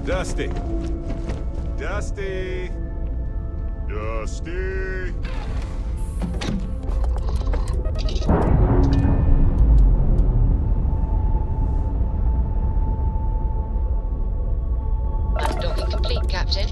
Dusty. Dusty. Dusty. Undocking complete, Captain.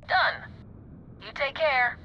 Done. You take care.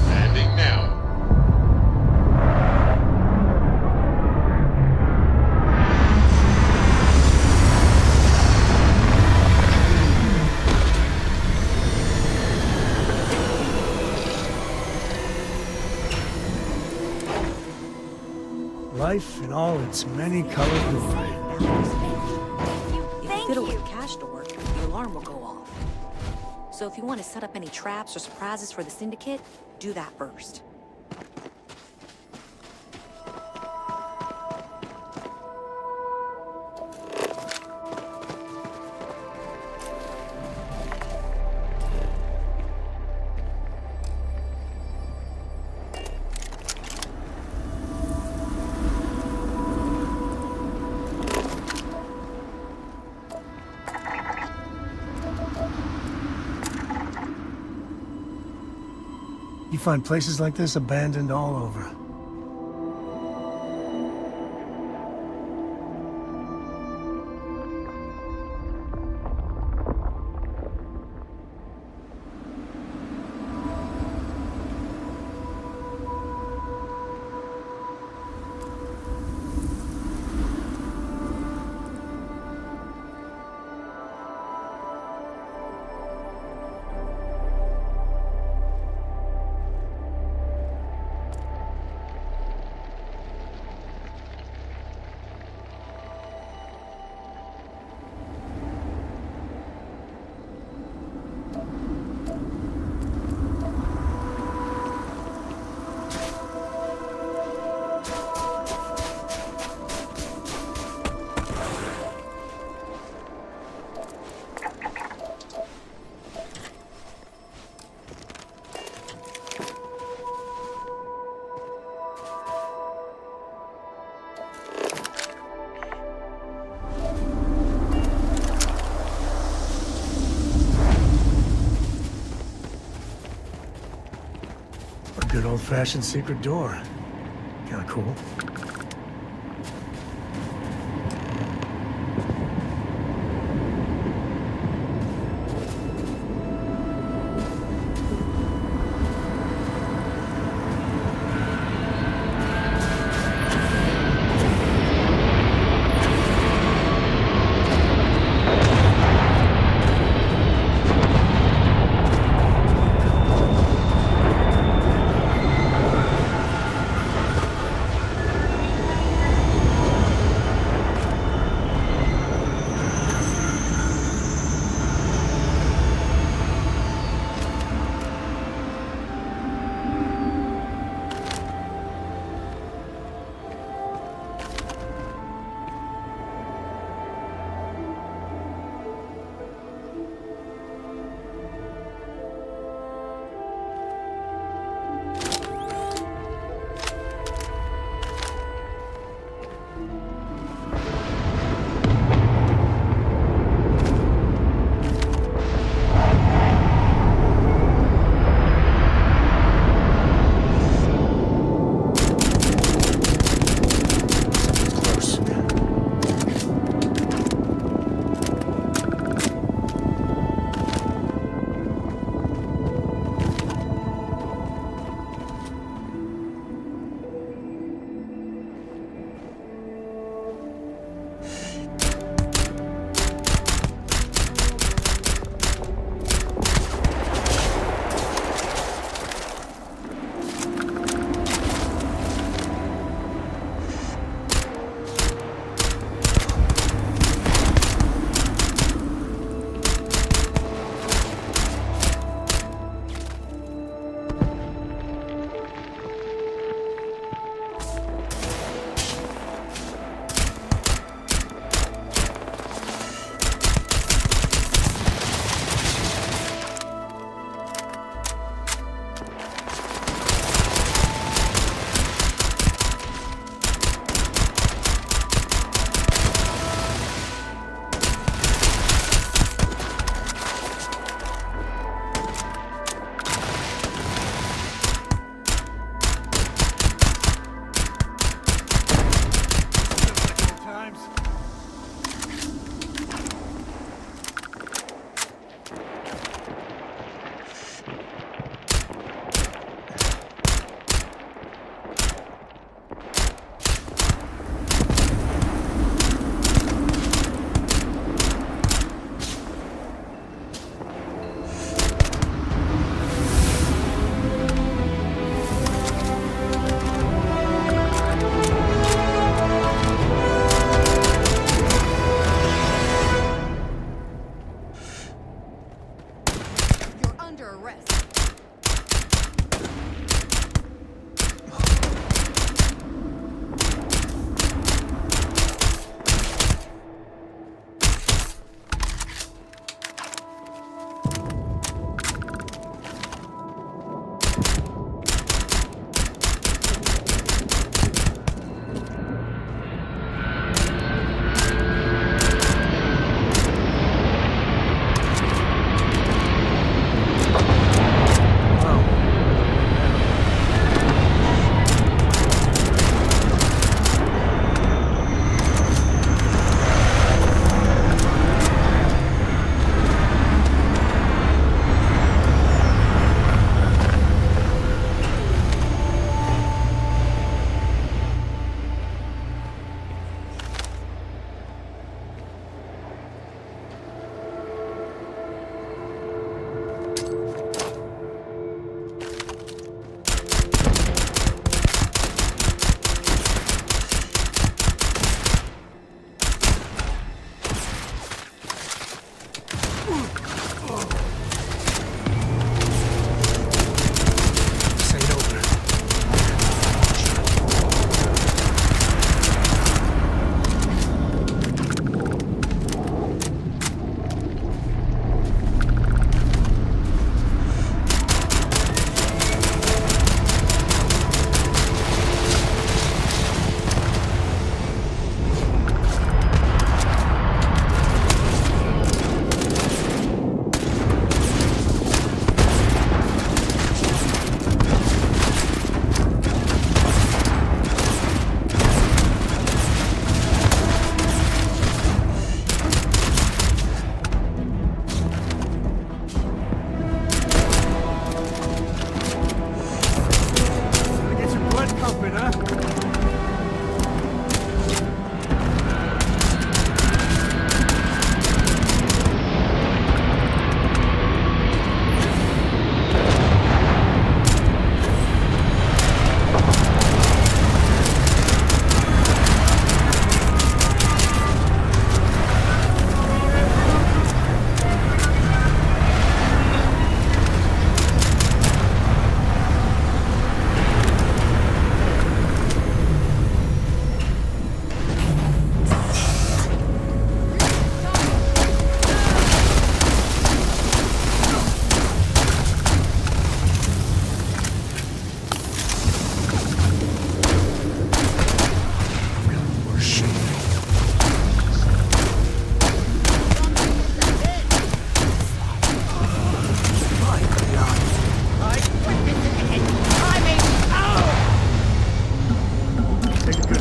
Landing now. Life in all its many colored glory. If you fiddle with cash door, the alarm will go off. So if you want to set up any traps or surprises for the Syndicate, do that first. find places like this abandoned all over. A good old-fashioned secret door. Kinda cool.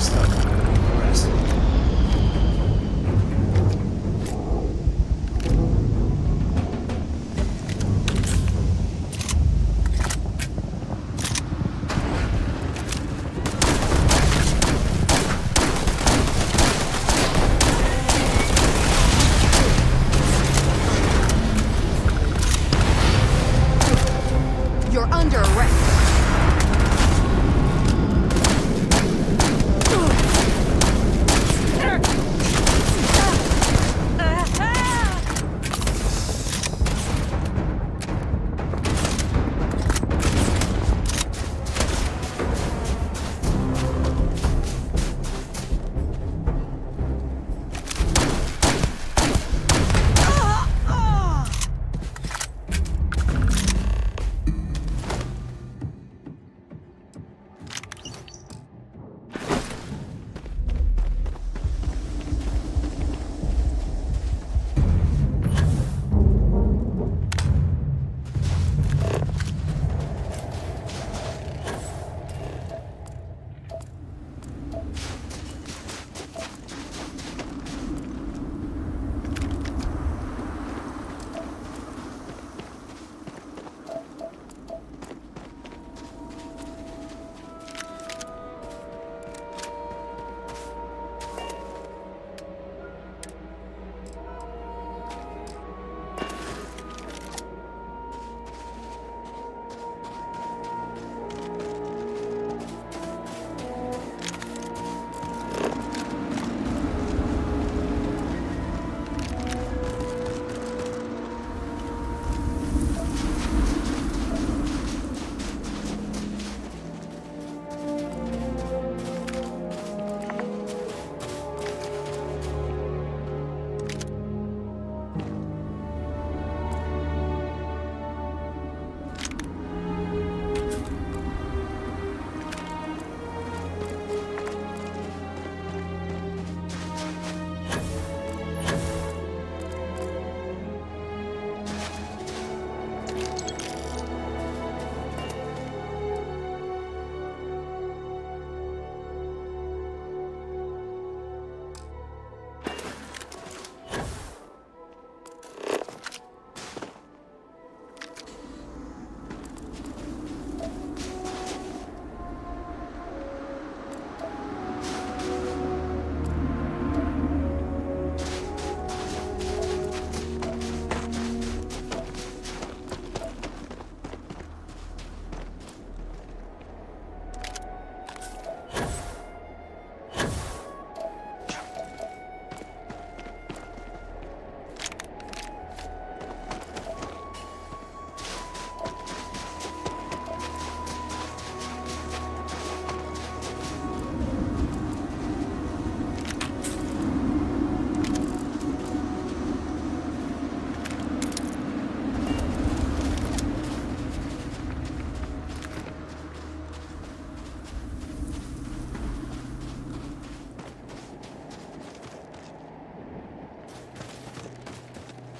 stuff. The rest. You're under arrest.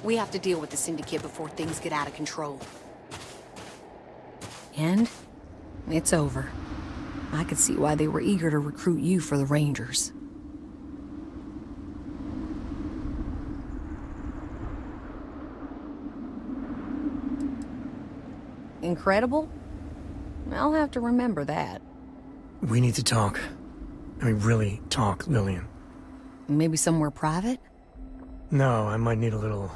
We have to deal with the Syndicate before things get out of control. And it's over. I could see why they were eager to recruit you for the Rangers. Incredible? I'll have to remember that. We need to talk. I mean, really talk, Lillian. Maybe somewhere private? No, I might need a little...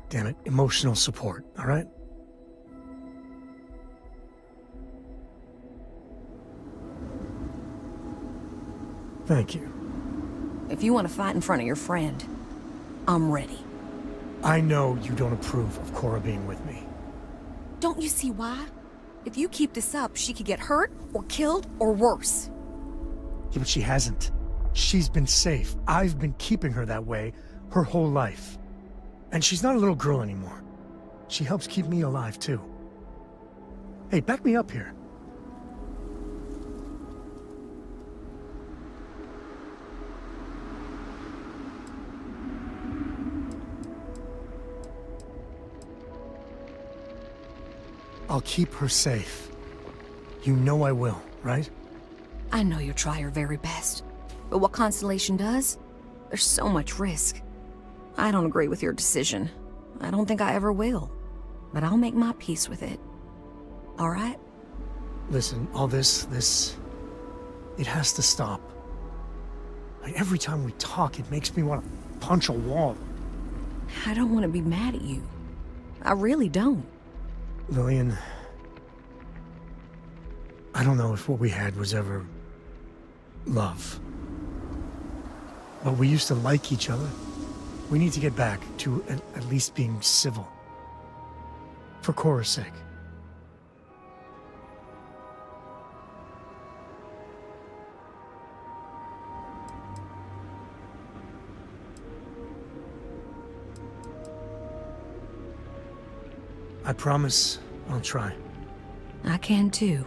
damn it, emotional support, all right? Thank you. If you want to fight in front of your friend, I'm ready. I know you don't approve of Cora being with me. Don't you see why? If you keep this up, she could get hurt, or killed, or worse. Yeah, but she hasn't. She's been safe. I've been keeping her that way her whole life. And she's not a little girl anymore. She helps keep me alive, too. Hey, back me up here. I'll keep her safe. You know I will, right? I know you'll try your very best. But what Constellation does, there's so much risk. I don't agree with your decision. I don't think I ever will. But I'll make my peace with it. All right? Listen, all this, it has to stop. Like, every time we talk, it makes me want to punch a wall. I don't want to be mad at you. I really don't. Lillian, I don't know if what we had was ever love. But we used to like each other. We need to get back to at least being civil. For Cora's sake. I promise I'll try. I can too.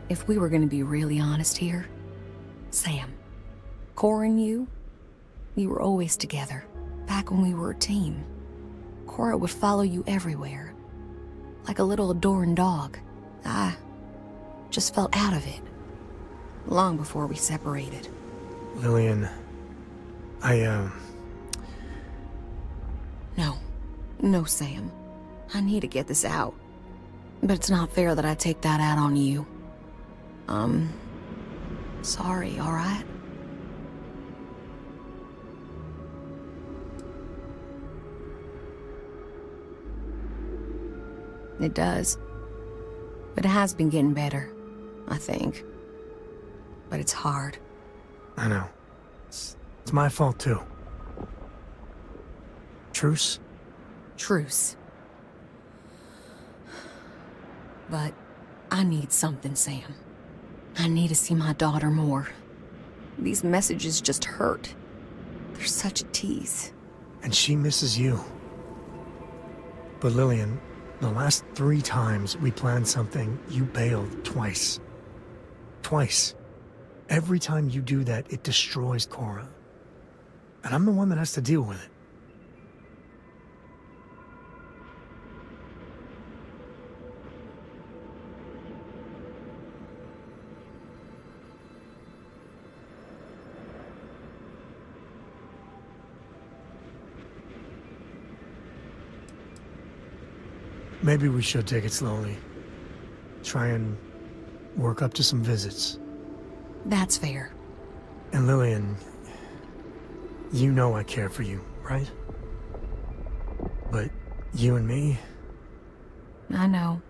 If we were gonna be really honest here, Sam, Cora and you, we were always together, back when we were a team. Cora would follow you everywhere, like a little adoring dog. I just felt out of it, long before we separated. Lillian, No, Sam. I need to get this out. But it's not fair that I take that out on you. Sorry, alright? It does. But it has been getting better, I think. But it's hard. I know. It's my fault too. Truce? Truce. But I need something, Sam. I need to see my daughter more. These messages just hurt. They're such a tease. And she misses you. But Lillian, the last 3 times we planned something, you bailed twice. Twice. Every time you do that, it destroys Cora. And I'm the one that has to deal with it. Maybe we should take it slowly. Try and work up to some visits. That's fair. And Lillian, you know I care for you, right? But you and me? I know.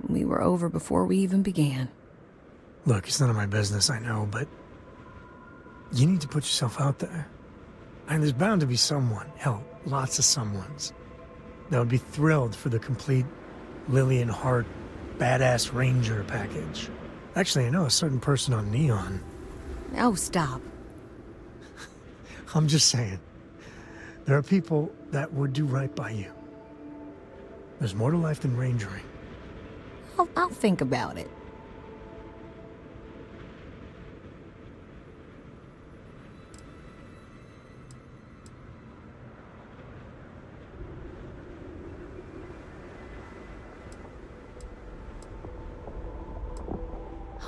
We were over before we even began. Look, it's none of my business, I know, but you need to put yourself out there. And there's bound to be someone, hell, lots of someones, that would be thrilled for the complete Lillian Hart badass ranger package. Actually, I know a certain person on Neon. Oh, stop. I'm just saying. There are people that would do right by you. There's more to life than rangering. I'll think about it.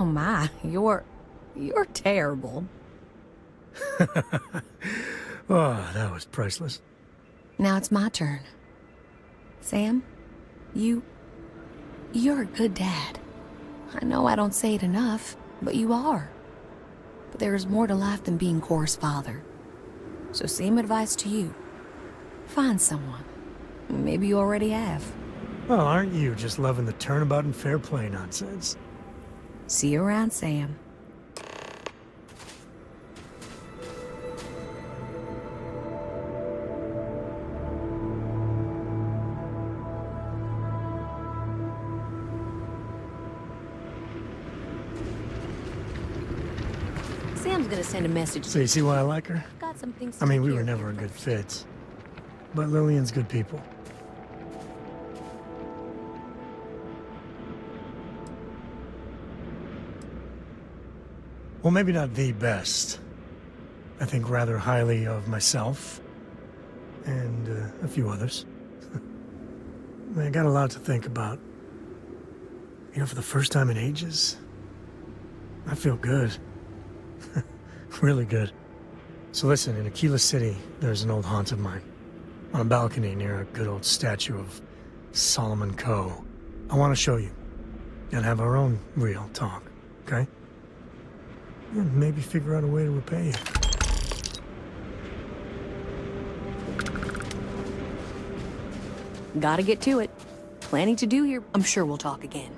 Oh my, you're terrible. Oh, that was priceless. Now it's my turn. Sam, you're a good dad. I know I don't say it enough, but you are. But there is more to life than being Cora's father. So same advice to you. Find someone. Maybe you already have. Well, aren't you just loving the turnabout and fair play nonsense? See you around, Sam. Sam's gonna send a message. So you see why I like her? Got some things I mean, to we take were care of never a here good first. fit. But Lillian's good people. Well, maybe not the best. I think rather highly of myself. And a few others. I got a lot to think about. You know, for the first time in ages, I feel good. Really good. So listen, in Aquila City, there's an old haunt of mine. On a balcony near a good old statue of Solomon Coe. I want to show you. And have our own real talk, okay? And maybe figure out a way to repay you. Gotta get to it. Planning to do here. I'm sure we'll talk again.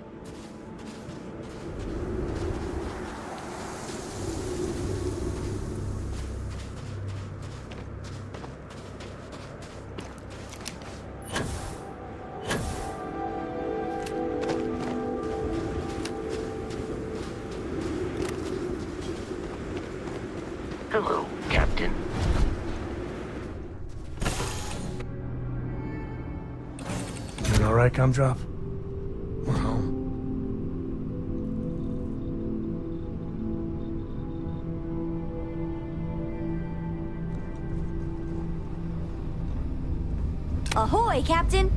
Hello, Captain. Doing all right, Gumdrop? We're home. Ahoy, Captain!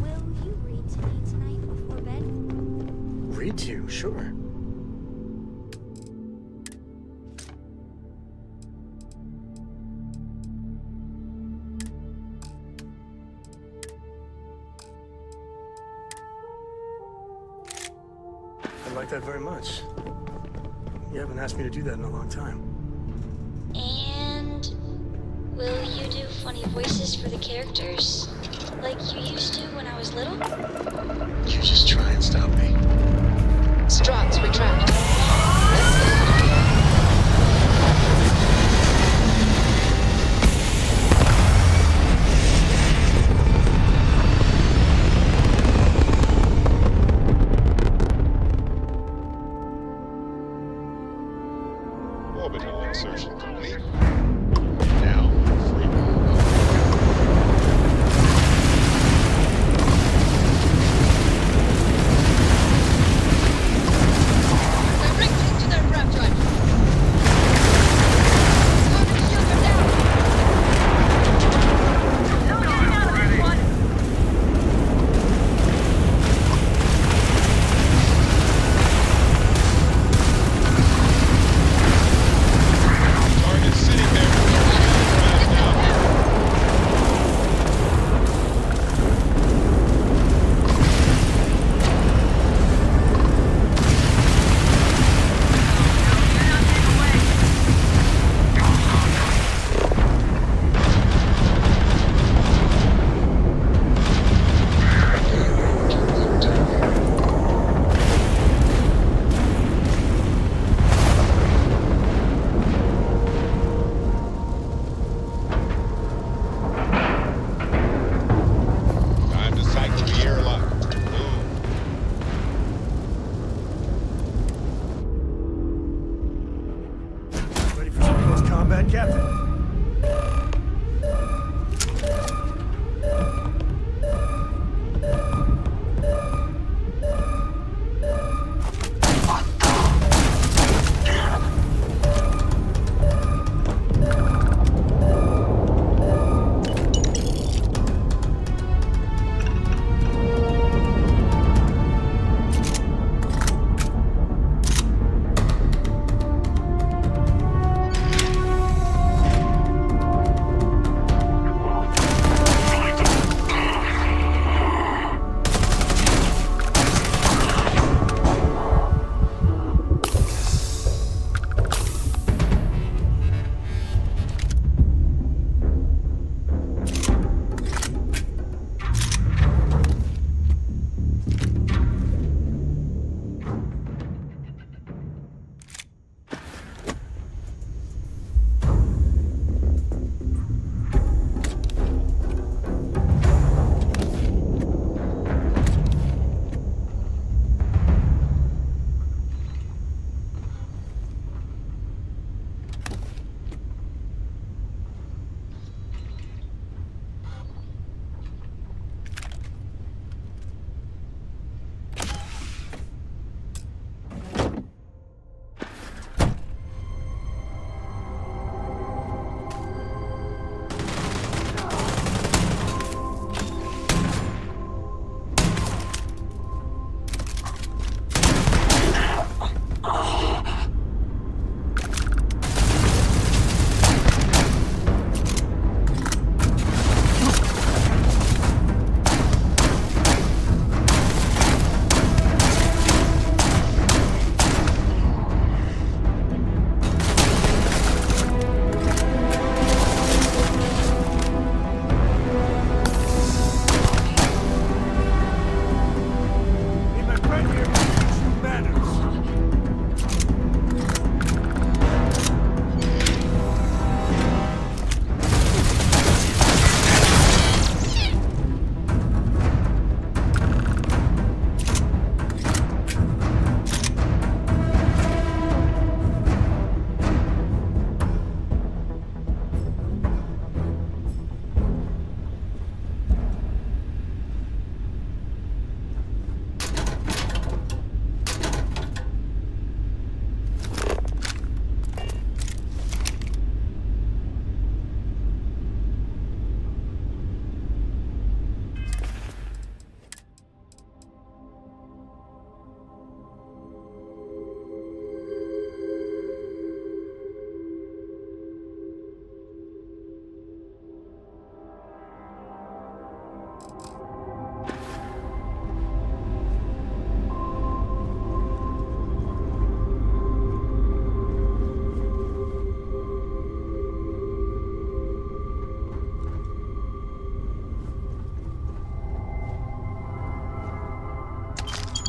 Will you read to me tonight before bed? Read to you, sure. I like that very much. You haven't asked me to do that in a long time. And will you do funny voices for the characters? Like you used to when I was little? You just try and stop me. Struts retract. Orbital insertion complete. Now, free move.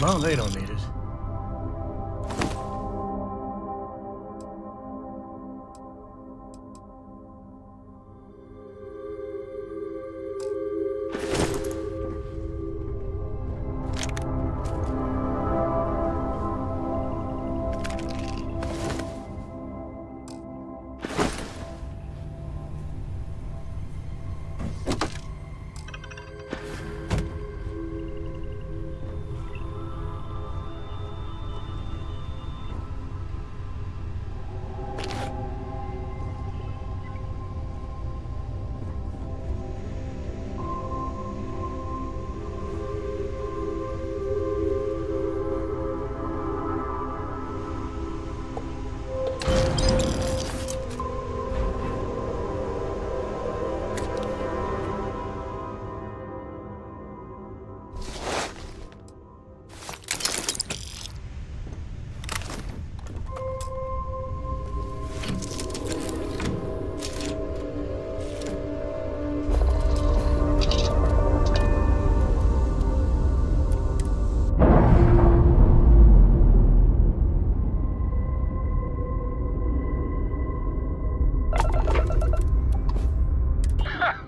Well, they don't need it.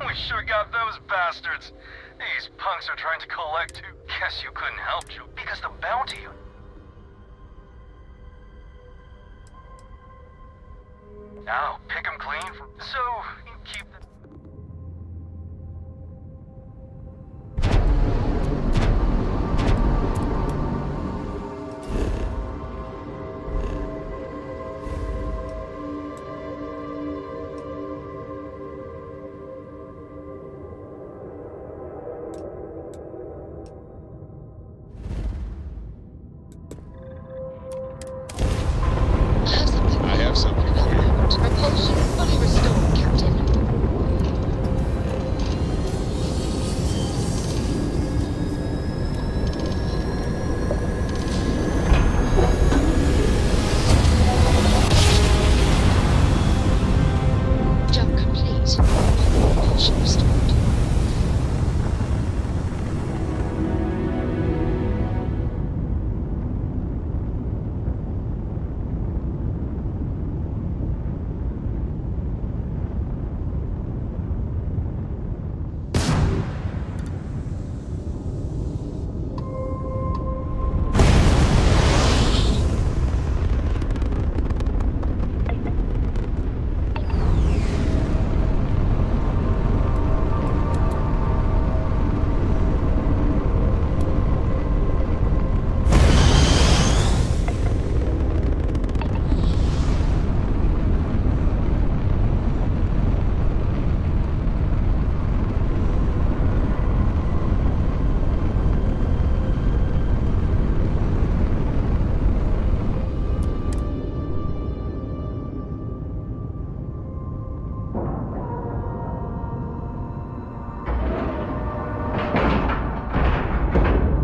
We sure got those bastards. These punks are trying to collect too. Guess you couldn't help, Joe, because the bounty... Now, pick 'em clean from... So, you keep the... I have something for you. Propulsion fully restored, Captain. Jump complete. Propulsion restored.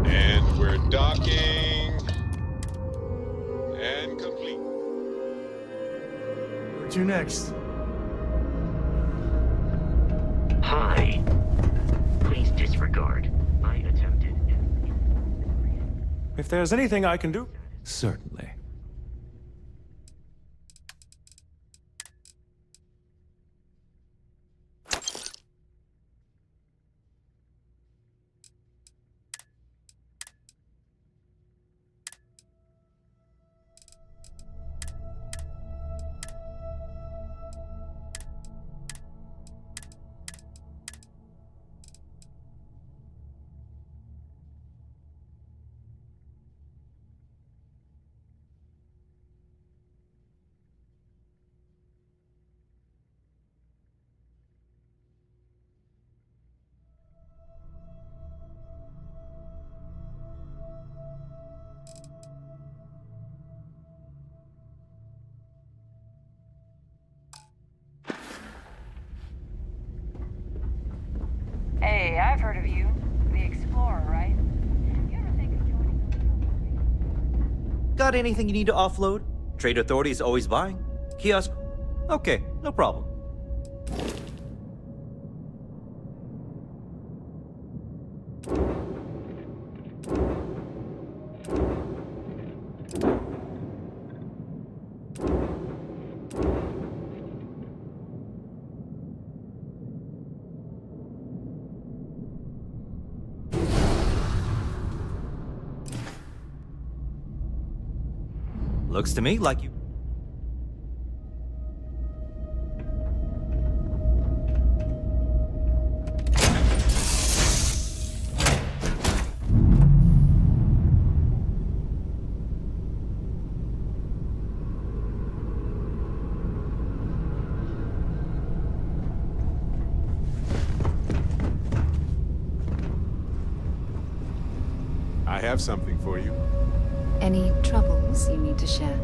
And we're docking. And complete. Where to next? Hi. Please disregard. I attempted. If there's anything I can do, certainly. Hey, I've heard of you. The Explorer, right? You ever think of joining the... Got anything you need to offload? Trade Authority is always buying. Kiosk? Okay, no problem. Looks to me like you. I have something for you. Any troubles you need to share?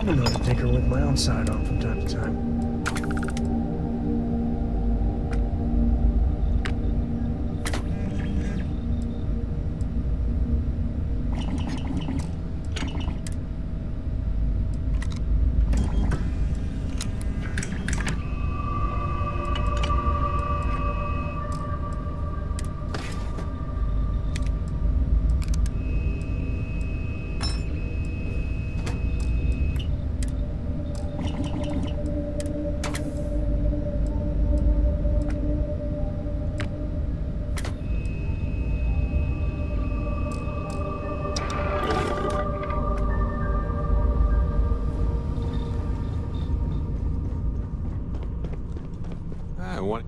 I'm known to tinker with my own side on from time to time. I want...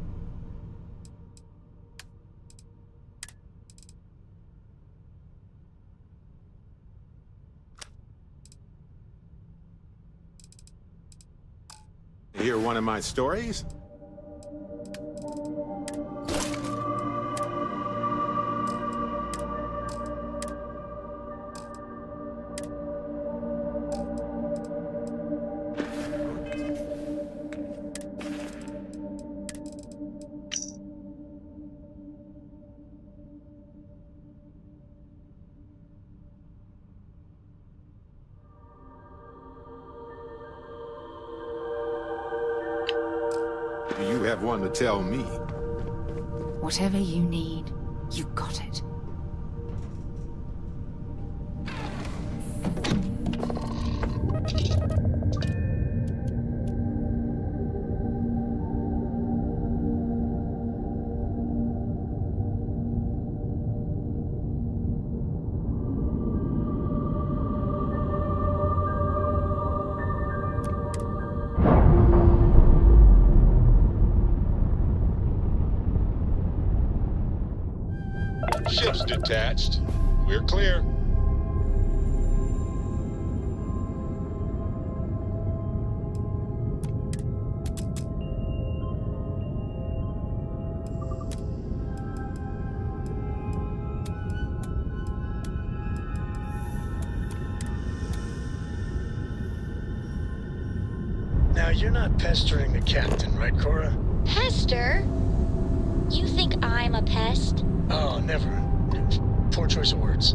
Hear one of my stories? Do you have one to tell me? Whatever you need, you got it. Ship's detached. We're clear. Now, you're not pestering the captain, right, Cora? Pester? You think I'm a pest? Oh, never. Poor choice of words.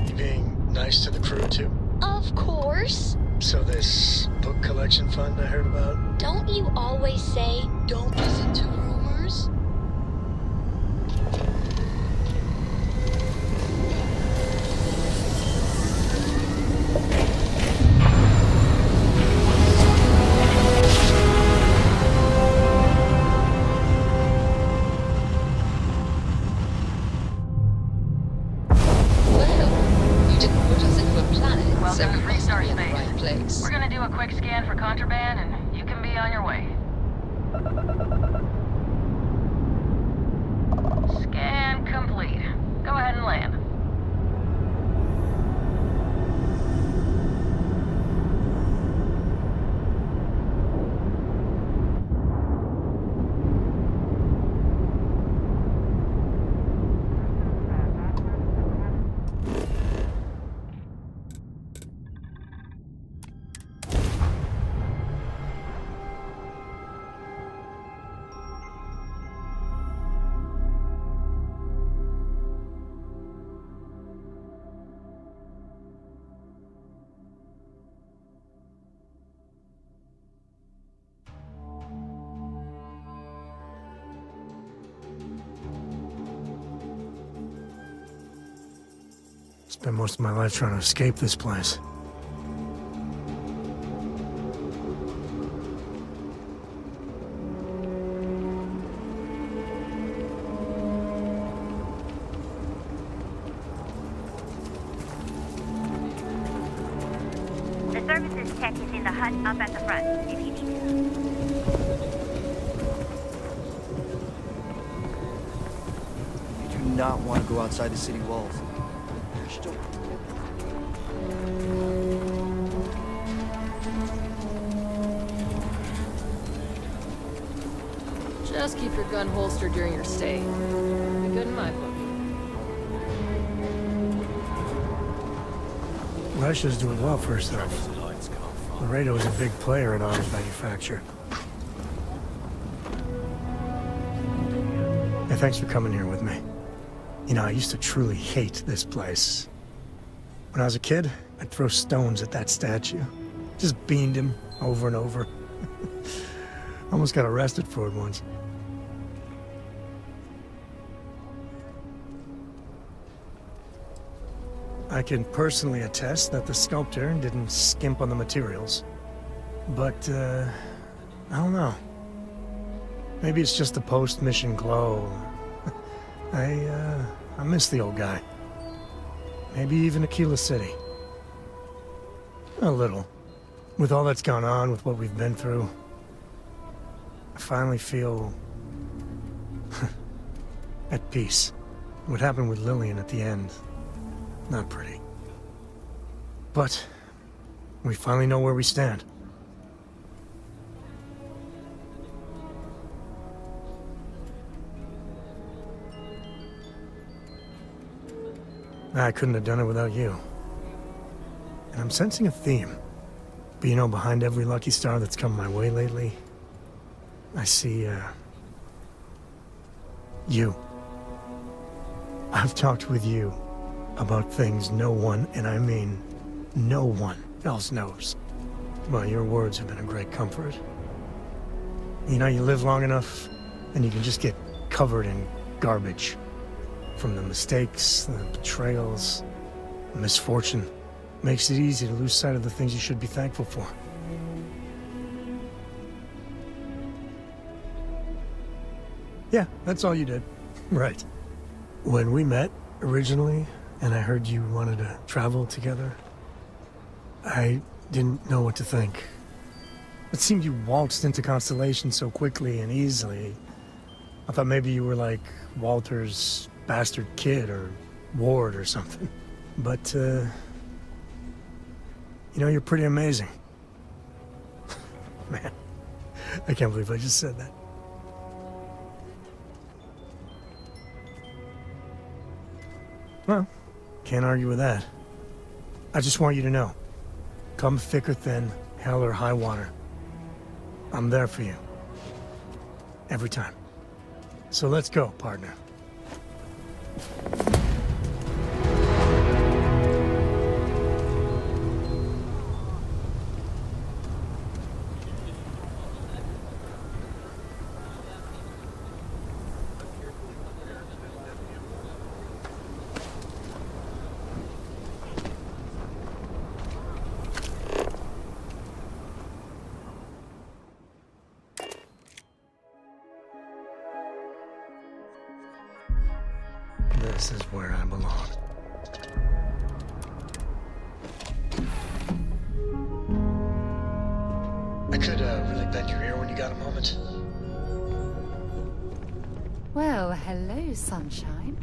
You being nice to the crew, too? Of course. So this book collection fund I heard about? Don't you always say, don't listen to rumors? Welcome So we to must Restart be in the Space. right place. We're gonna do a quick scan for contraband, and you can be on your way. Scan complete. Go ahead and land. Spent most of my life trying to escape this place. The services tech is in the hut up at the front, if you need to. You do not want to go outside the city walls. There's still... Just keep your gun holstered during your stay. Be good in my book. Russia's doing well for herself. Laredo is a big player in arms manufacture. Hey, thanks for coming here with me. You know, I used to truly hate this place. When I was a kid, I'd throw stones at that statue. Just beamed him over and over. Almost got arrested for it once. I can personally attest that the sculptor didn't skimp on the materials. But, I don't know. Maybe it's just the post-mission glow. I miss the old guy. Maybe even Aquila City. A little. With all that's gone on, with what we've been through, I finally feel... at peace. What happened with Lillian at the end, not pretty. But, we finally know where we stand. I couldn't have done it without you. And I'm sensing a theme. But you know, behind every lucky star that's come my way lately, I see, you. I've talked with you about things no one, and I mean no one, else knows. Well, your words have been a great comfort. You know, you live long enough, and you can just get covered in garbage. From the mistakes, the betrayals, the misfortune. Makes it easy to lose sight of the things you should be thankful for. Yeah, that's all you did. Right. When we met, originally, and I heard you wanted to travel together, I didn't know what to think. It seemed you waltzed into Constellation so quickly and easily. I thought maybe you were like Walter's bastard kid or ward or something. But, you know, you're pretty amazing. Man, I can't believe I just said that. Well, can't argue with that. I just want you to know, come thick or thin, hell or high water, I'm there for you. Every time. So let's go, partner. This is where I belong. could really bend your ear when you got a moment. Well, hello, sunshine.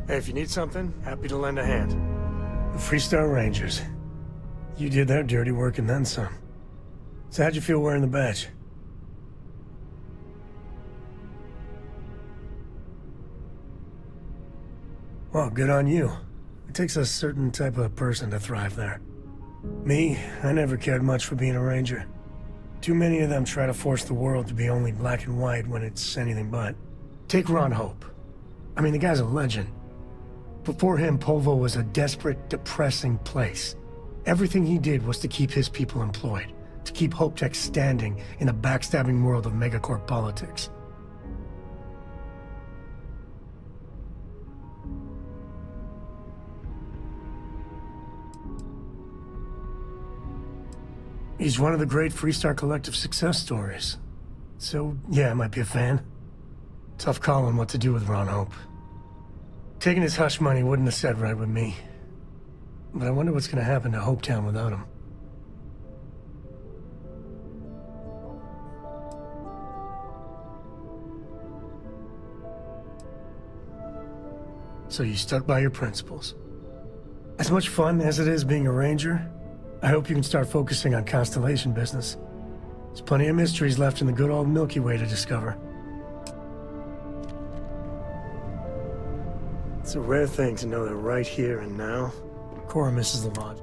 Hey, if you need something, happy to lend a hand. The Freestar Rangers. You did their dirty work and then some. So how'd you feel wearing the badge? Well, good on you. It takes a certain type of person to thrive there. Me, I never cared much for being a ranger. Too many of them try to force the world to be only black and white when it's anything but. Take Ron Hope. I mean, the guy's a legend. Before him, Polvo was a desperate, depressing place. Everything he did was to keep his people employed, to keep Hope Tech standing in a backstabbing world of megacorp politics. He's one of the great Freestar Collective success stories. So, yeah, I might be a fan. Tough call on what to do with Ron Hope. Taking his hush money wouldn't have set right with me. But I wonder what's gonna happen to Hopetown without him. So you stuck by your principles. As much fun as it is being a ranger, I hope you can start focusing on Constellation business. There's plenty of mysteries left in the good old Milky Way to discover. It's a rare thing to know that right here and now, Cora misses the lodge.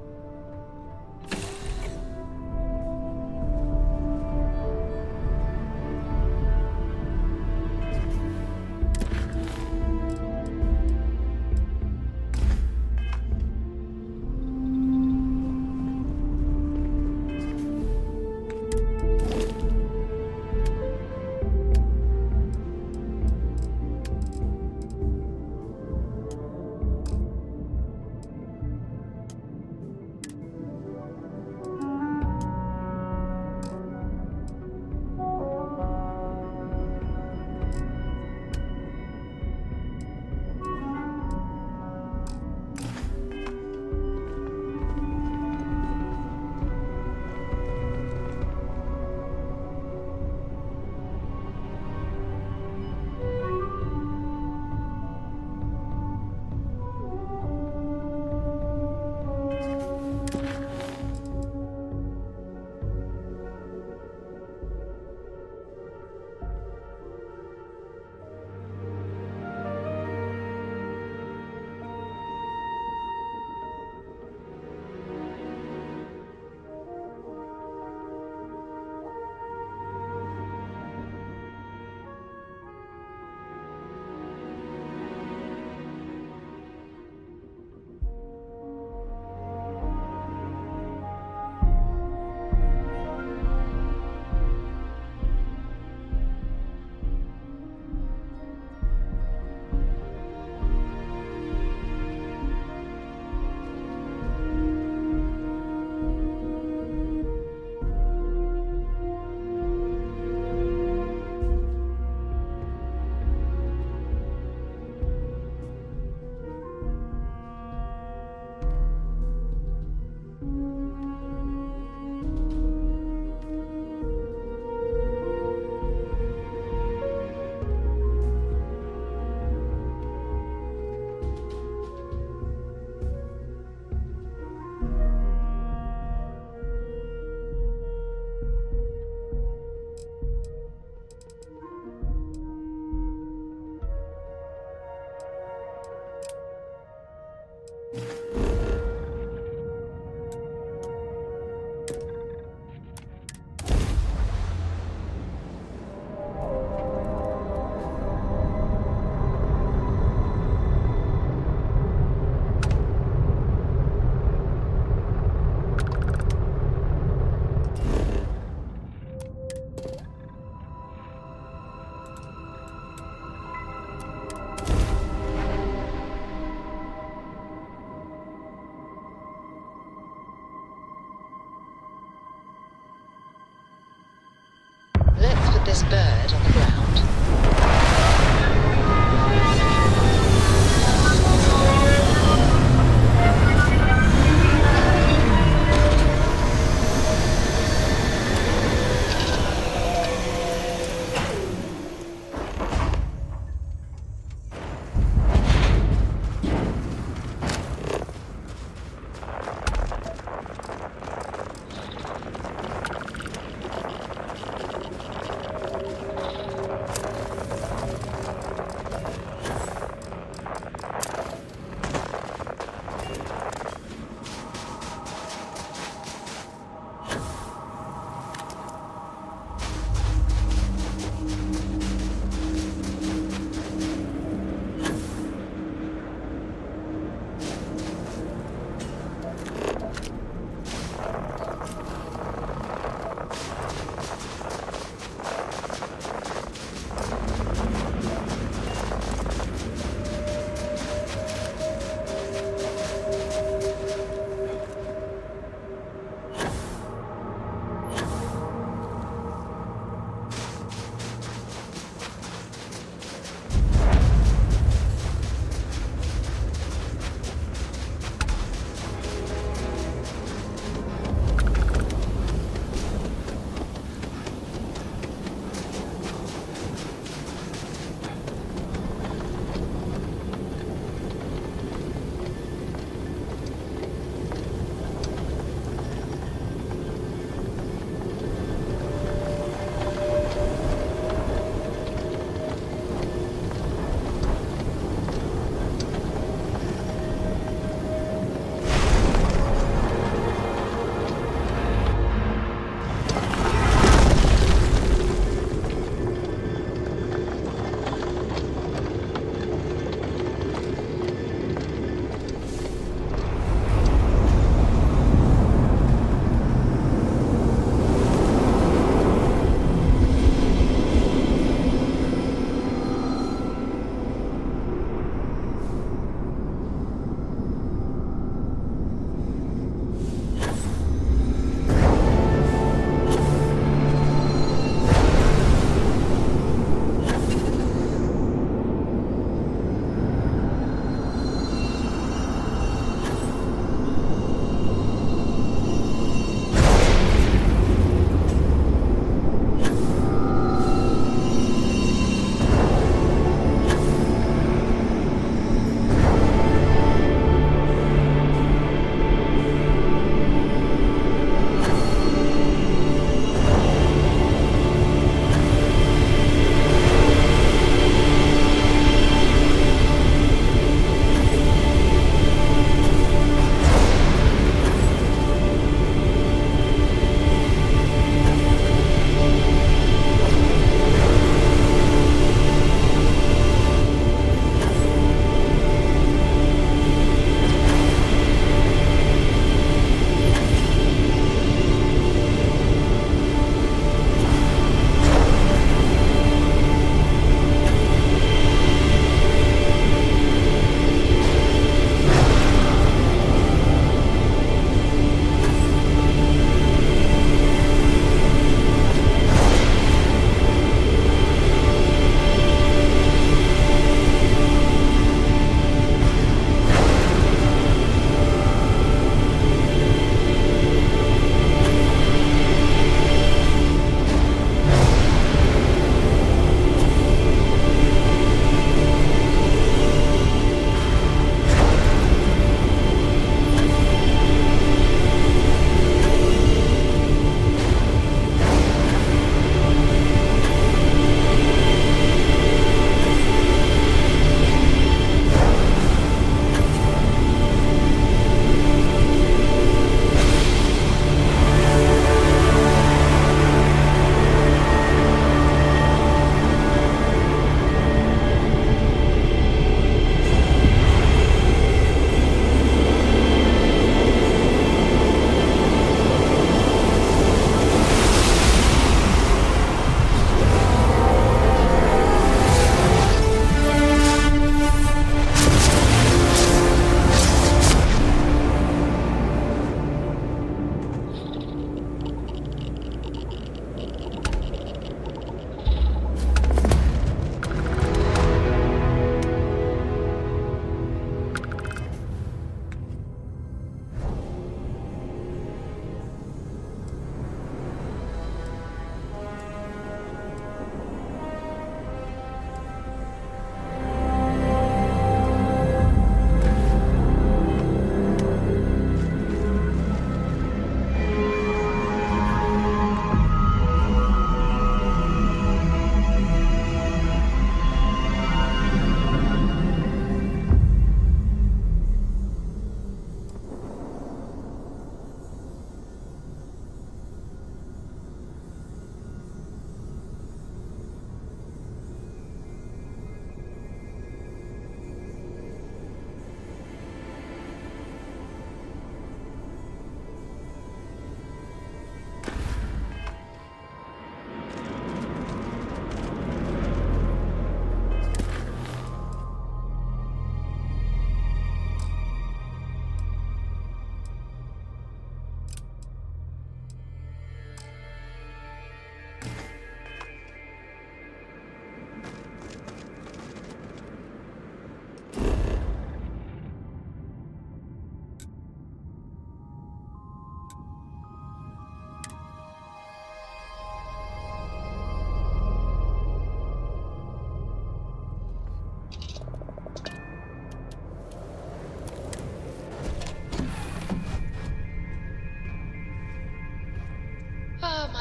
this bird on the ground.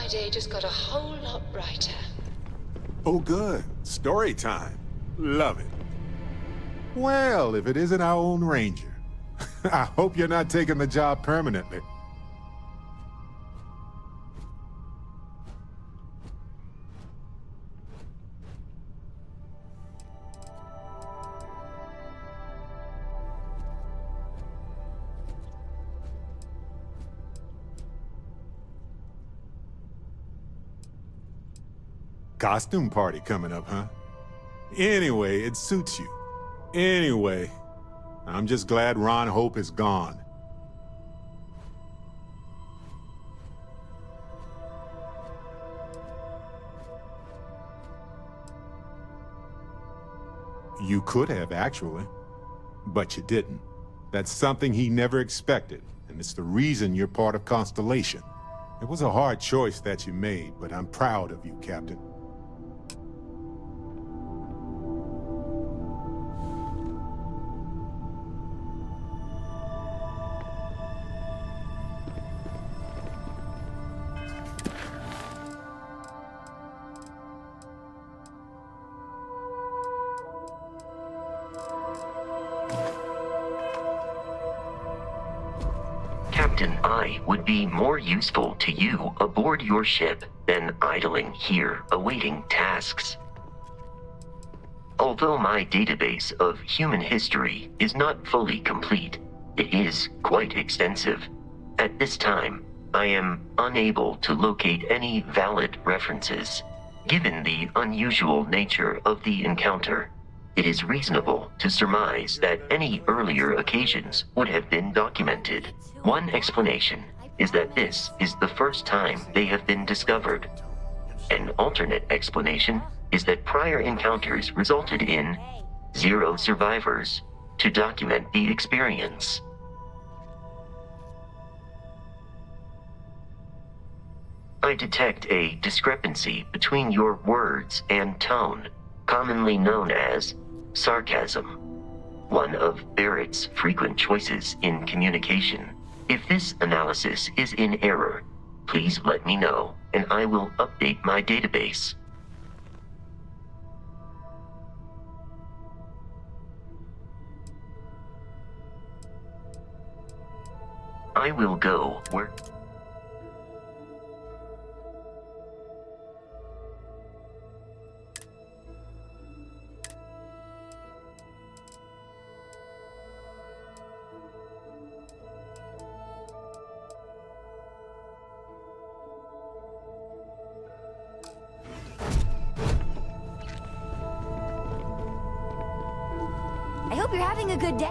day just got a whole lot brighter. Oh, good. Story time. Love it. Well, if it isn't our own ranger. I hope you're not taking the job permanently. Costume party coming up, huh? Anyway, it suits you. Anyway, I'm just glad Ron Hope is gone. You could have, actually. But you didn't. That's something he never expected, and it's the reason you're part of Constellation. It was a hard choice that you made, but I'm proud of you, Captain. Captain, I would be more useful to you aboard your ship than idling here awaiting tasks. Although my database of human history is not fully complete, it is quite extensive. At this time, I am unable to locate any valid references. Given the unusual nature of the encounter, it is reasonable to surmise that any earlier occasions would have been documented. One explanation is that this is the first time they have been discovered. An alternate explanation is that prior encounters resulted in 0 survivors to document the experience. I detect a discrepancy between your words and tone, commonly known as sarcasm, one of Barrett's frequent choices in communication. If this analysis is in error, please let me know, and I will update my database. I will go where... I hope you're having a good day.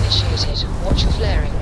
initiated. Watch your flaring.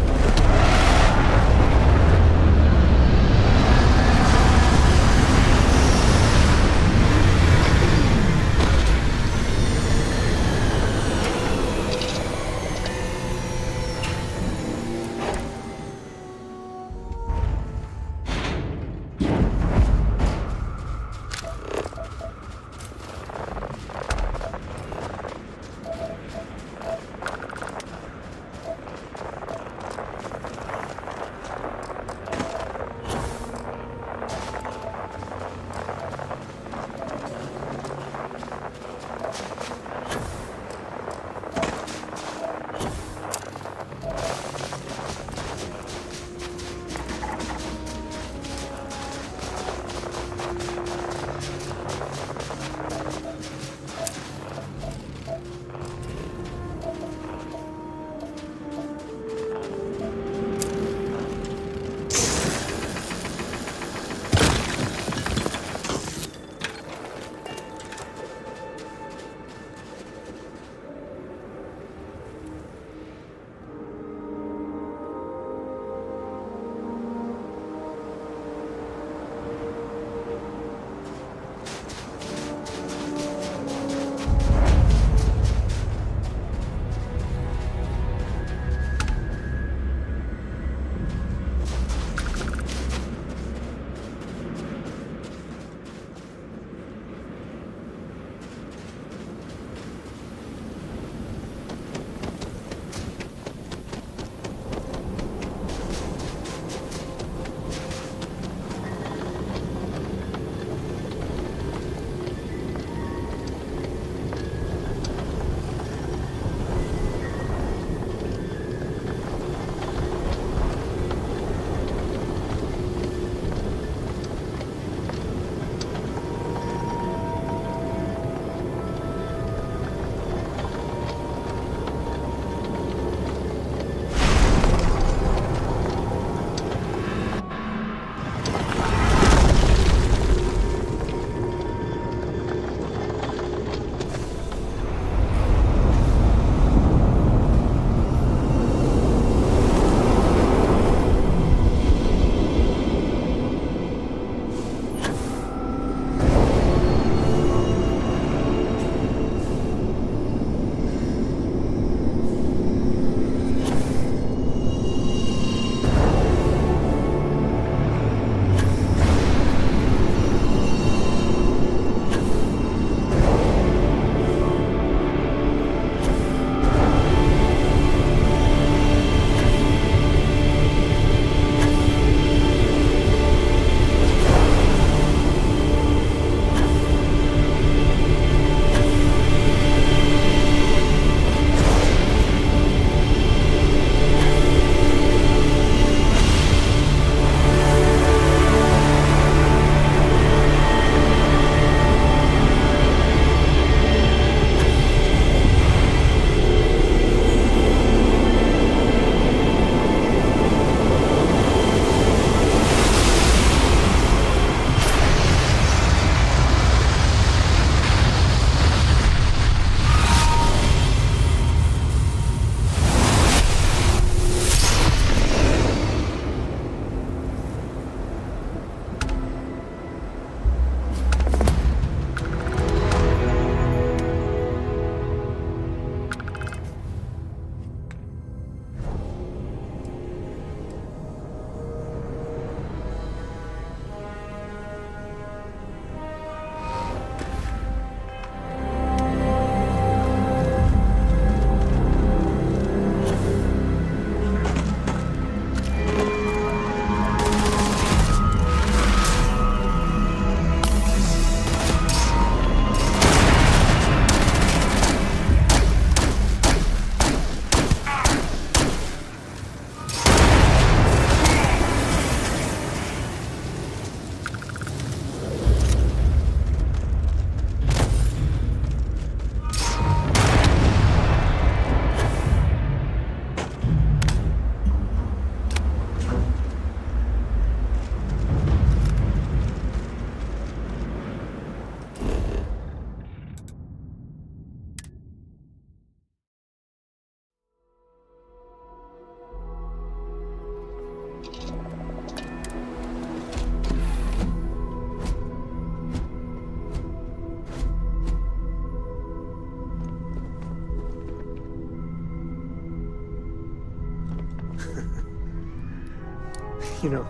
You know,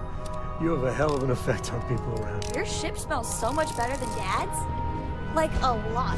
you have a hell of an effect on people around you. Your ship smells so much better than Dad's? Like, a lot.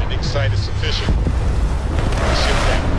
Landing site is sufficient. Ship down.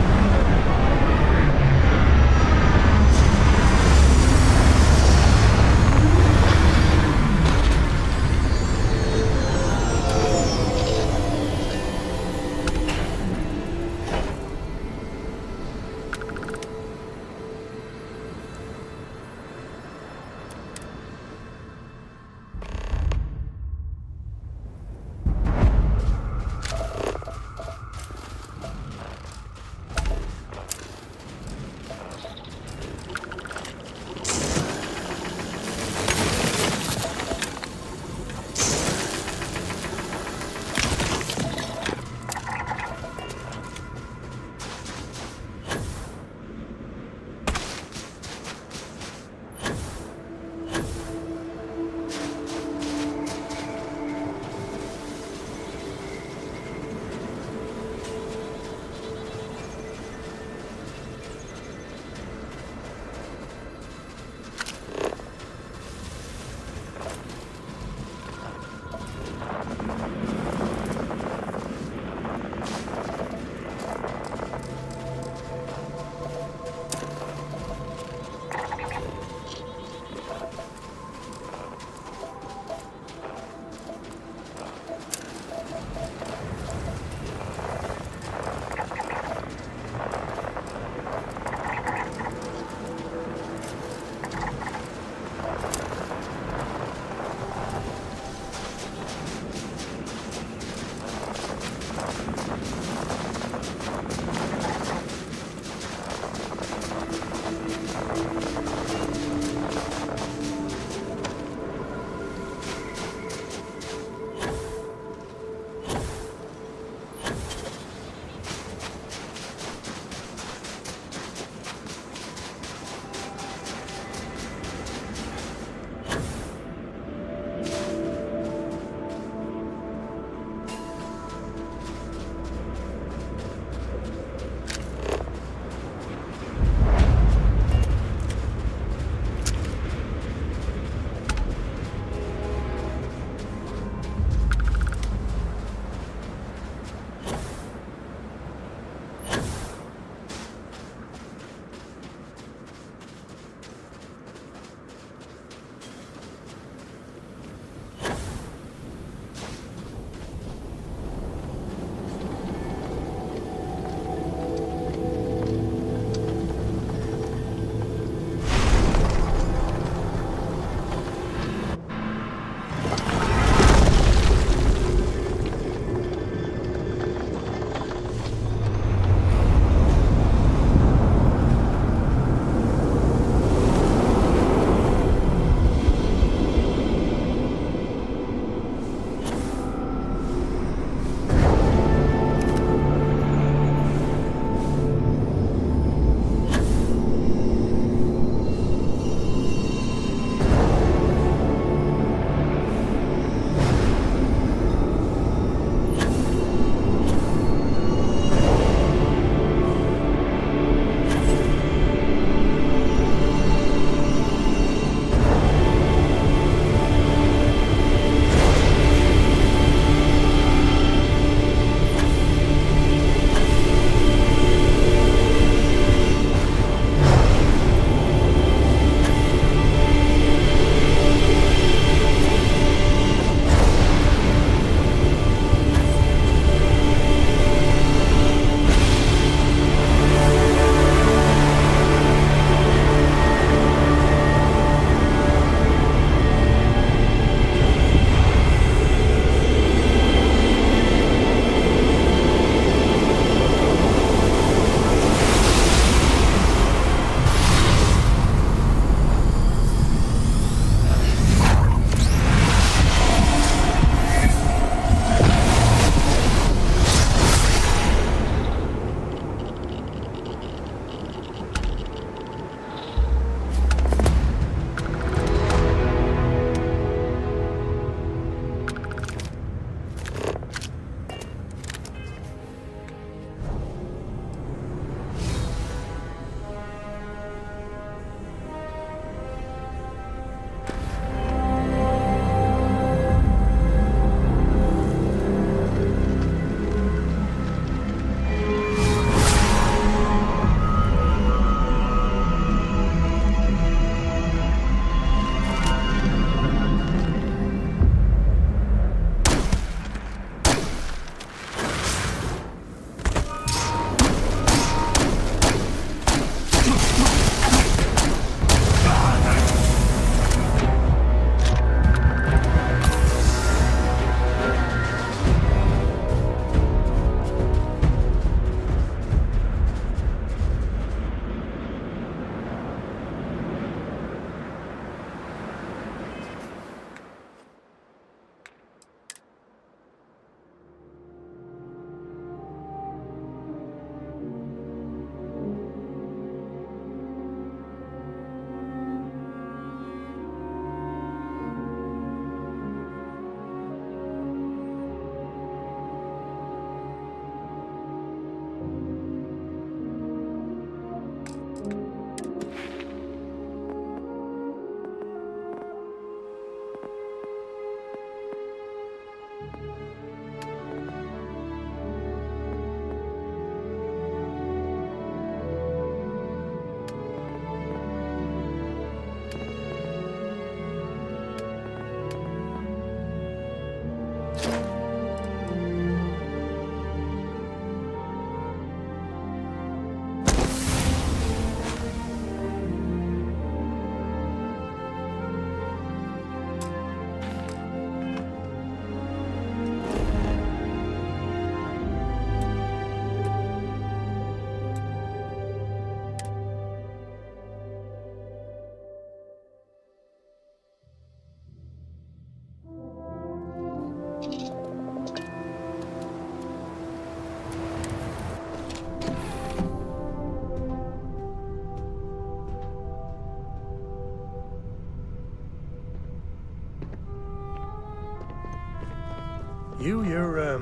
You're you're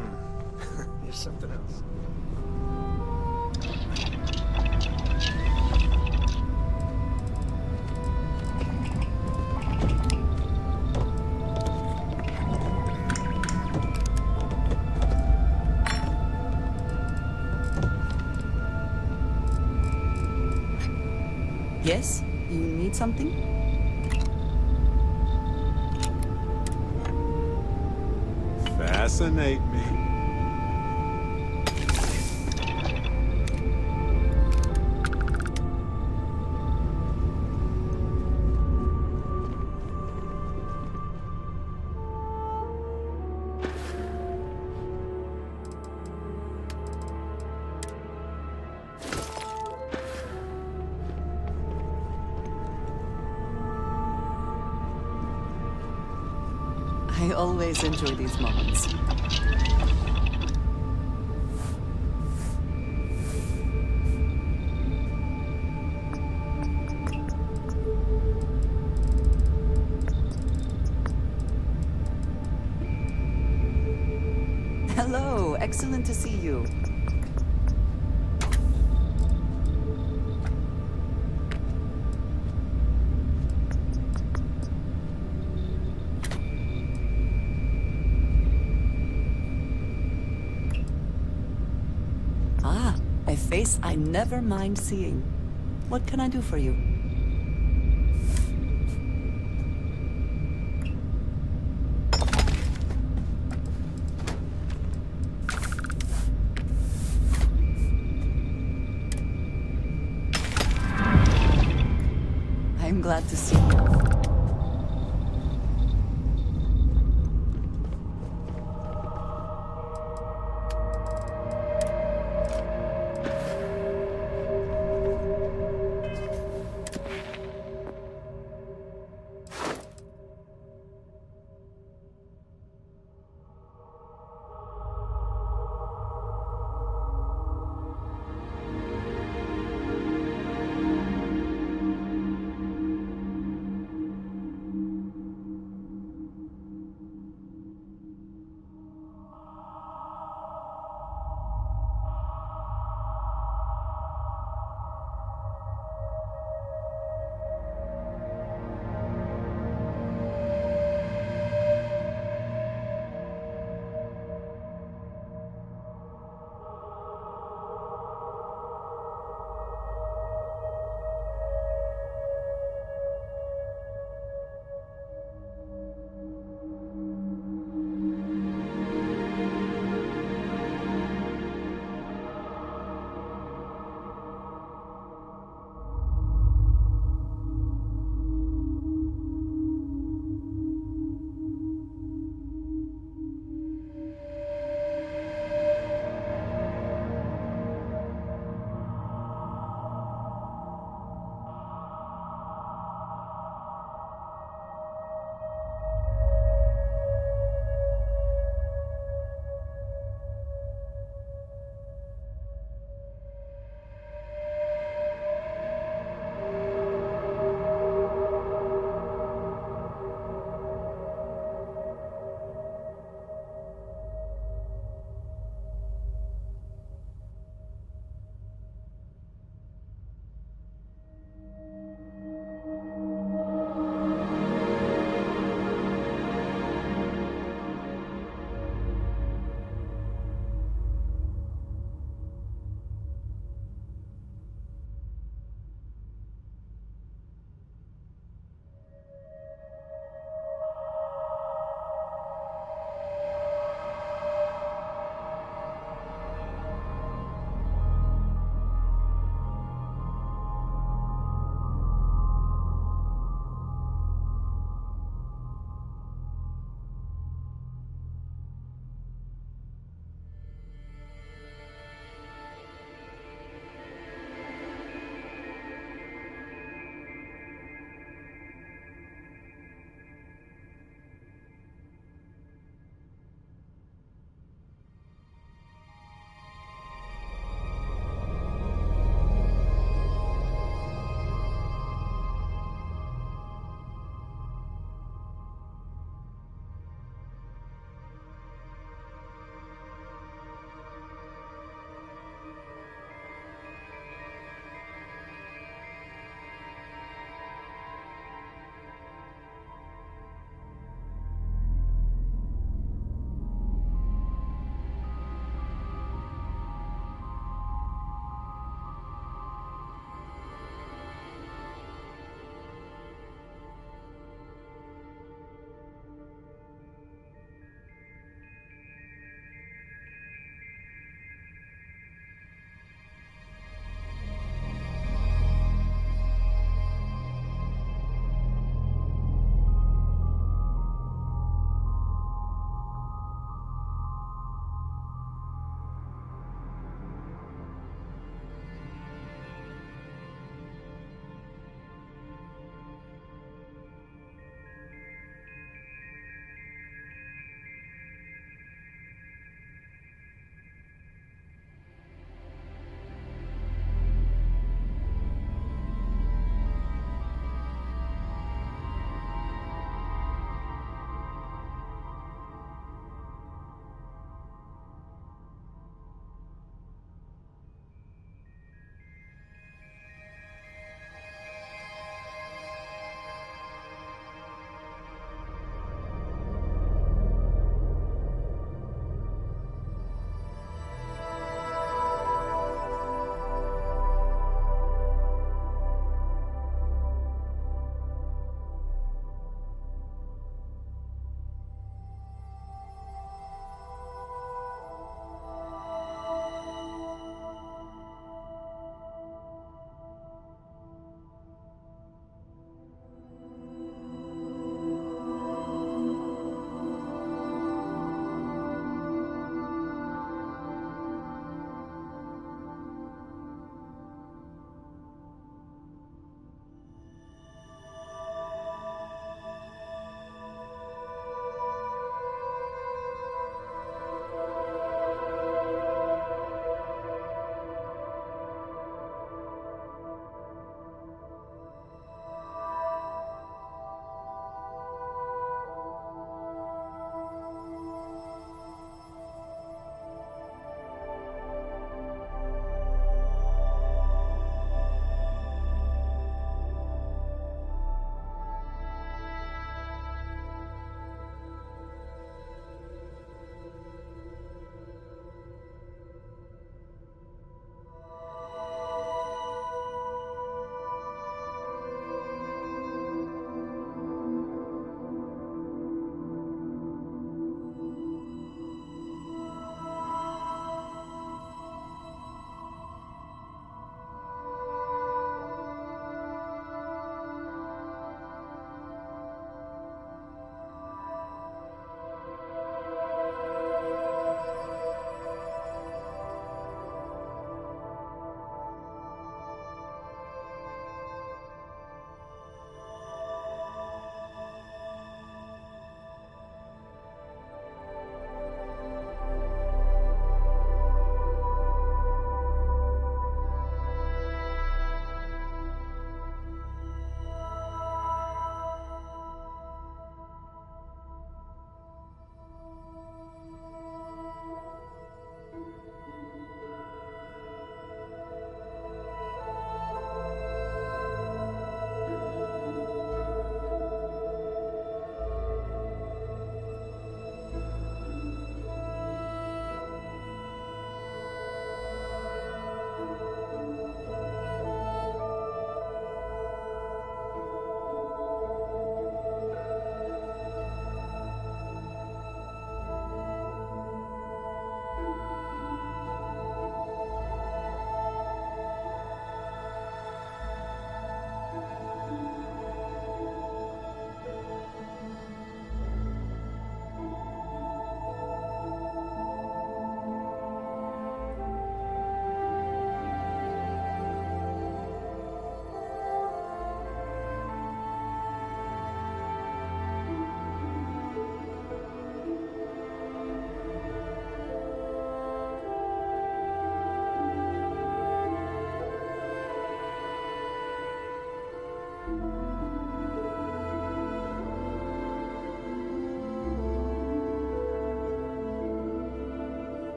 something else. Yes? You need something? Fascinate me. I always enjoy these moments. Hello, excellent to see you. Ah, a face I never mind seeing. What can I do for you? I'm glad to see you.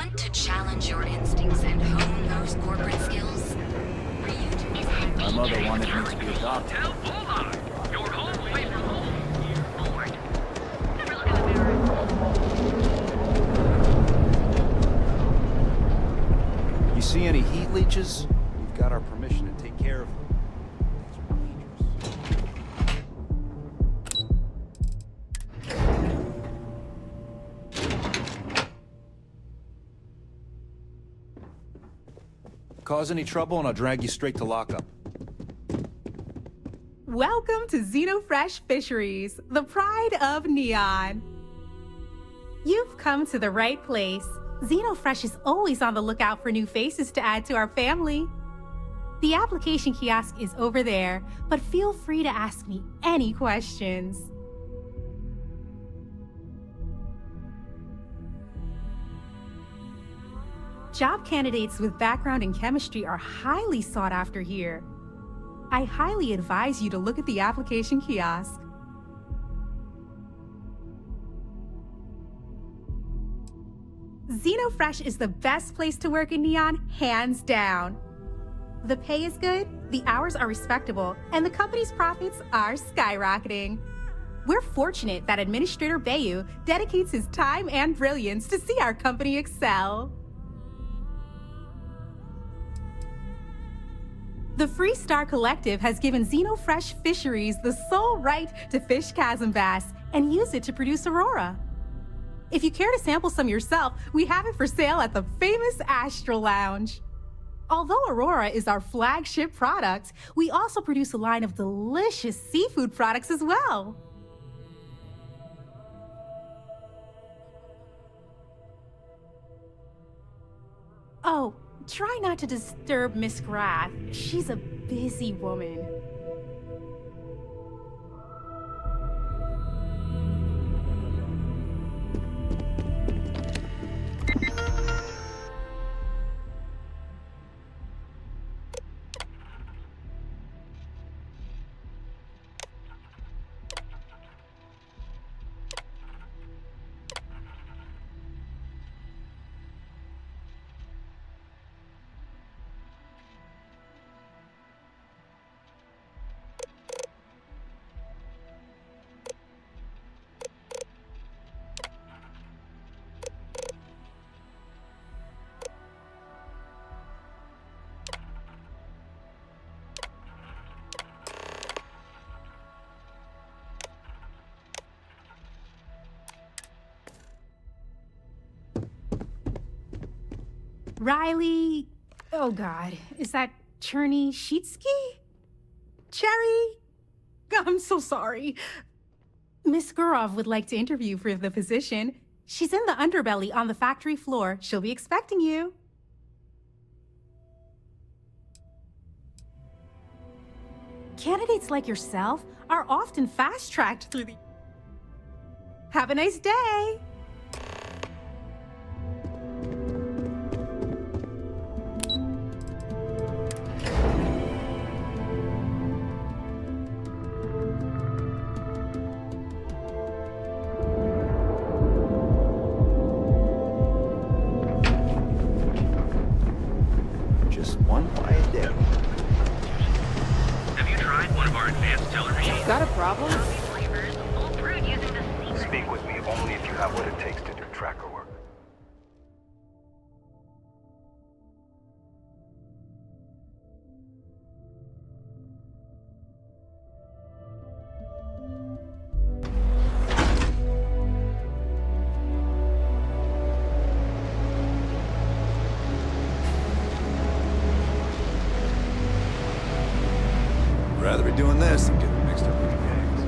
Want to challenge your instincts and hone those corporate skills? My mother wanted me to be a doctor. Your home away from home. You see any heat leeches? We've got our permission to take care of them. Cause any trouble and I'll drag you straight to lockup. Welcome to Xenofresh Fisheries, the pride of Neon. You've come to the right place. Xenofresh is always on the lookout for new faces to add to our family. The application kiosk is over there, but feel free to ask me any questions. Job candidates with background in chemistry are highly sought after here. I highly advise you to look at the application kiosk. Xenofresh is the best place to work in Neon, hands down. The pay is good, the hours are respectable, and the company's profits are skyrocketing. We're fortunate that Administrator Bayu dedicates his time and brilliance to see our company excel. The Freestar Collective has given Xenofresh Fisheries the sole right to fish chasm bass and use it to produce Aurora. If you care to sample some yourself, we have it for sale at the famous Astral Lounge. Although Aurora is our flagship product, we also produce a line of delicious seafood products as well. Oh, try not to disturb Miss Grath. She's a busy woman. Riley, oh God, is that Cherny Sheetsky? Cherry? I'm so sorry. Miss Gurov would like to interview for the position. She's in the underbelly on the factory floor. She'll be expecting you. Candidates like yourself are often fast-tracked through the... Have a nice day! Just one quiet day. Have you tried one of our advanced teller machines? Got a problem? Speak with me only if you have what it takes to do tracker work. Rather be doing this than getting mixed up with the gangs.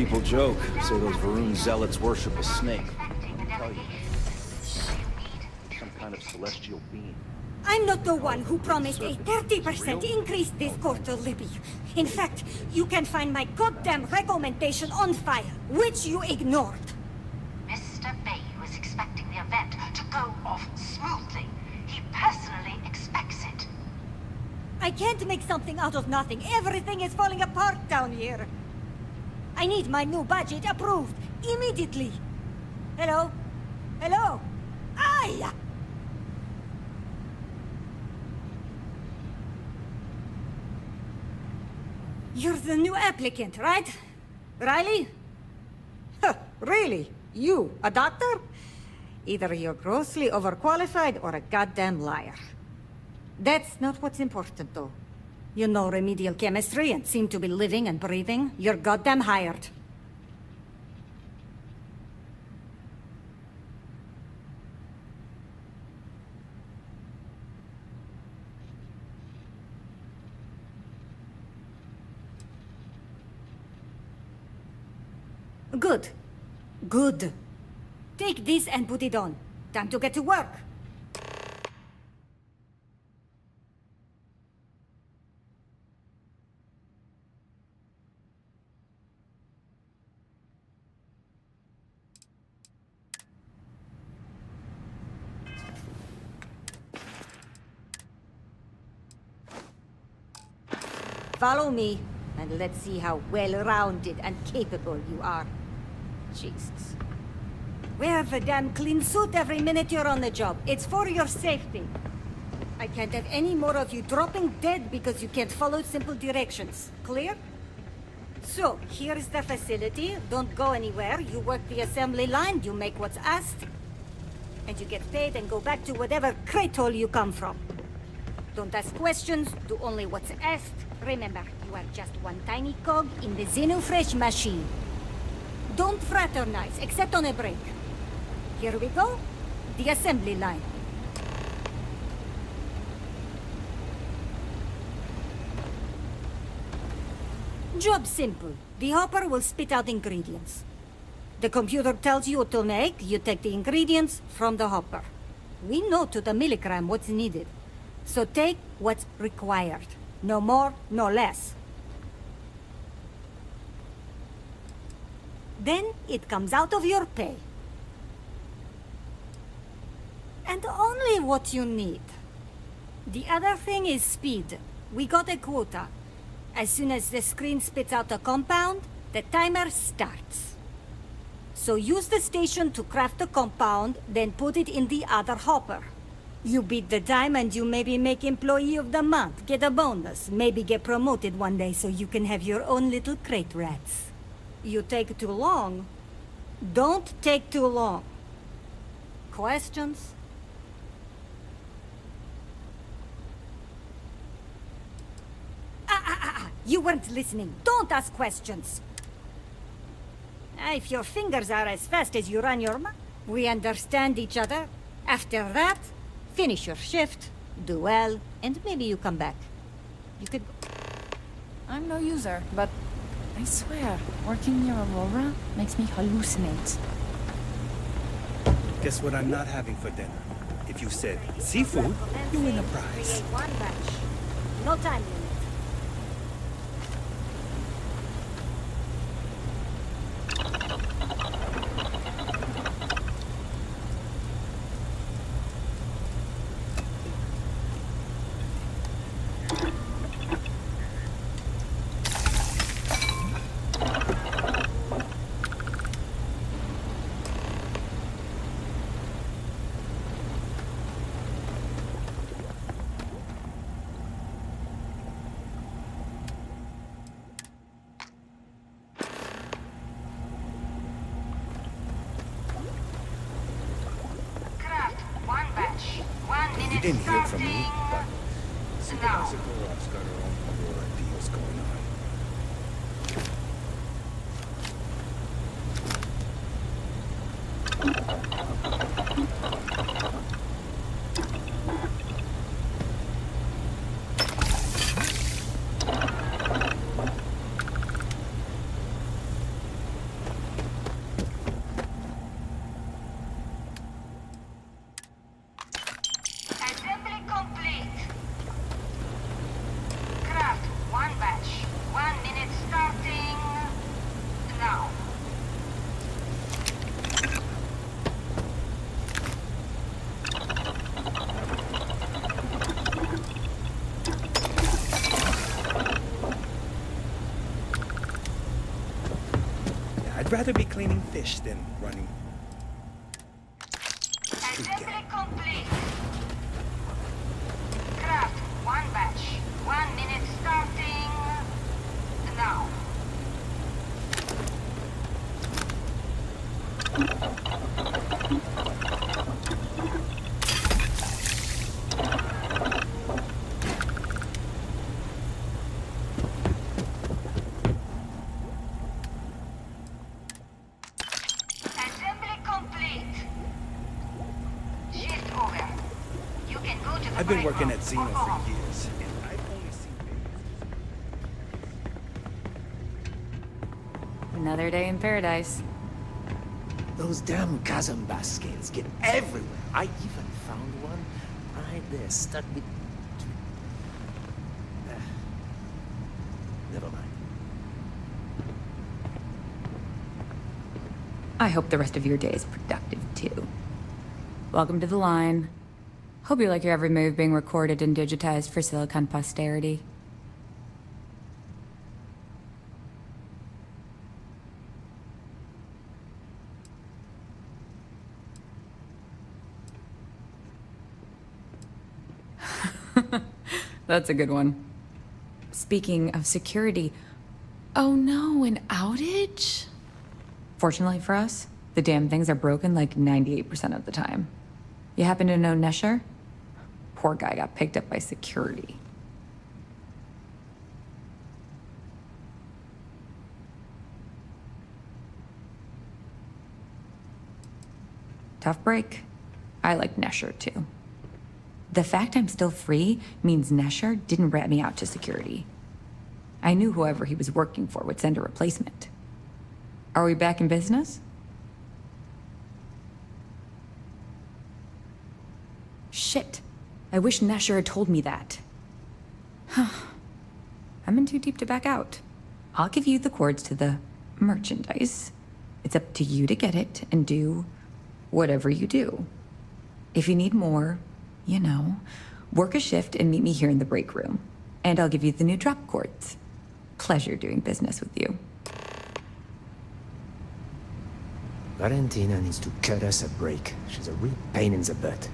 People joke, say those Varun zealots worship a snake. I'll tell you, some kind of celestial being. I'm not the one who promised a 30% increase this quarter, Libby. In fact, you can find my goddamn recommendation on file, which you ignored. Mr. Bay was expecting the event to go off smoothly. He personally expects it. I can't make something out of nothing. Everything is falling apart down here. I need my new budget approved immediately. Hello? Hello? Aye! You're the new applicant, right? Riley? Huh, really? You, a doctor? Either you're grossly overqualified or a goddamn liar. That's not what's important, though. You know remedial chemistry and seem to be living and breathing. You're goddamn hired. Good. Good. Take this and put it on. Time to get to work. Follow me, and let's see how well-rounded and capable you are. Jesus. Wear the damn clean suit every minute you're on the job. It's for your safety. I can't have any more of you dropping dead because you can't follow simple directions. Clear? So, here's the facility. Don't go anywhere. You work the assembly line, you make what's asked, and you get paid and go back to whatever crate hole you come from. Don't ask questions, do only what's asked. Remember, you are just one tiny cog in the Xenofresh machine. Don't fraternize, except on a break. Here we go. The assembly line. Job simple. The hopper will spit out ingredients. The computer tells you what to make, you take the ingredients from the hopper. We know to the milligram what's needed. So take what's required. No more, no less. Then it comes out of your pay. And only what you need. The other thing is speed. We got a quota. As soon as the screen spits out a compound, the timer starts. So use the station to craft the compound, then put it in the other hopper. You beat the time and you maybe make Employee of the Month, get a bonus, maybe get promoted one day so you can have your own little crate rats. You take too long. Don't take too long. Questions? You weren't listening. Don't ask questions. If your fingers are as fast as you run your mouth, we understand each other. After that, finish your shift, do well, and maybe you come back. You could... I'm no user, but I swear, working near Aurora makes me hallucinate. Guess what I'm not having for dinner? If you said seafood, you win a prize. One batch. No time limit. You didn't hear from me, but Supervisor Gorov's got her own Aurora deals going on. I'd rather be cleaning fish than running. Assembly complete. Craft one batch. 1 minute starting now. Assembly complete. Shift over. You can go to the I've been break working room at Xeno or for home. years, and I've only seen Another day in paradise. Those damn chasm bass scales get everywhere. I even found one right there, stuck between. Never mind. I hope the rest of your day is productive, too. Welcome to the line. Hope you like your every move being recorded and digitized for Silicon posterity. That's a good one. Speaking of security, oh no, an outage? Fortunately for us, the damn things are broken like 98% of the time. You happen to know Nesher? Poor guy got picked up by security. Tough break. I like Nesher too. The fact I'm still free means Nesher didn't rat me out to security. I knew whoever he was working for would send a replacement. Are we back in business? Shit. I wish Nesher had told me that. I'm in too deep to back out. I'll give you the cords to the merchandise. It's up to you to get it and do whatever you do. If you need more, you know, work a shift and meet me here in the break room. And I'll give you the new drop cords. Pleasure doing business with you. Valentina needs to cut us a break. She's a real pain in the butt.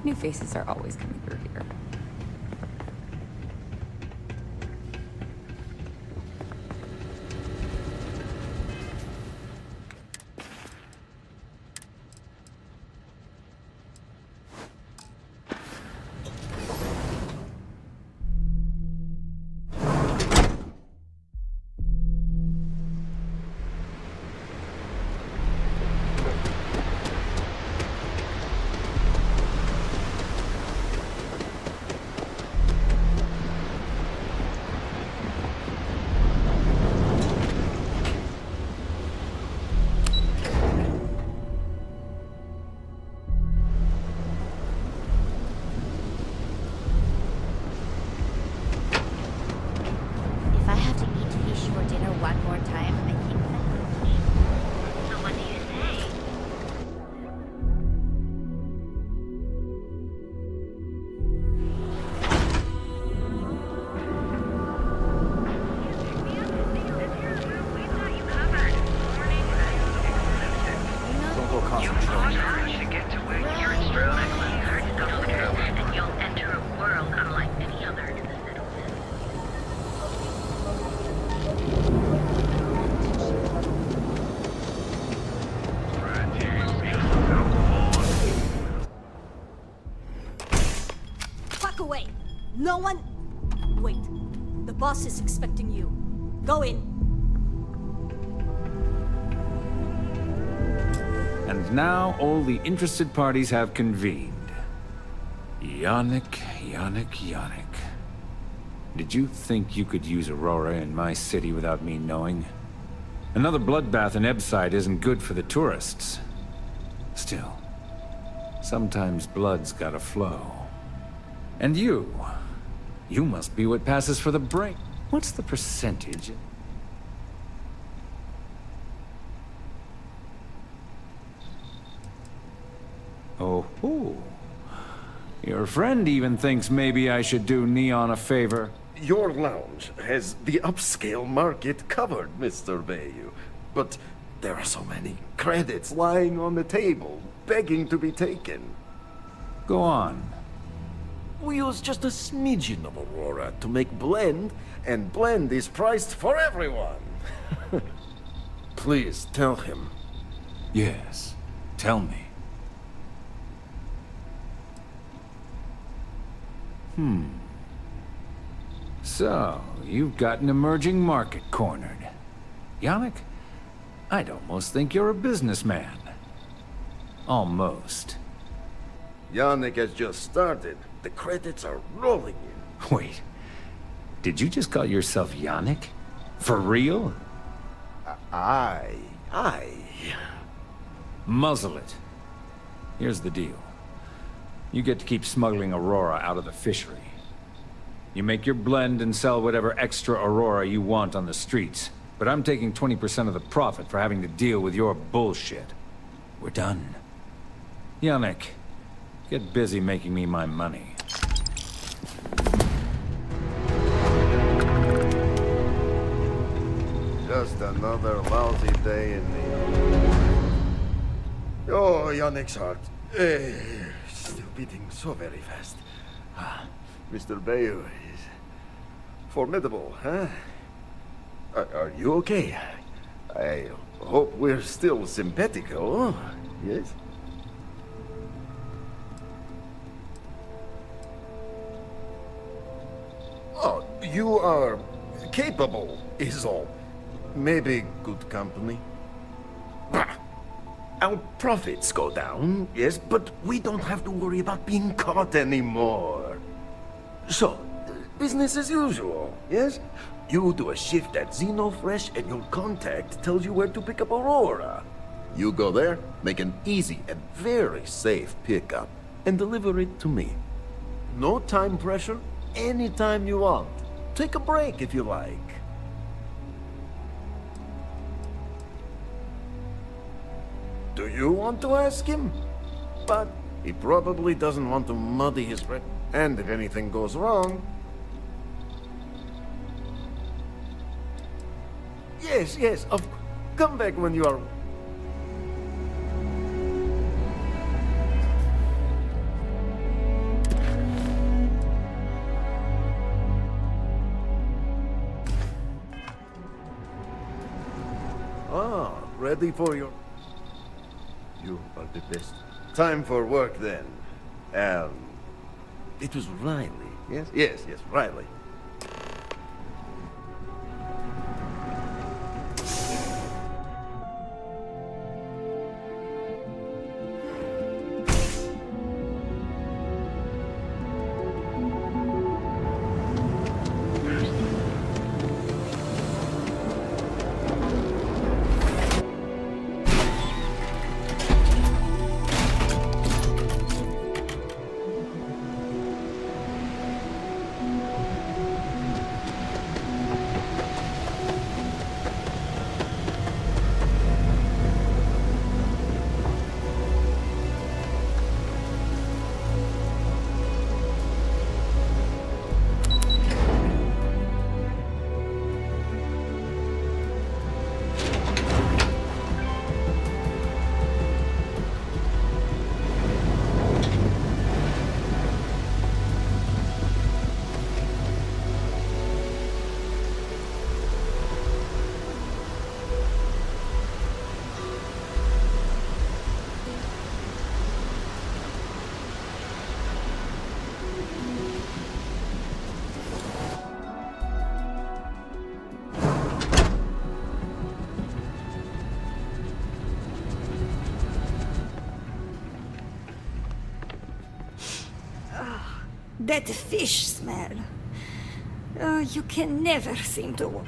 New faces are always coming through here. If I have to eat fish for dinner one more time, I think that would be. So what do you say? Don't go concentrating. To get to where you're extremely hard to go through, and you'll enter a world unlike any other in the settlement. Fuck away! No one... Wait. The boss is expecting you. Go in. And now all the interested parties have convened. Yannick. Did you think you could use Aurora in my city without me knowing? Another bloodbath in Ebside isn't good for the tourists. Still, sometimes blood's gotta flow. And you must be what passes for the brain. What's the percentage? Oh, Your friend even thinks maybe I should do Neon a favor. Your lounge has the upscale market covered, Mr. Bayou. But there are so many credits lying on the table, begging to be taken. Go on. We use just a smidgen of Aurora to make blend, and blend is priced for everyone. Please tell him. Yes, tell me. So, you've got an emerging market cornered. Yannick, I'd almost think you're a businessman. Almost. Yannick has just started. The credits are rolling in. Wait, did you just call yourself Yannick? For real? Aye. Muzzle it. Here's the deal. You get to keep smuggling Aurora out of the fishery. You make your blend and sell whatever extra Aurora you want on the streets. But I'm taking 20% of the profit for having to deal with your bullshit. We're done. Yannick, get busy making me my money. Just another lousy day in the... Oh, Yannick's heart. Still beating so very fast. Mr. Bayou is formidable, huh? Are you okay? I hope we're still simpatico, yes? Oh, you are capable, is all. Maybe good company. Our profits go down, yes, but we don't have to worry about being caught anymore. So, business as usual, yes? You do a shift at Xenofresh and your contact tells you where to pick up Aurora. You go there, make an easy and very safe pickup, and deliver it to me. No time pressure, anytime you want. Take a break if you like. Do you want to ask him? But he probably doesn't want to muddy his rep. And if anything goes wrong... Yes, come back when you are... Ready for your... You are the best. Time for work then. It was Riley, yes? Yes, Riley. That fish smell. You can never seem to...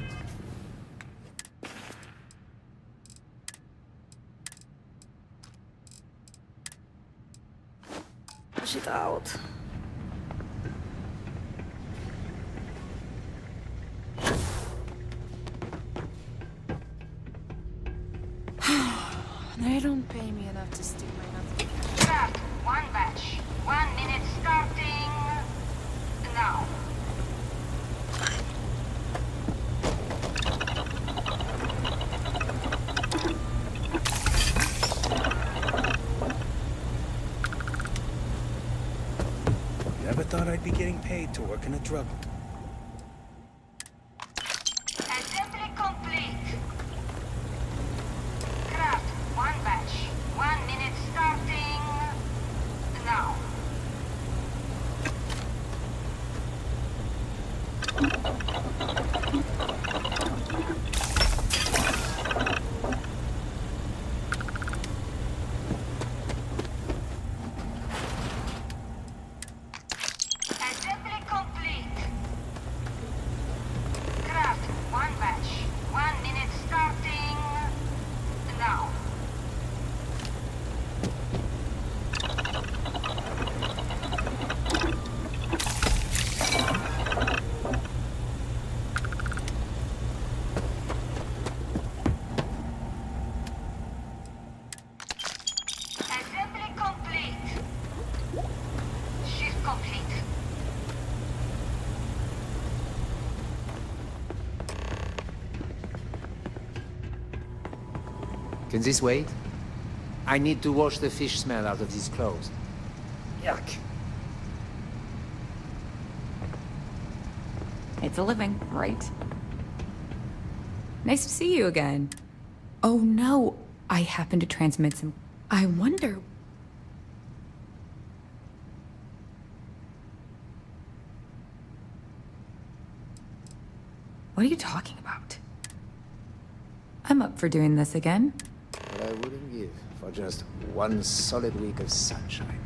Push it out. They don't pay me enough to stick my nuts. Craft one batch. 1 minute starting now. Never thought I'd be getting paid to work in a drug. Assembly complete. Craft 1 batch. 1 minute starting now. Assembly complete. Craft 1 batch. 1 minute starting now. Assembly complete. Shift complete. Can this wait? I need to wash the fish smell out of these clothes. Yuck. It's a living, right? Nice to see you again. Oh no, I happened to transmit some... I wonder... What are you talking about? I'm up for doing this again. What I wouldn't give for just one solid week of sunshine.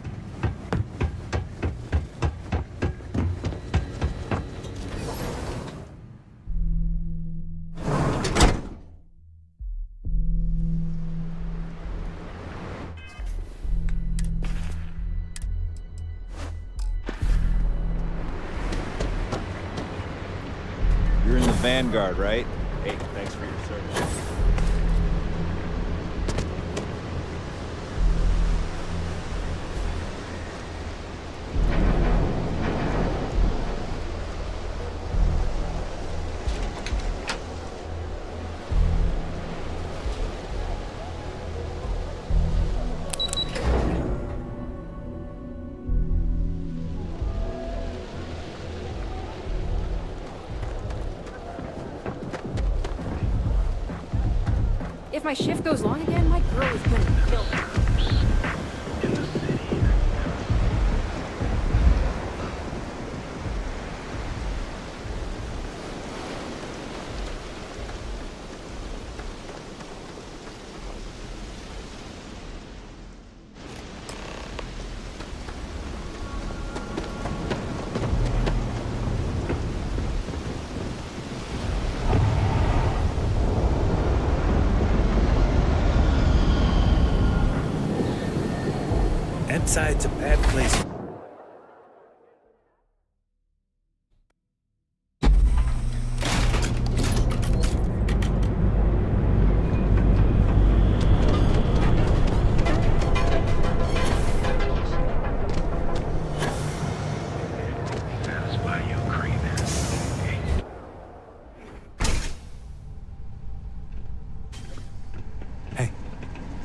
You're in the Vanguard, right? Hey, thanks for your service. If my shift goes long again, my girl is gonna kill me. Inside's a bad place.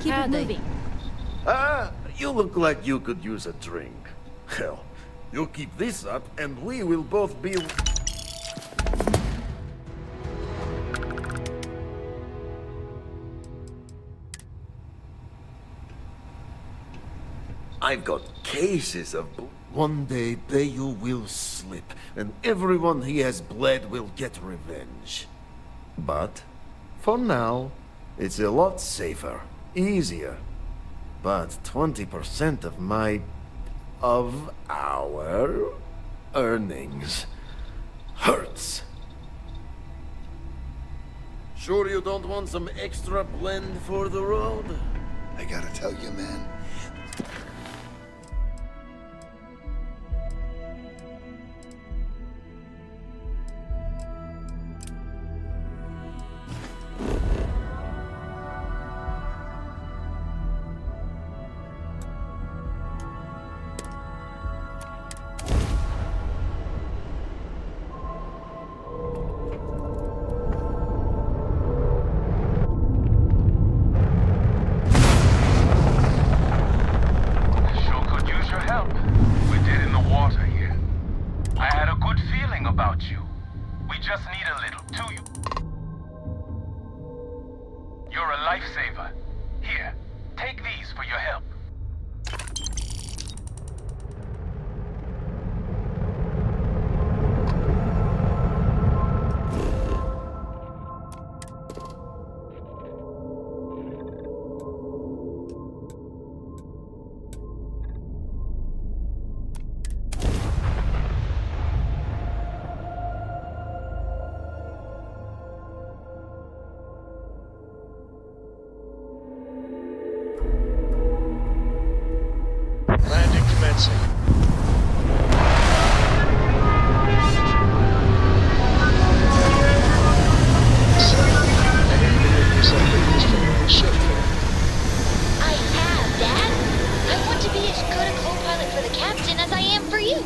Keep it moving. Ah, you look like you could use a drink. Hell, you keep this up and we will both be... I've got cases of... One day, Bayu will slip, and everyone he has bled will get revenge. But, for now, it's a lot safer, easier. But 20% of our earnings hurts. Sure you don't want some extra blend for the road? I gotta tell you, man. You're a lifesaver. Here, take these for your help. Landing commencing. So, I hear you make yourself pretty useful on the ship, kid. I have, Dad. I want to be as good a co-pilot for the captain as I am for you.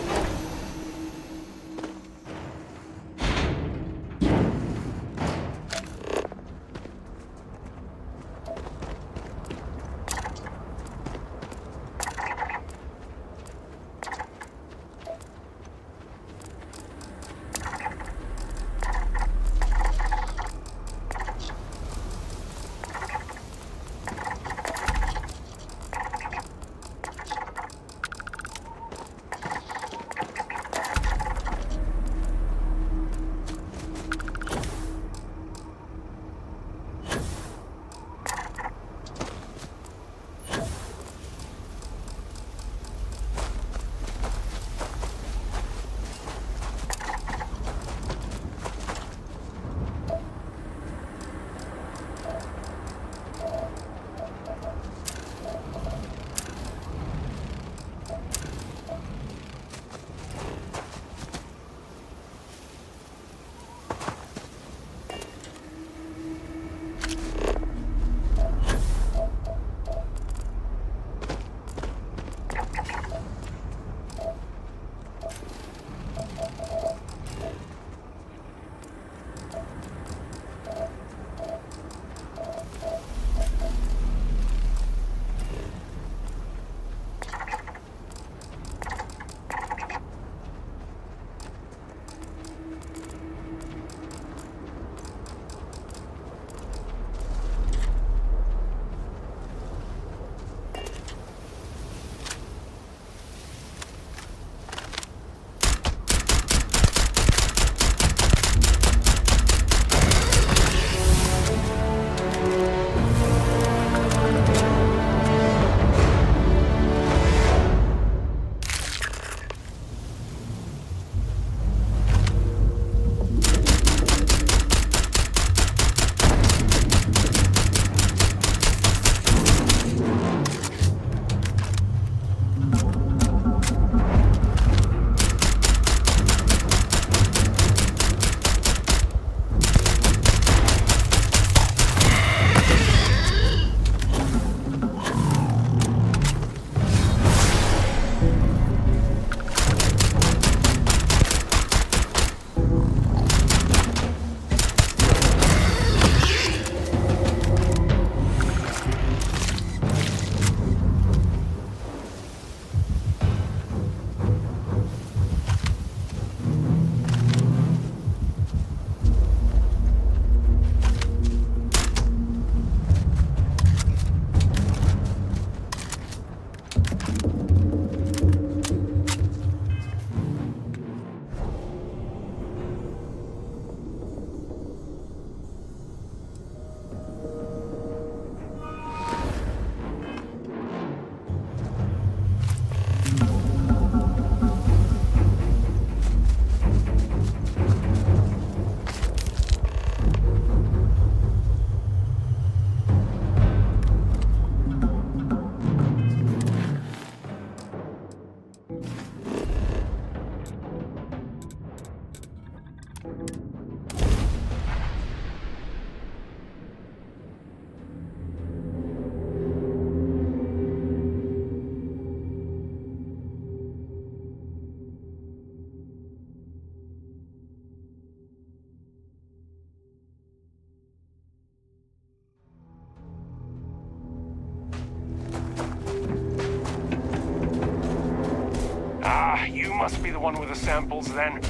You must be the one with the samples then.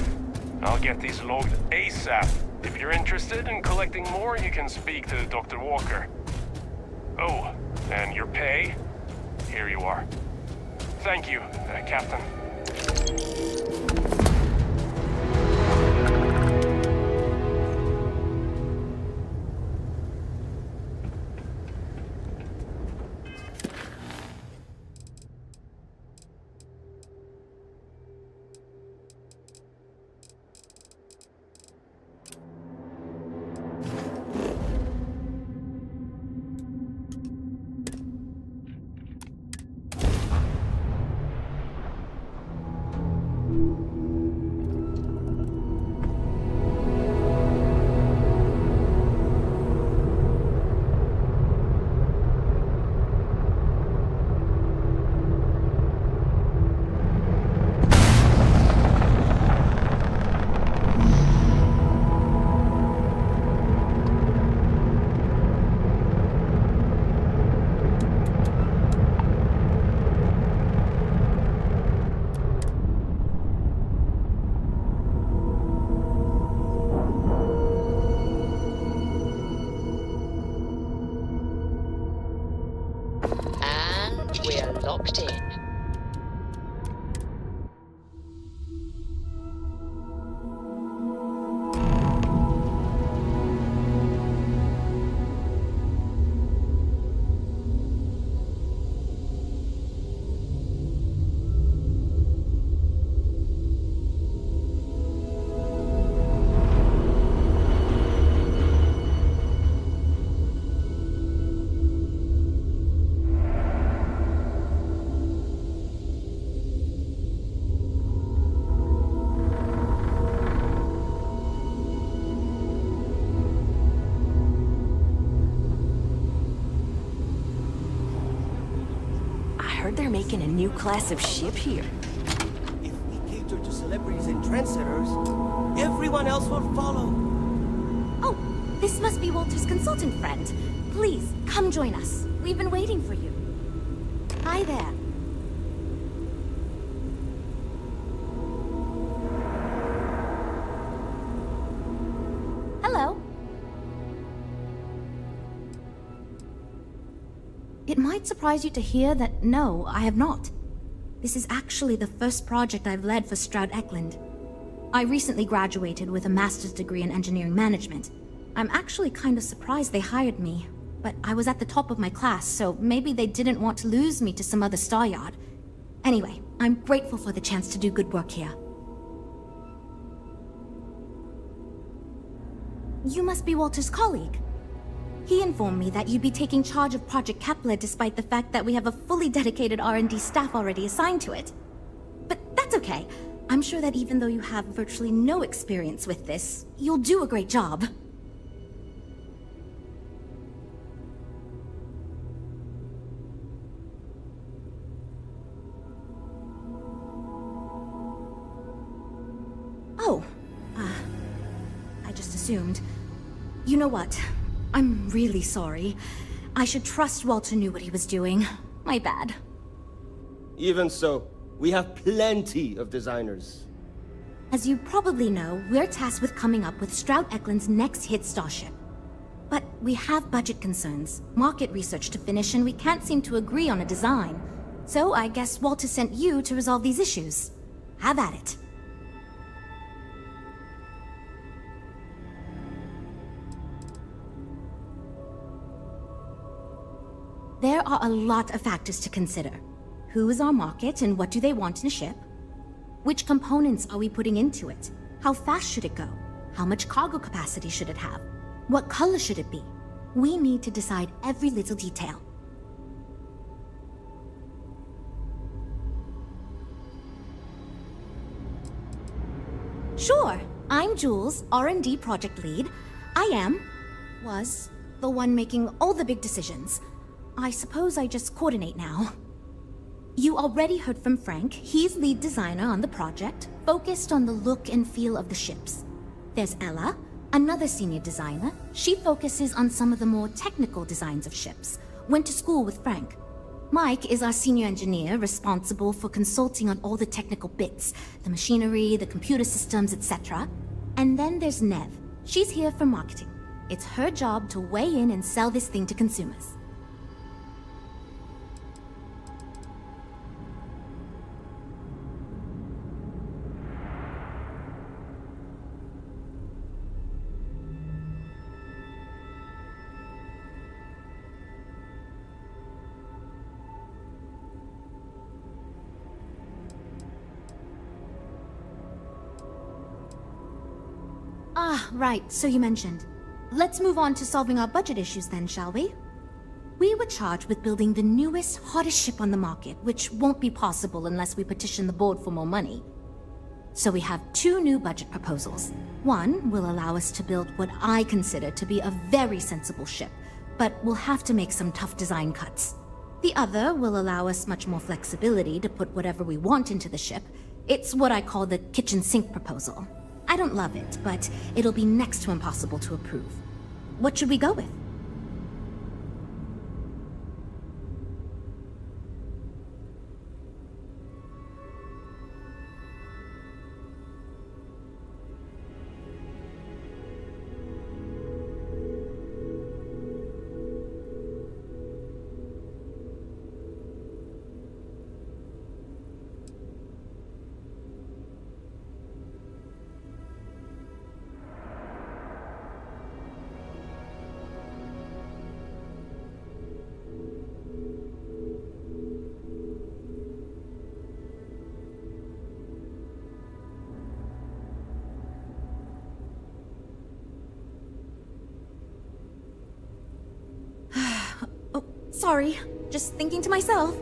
I'll get these logged ASAP. If you're interested in collecting more, you can speak to Dr. Walker. Oh, and your pay? Here you are. Thank you, Captain. And we're locked in. They're making a new class of ship here. If we cater to celebrities and trendsetters, everyone else will follow. Oh, this must be Walter's consultant friend. Please, come join us. We've been waiting for you. Hi there. Hello. It might surprise you to hear that no, I have not. This is actually the first project I've led for Stroud Eklund. I recently graduated with a master's degree in engineering management. I'm actually kind of surprised they hired me, but I was at the top of my class, so maybe they didn't want to lose me to some other star yard. Anyway, I'm grateful for the chance to do good work here. You must be Walter's colleague. He informed me that you'd be taking charge of Project Kepler despite the fact that we have a fully dedicated R&D staff already assigned to it. But that's okay. I'm sure that even though you have virtually no experience with this, you'll do a great job. Oh, I just assumed. You know what? I'm really sorry. I should trust Walter knew what he was doing. My bad. Even so, we have plenty of designers. As you probably know, we're tasked with coming up with Stroud Eklund's next hit starship. But we have budget concerns, market research to finish, and we can't seem to agree on a design. So I guess Walter sent you to resolve these issues. Have at it. There are a lot of factors to consider. Who is our market and what do they want in a ship? Which components are we putting into it? How fast should it go? How much cargo capacity should it have? What color should it be? We need to decide every little detail. Sure, I'm Jules, R&D project lead. was the one making all the big decisions. I suppose I just coordinate now. You already heard from Frank. He's lead designer on the project, focused on the look and feel of the ships. There's Ella, another senior designer. She focuses on some of the more technical designs of ships. Went to school with Frank. Mike is our senior engineer, responsible for consulting on all the technical bits, the machinery, the computer systems, etc. And then there's Nev. She's here for marketing. It's her job to weigh in and sell this thing to consumers. Ah, right, so you mentioned. Let's move on to solving our budget issues then, shall we? We were charged with building the newest, hottest ship on the market, which won't be possible unless we petition the board for more money. So we have 2 new budget proposals. One will allow us to build what I consider to be a very sensible ship, but we'll have to make some tough design cuts. The other will allow us much more flexibility to put whatever we want into the ship. It's what I call the kitchen sink proposal. I don't love it, but it'll be next to impossible to approve. What should we go with? Sorry, just thinking to myself.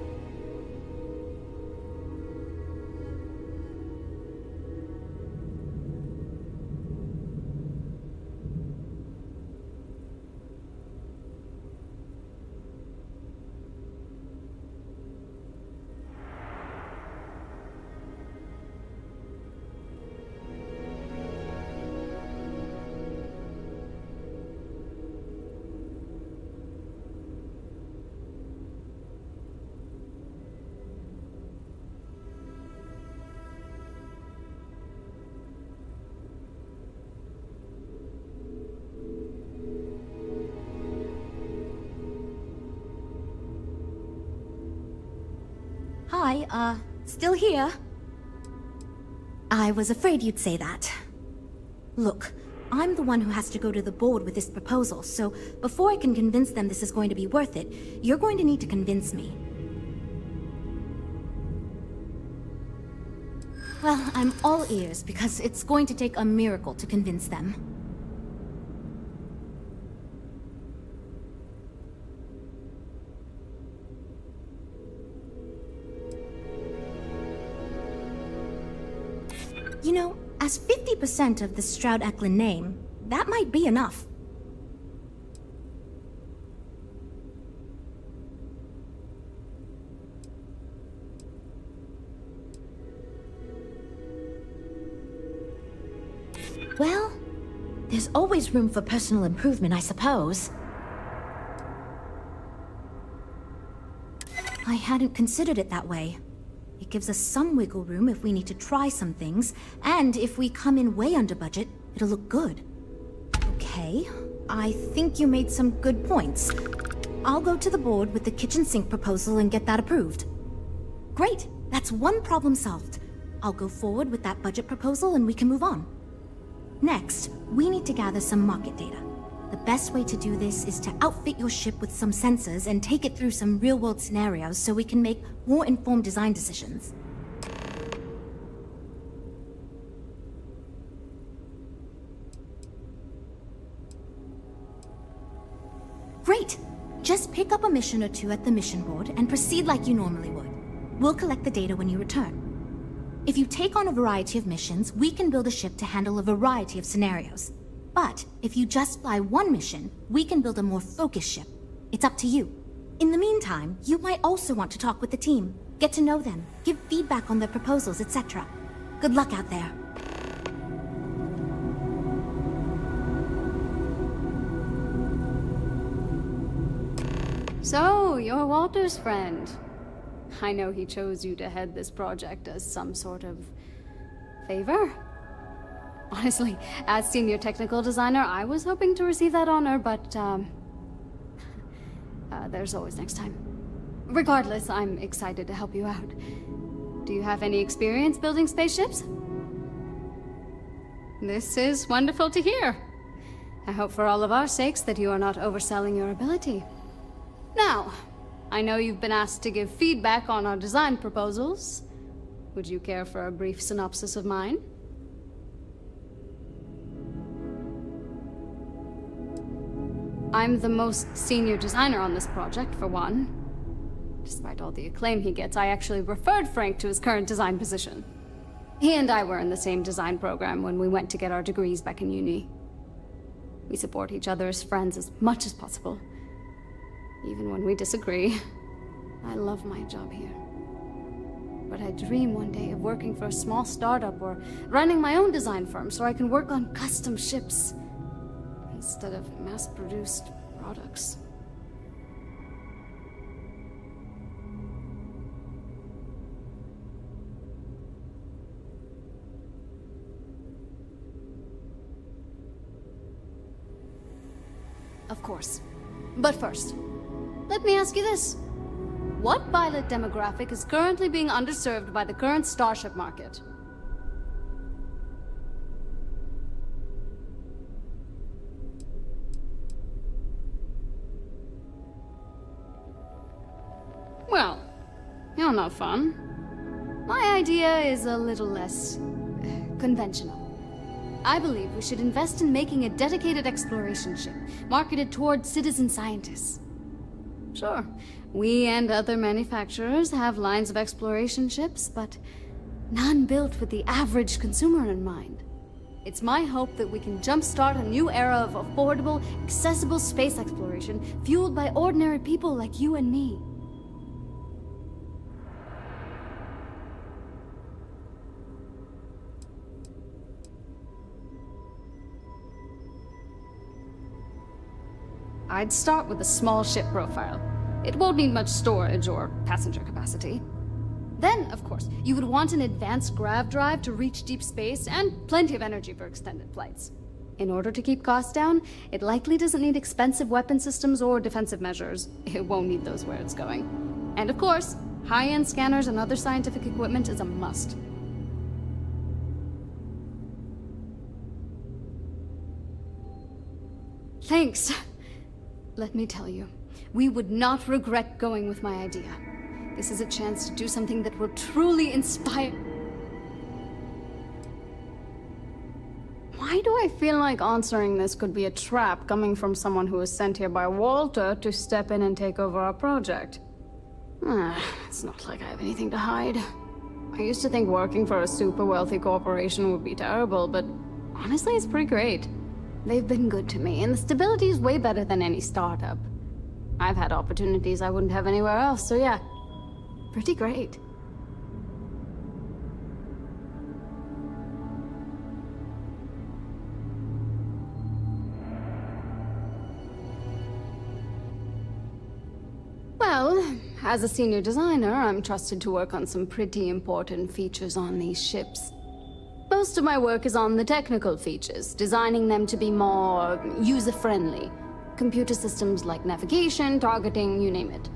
Hi, still here? I was afraid you'd say that. Look, I'm the one who has to go to the board with this proposal, so before I can convince them this is going to be worth it, you're going to need to convince me. Well, I'm all ears because it's going to take a miracle to convince them. You know, as 50% of the Stroud-Eklund name, that might be enough. Well, there's always room for personal improvement, I suppose. I hadn't considered it that way. It gives us some wiggle room if we need to try some things, and if we come in way under budget, it'll look good. Okay, I think you made some good points. I'll go to the board with the kitchen sink proposal and get that approved. Great, that's one problem solved. I'll go forward with that budget proposal and we can move on. Next, we need to gather some market data. The best way to do this is to outfit your ship with some sensors and take it through some real-world scenarios so we can make more informed design decisions. Great! Just pick up a mission or two at the mission board and proceed like you normally would. We'll collect the data when you return. If you take on a variety of missions, we can build a ship to handle a variety of scenarios. But if you just fly one mission, we can build a more focused ship. It's up to you. In the meantime, you might also want to talk with the team, get to know them, give feedback on their proposals, etc. Good luck out there. So, you're Walter's friend. I know he chose you to head this project as some sort of favor. Honestly, as senior technical designer, I was hoping to receive that honor, but, there's always next time. Regardless, I'm excited to help you out. Do you have any experience building spaceships? This is wonderful to hear. I hope for all of our sakes that you are not overselling your ability. Now, I know you've been asked to give feedback on our design proposals. Would you care for a brief synopsis of mine? I'm the most senior designer on this project, for one. Despite all the acclaim he gets, I actually referred Frank to his current design position. He and I were in the same design program when we went to get our degrees back in uni. We support each other as friends as much as possible. Even when we disagree. I love my job here. But I dream one day of working for a small startup or running my own design firm so I can work on custom ships instead of mass-produced products. Of course. But first, let me ask you this. What pilot demographic is currently being underserved by the current starship market? Well, you're no fun. My idea is a little less conventional. I believe we should invest in making a dedicated exploration ship, marketed toward citizen scientists. Sure, we and other manufacturers have lines of exploration ships, but none built with the average consumer in mind. It's my hope that we can jumpstart a new era of affordable, accessible space exploration, fueled by ordinary people like you and me. I'd start with a small ship profile. It won't need much storage or passenger capacity. Then, of course, you would want an advanced grav drive to reach deep space and plenty of energy for extended flights. In order to keep costs down, it likely doesn't need expensive weapon systems or defensive measures. It won't need those where it's going. And of course, high-end scanners and other scientific equipment is a must. Thanks. Let me tell you, we would not regret going with my idea. This is a chance to do something that will truly inspire... Why do I feel like answering this could be a trap coming from someone who was sent here by Walter to step in and take over our project? It's not like I have anything to hide. I used to think working for a super wealthy corporation would be terrible, but honestly, it's pretty great. They've been good to me, and the stability is way better than any startup. I've had opportunities I wouldn't have anywhere else, so yeah, pretty great. Well, as a senior designer, I'm trusted to work on some pretty important features on these ships. Most of my work is on the technical features, designing them to be more user-friendly. Computer systems like navigation, targeting, you name it.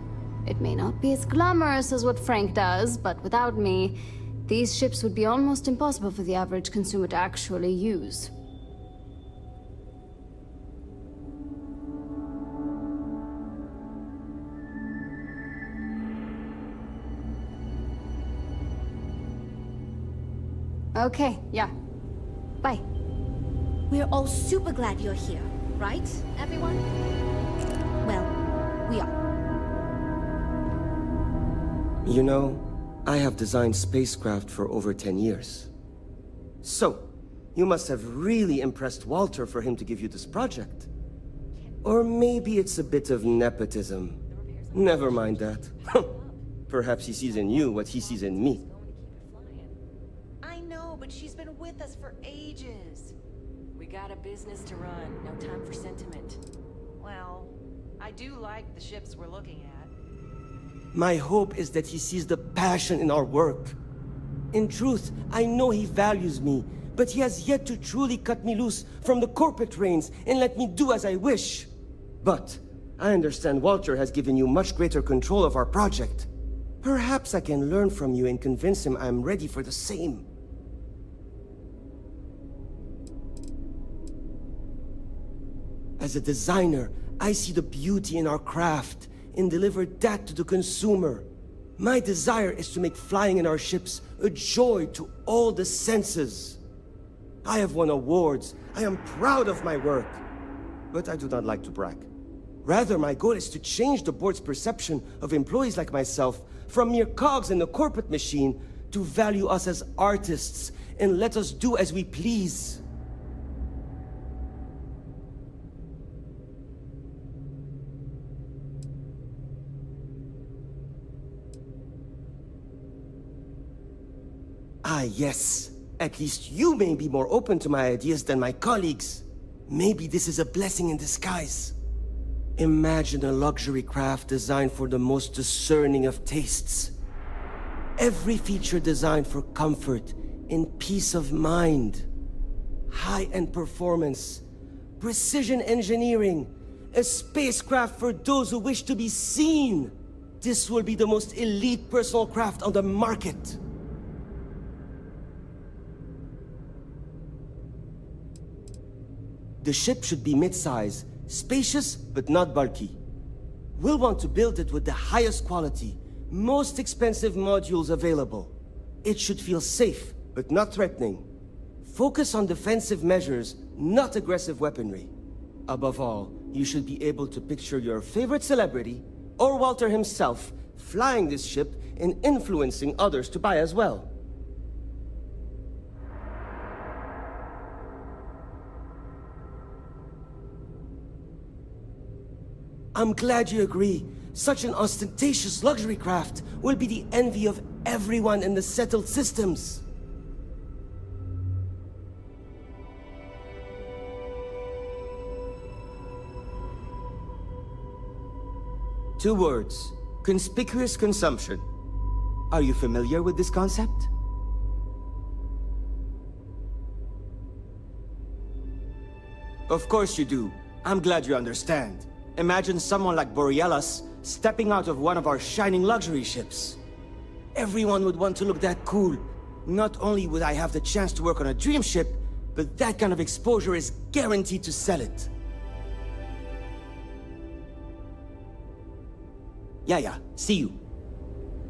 It may not be as glamorous as what Frank does, but without me, these ships would be almost impossible for the average consumer to actually use. Okay, yeah. Bye. We're all super glad you're here, right, everyone? Well, we are. You know, I have designed spacecraft for over 10 years. So, you must have really impressed Walter for him to give you this project. Or maybe it's a bit of nepotism. Never mind that. Perhaps he sees in you what he sees in me. But she's been with us for ages. We got a business to run, no time for sentiment. Well, I do like the ships we're looking at. My hope is that he sees the passion in our work. In truth, I know he values me, but he has yet to truly cut me loose from the corporate reins and let me do as I wish. But I understand Walter has given you much greater control of our project. Perhaps I can learn from you and convince him I'm ready for the same. As a designer, I see the beauty in our craft and deliver that to the consumer. My desire is to make flying in our ships a joy to all the senses. I have won awards. I am proud of my work. But I do not like to brag. Rather, my goal is to change the board's perception of employees like myself from mere cogs in the corporate machine to value us as artists and let us do as we please. Ah, yes. At least you may be more open to my ideas than my colleagues. Maybe this is a blessing in disguise. Imagine a luxury craft designed for the most discerning of tastes. Every feature designed for comfort and peace of mind. High-end performance, precision engineering, a spacecraft for those who wish to be seen. This will be the most elite personal craft on the market. The ship should be mid-size, spacious but not bulky. We'll want to build it with the highest quality, most expensive modules available. It should feel safe, but not threatening. Focus on defensive measures, not aggressive weaponry. Above all, you should be able to picture your favorite celebrity, or Walter himself, flying this ship and influencing others to buy as well. I'm glad you agree. Such an ostentatious luxury craft will be the envy of everyone in the settled systems. Two words. Conspicuous consumption. Are you familiar with this concept? Of course you do. I'm glad you understand. Imagine someone like Borealis stepping out of one of our shining luxury ships. Everyone would want to look that cool. Not only would I have the chance to work on a dream ship, but that kind of exposure is guaranteed to sell it. Yeah, see you.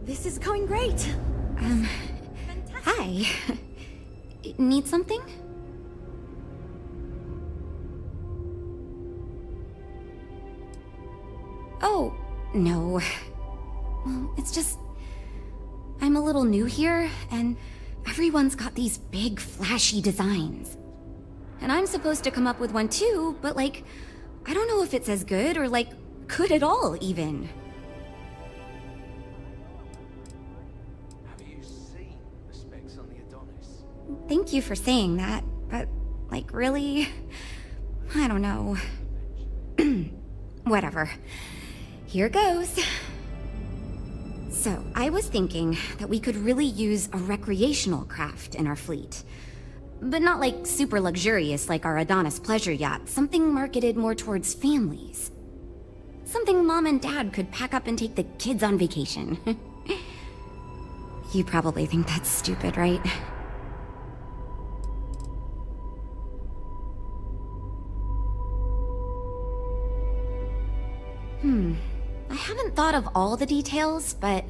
This is going great. Hi. Need something? Oh, no. Well, it's just... I'm a little new here, and everyone's got these big, flashy designs. And I'm supposed to come up with one too, but like, I don't know if it's as good or like, good at all, even. Have you seen the specs on the Adonis? Thank you for saying that, but like, really? I don't know. Whatever. Here goes. So, I was thinking that we could really use a recreational craft in our fleet. But not like super luxurious like our Adonis pleasure yacht, something marketed more towards families. Something Mom and Dad could pack up and take the kids on vacation. You probably think that's stupid, right? I haven't thought of all the details, but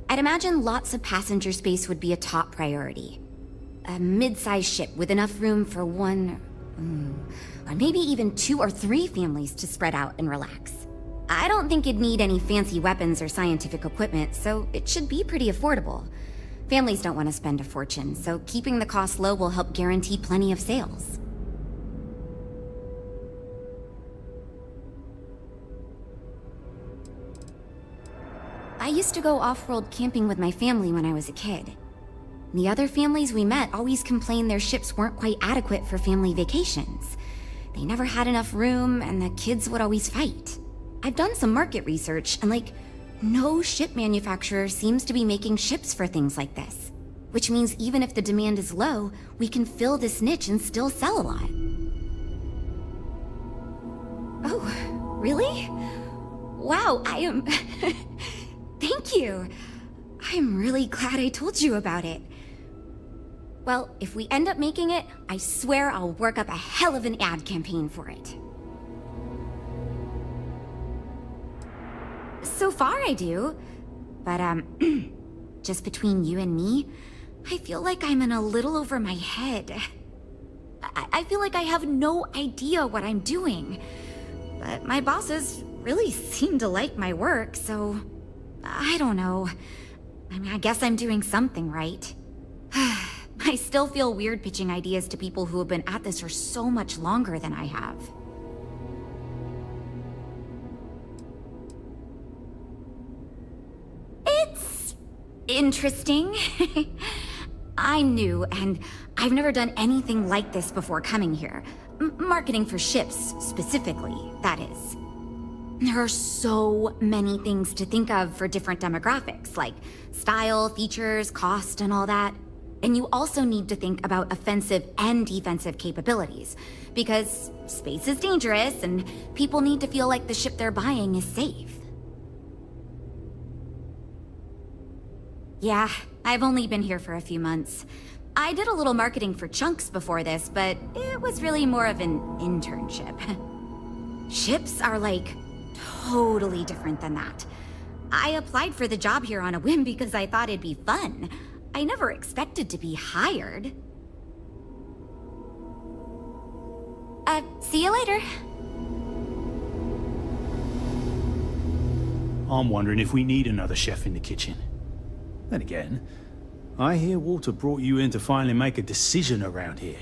I'd imagine lots of passenger space would be a top priority. A mid-sized ship with enough room for one, or maybe even 2 or 3 families to spread out and relax. I don't think it'd need any fancy weapons or scientific equipment, so it should be pretty affordable. Families don't want to spend a fortune, so keeping the cost low will help guarantee plenty of sales. I used to go off-world camping with my family when I was a kid. The other families we met always complained their ships weren't quite adequate for family vacations. They never had enough room, and the kids would always fight. I've done some market research, and like, no ship manufacturer seems to be making ships for things like this. Which means even if the demand is low, we can fill this niche and still sell a lot. Oh, really? Wow, I am... Thank you! I'm really glad I told you about it. Well, if we end up making it, I swear I'll work up a hell of an ad campaign for it. So far I do, but just between you and me, I feel like I'm in a little over my head. I feel like I have no idea what I'm doing, but my bosses really seem to like my work, so I don't know. I mean, I guess I'm doing something right. I still feel weird pitching ideas to people who have been at this for so much longer than I have. It's interesting. I'm new, and I've never done anything like this before coming here. Marketing for ships, specifically, that is. There are so many things to think of for different demographics, like style, features, cost, and all that. And you also need to think about offensive and defensive capabilities, because space is dangerous and people need to feel like the ship they're buying is safe. Yeah, I've only been here for a few months. I did a little marketing for Chunks before this, but it was really more of an internship. Ships are like totally different than that. I applied for the job here on a whim because I thought it'd be fun. I never expected to be hired. See you later. I'm wondering if we need another chef in the kitchen. Then again, I hear Walter brought you in to finally make a decision around here.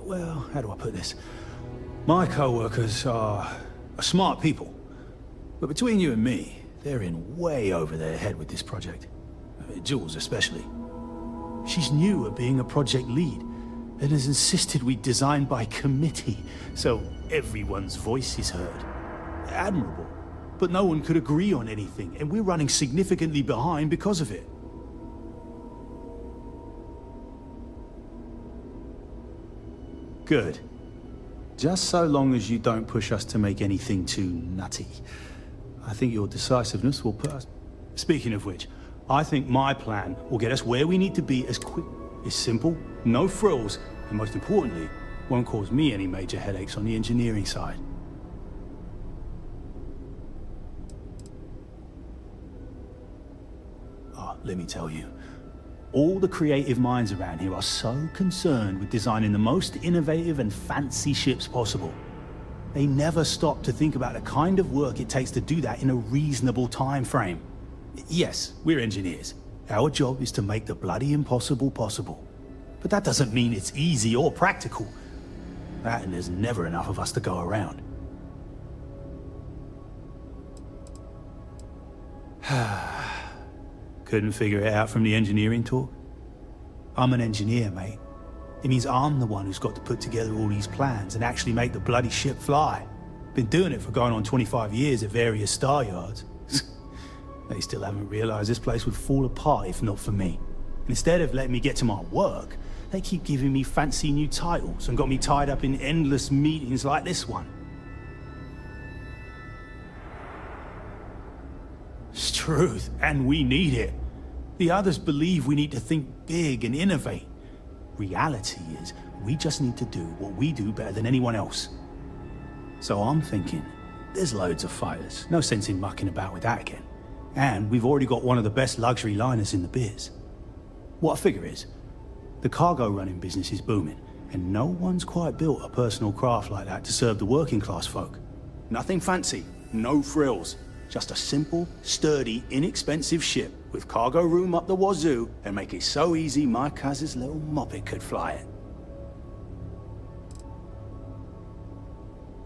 Well, how do I put this? My co-workers are smart people. But between you and me, they're in way over their head with this project. Jules especially. She's new at being a project lead and has insisted we design by committee, so everyone's voice is heard. Admirable. But no one could agree on anything, and we're running significantly behind because of it. Good. Just so long as you don't push us to make anything too nutty. I think your decisiveness will put us... Speaking of which, I think my plan will get us where we need to be as quick. It's simple, no frills, and most importantly, won't cause me any major headaches on the engineering side. Let me tell you, all the creative minds around here are so concerned with designing the most innovative and fancy ships possible. They never stop to think about the kind of work it takes to do that in a reasonable time frame. Yes, we're engineers. Our job is to make the bloody impossible possible. But that doesn't mean it's easy or practical. That and there's never enough of us to go around. Couldn't figure it out from the engineering talk? I'm an engineer, mate. It means I'm the one who's got to put together all these plans and actually make the bloody ship fly. Been doing it for going on 25 years at various star yards. They still haven't realized this place would fall apart if not for me. And instead of letting me get to my work, they keep giving me fancy new titles and got me tied up in endless meetings like this one. It's truth, and we need it. The others believe we need to think big and innovate. Reality is, we just need to do what we do better than anyone else. So I'm thinking, there's loads of fighters. No sense in mucking about with that again. And we've already got one of the best luxury liners in the biz. What I figure is, the cargo running business is booming, and no one's quite built a personal craft like that to serve the working class folk. Nothing fancy, no frills. Just a simple, sturdy, inexpensive ship with cargo room up the wazoo and make it so easy my cousin's little moppet could fly it.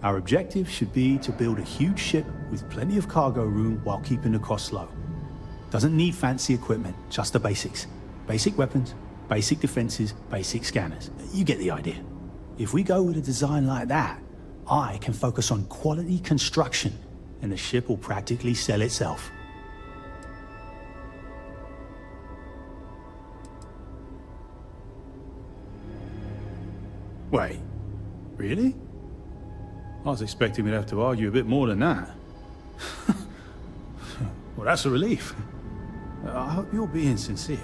Our objective should be to build a huge ship with plenty of cargo room while keeping the costs low. Doesn't need fancy equipment, just the basics. Basic weapons, basic defenses, basic scanners. You get the idea. If we go with a design like that, I can focus on quality construction and the ship will practically sell itself. Wait, really? I was expecting we'd have to argue a bit more than that. Well, that's a relief. I hope you're being sincere.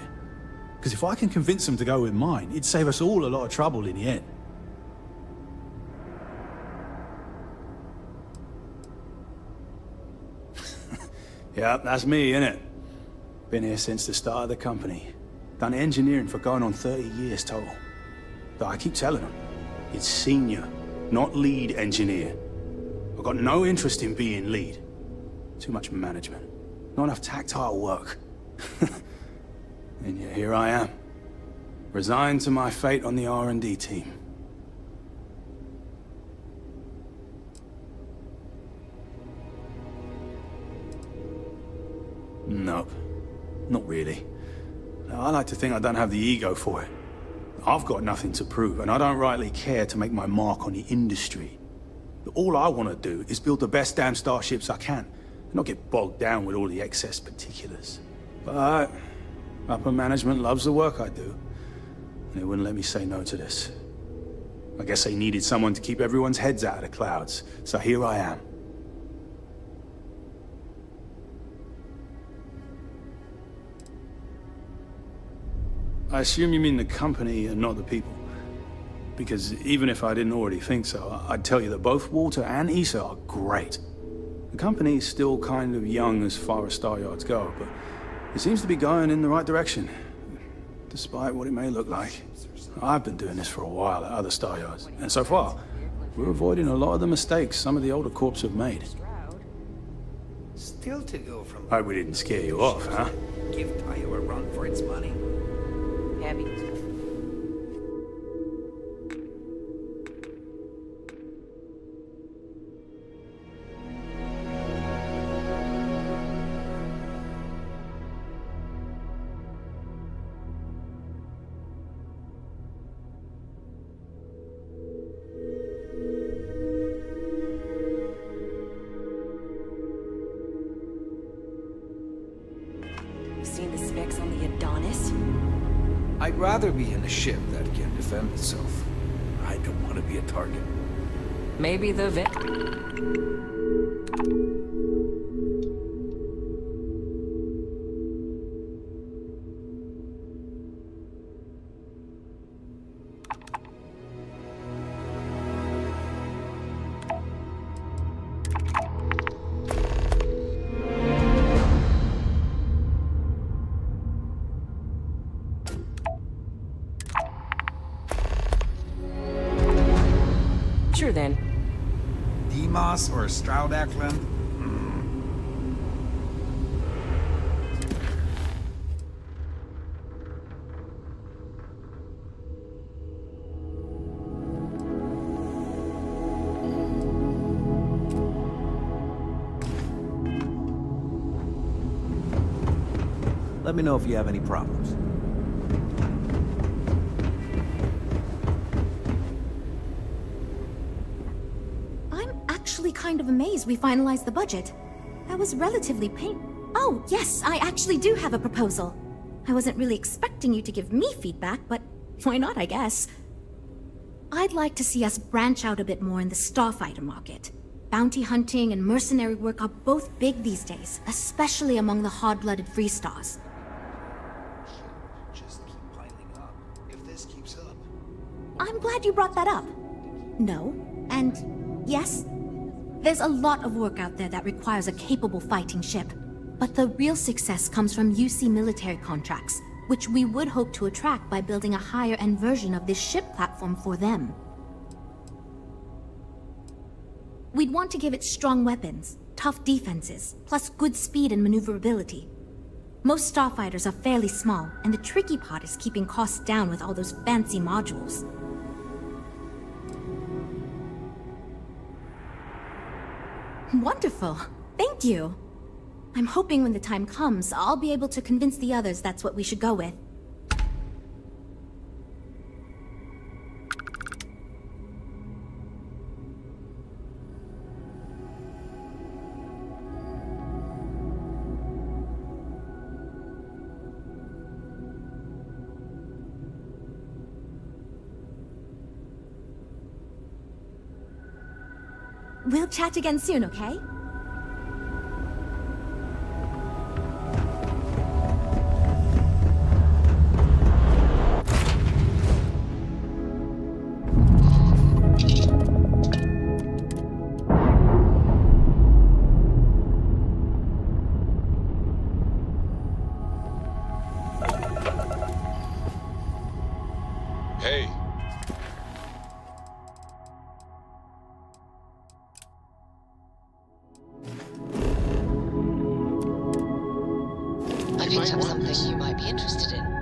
Because if I can convince them to go with mine, it'd save us all a lot of trouble in the end. Yeah, that's me, innit? Been here since the start of the company. Done engineering for going on 30 years total. But I keep telling them, it's senior, not lead engineer. I've got no interest in being lead. Too much management. Not enough tactile work. And yet here I am. Resigned to my fate on the R&D team. Nope. Not really. I like to think I don't have the ego for it. I've got nothing to prove, and I don't rightly care to make my mark on the industry. But all I want to do is build the best damn starships I can, and not get bogged down with all the excess particulars. But upper management loves the work I do, and they wouldn't let me say no to this. I guess they needed someone to keep everyone's heads out of the clouds, so here I am. I assume you mean the company and not the people. Because even if I didn't already think so, I'd tell you that both Walter and Issa are great. The company's still kind of young as far as Star Yards go, but it seems to be going in the right direction. Despite what it may look like. I've been doing this for a while at other Star Yards, and so far, we're avoiding a lot of the mistakes some of the older corps have made. Still to go from... Hope we didn't scare you off, huh? Give Tayo a run for its money. Abby. You seen the specs on the Adonis? I'd rather be in a ship that can defend itself. I don't want to be a target. Maybe the Sure then. Demos or Straudackland? Let me know if you have any problems. Actually kind of amazed we finalized the budget. That was relatively Oh, yes, I actually do have a proposal. I wasn't really expecting you to give me feedback, but why not, I guess. I'd like to see us branch out a bit more in the starfighter market. Bounty hunting and mercenary work are both big these days, especially among the hard-blooded free stars. Just keep piling up. If this keeps up... I'm glad you brought that up. No, and yes, there's a lot of work out there that requires a capable fighting ship. But the real success comes from UC military contracts, which we would hope to attract by building a higher-end version of this ship platform for them. We'd want to give it strong weapons, tough defenses, plus good speed and maneuverability. Most starfighters are fairly small, and the tricky part is keeping costs down with all those fancy modules. Wonderful. Thank you. I'm hoping when the time comes, I'll be able to convince the others that's what we should go with. We'll chat again soon, okay? Hey. picked up something you might be interested in.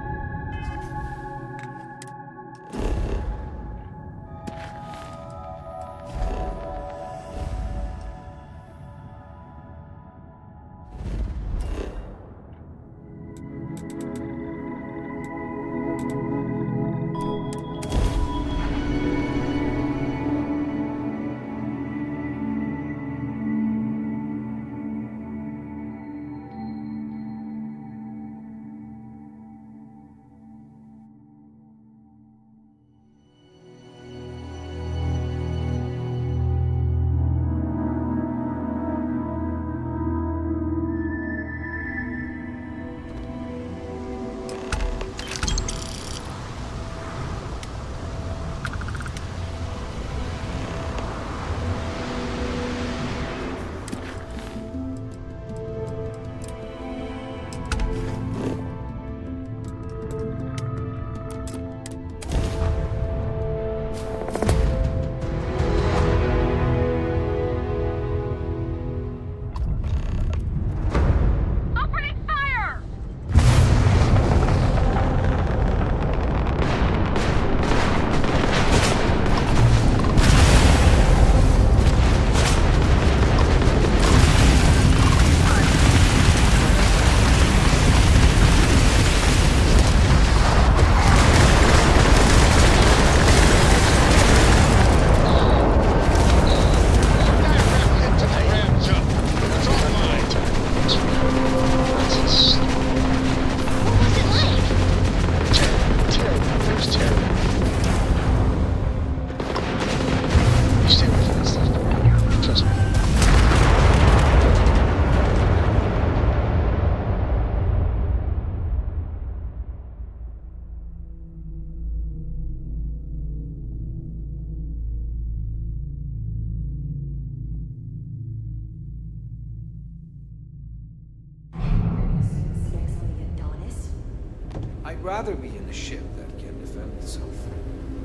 I'd rather be in a ship that can defend itself.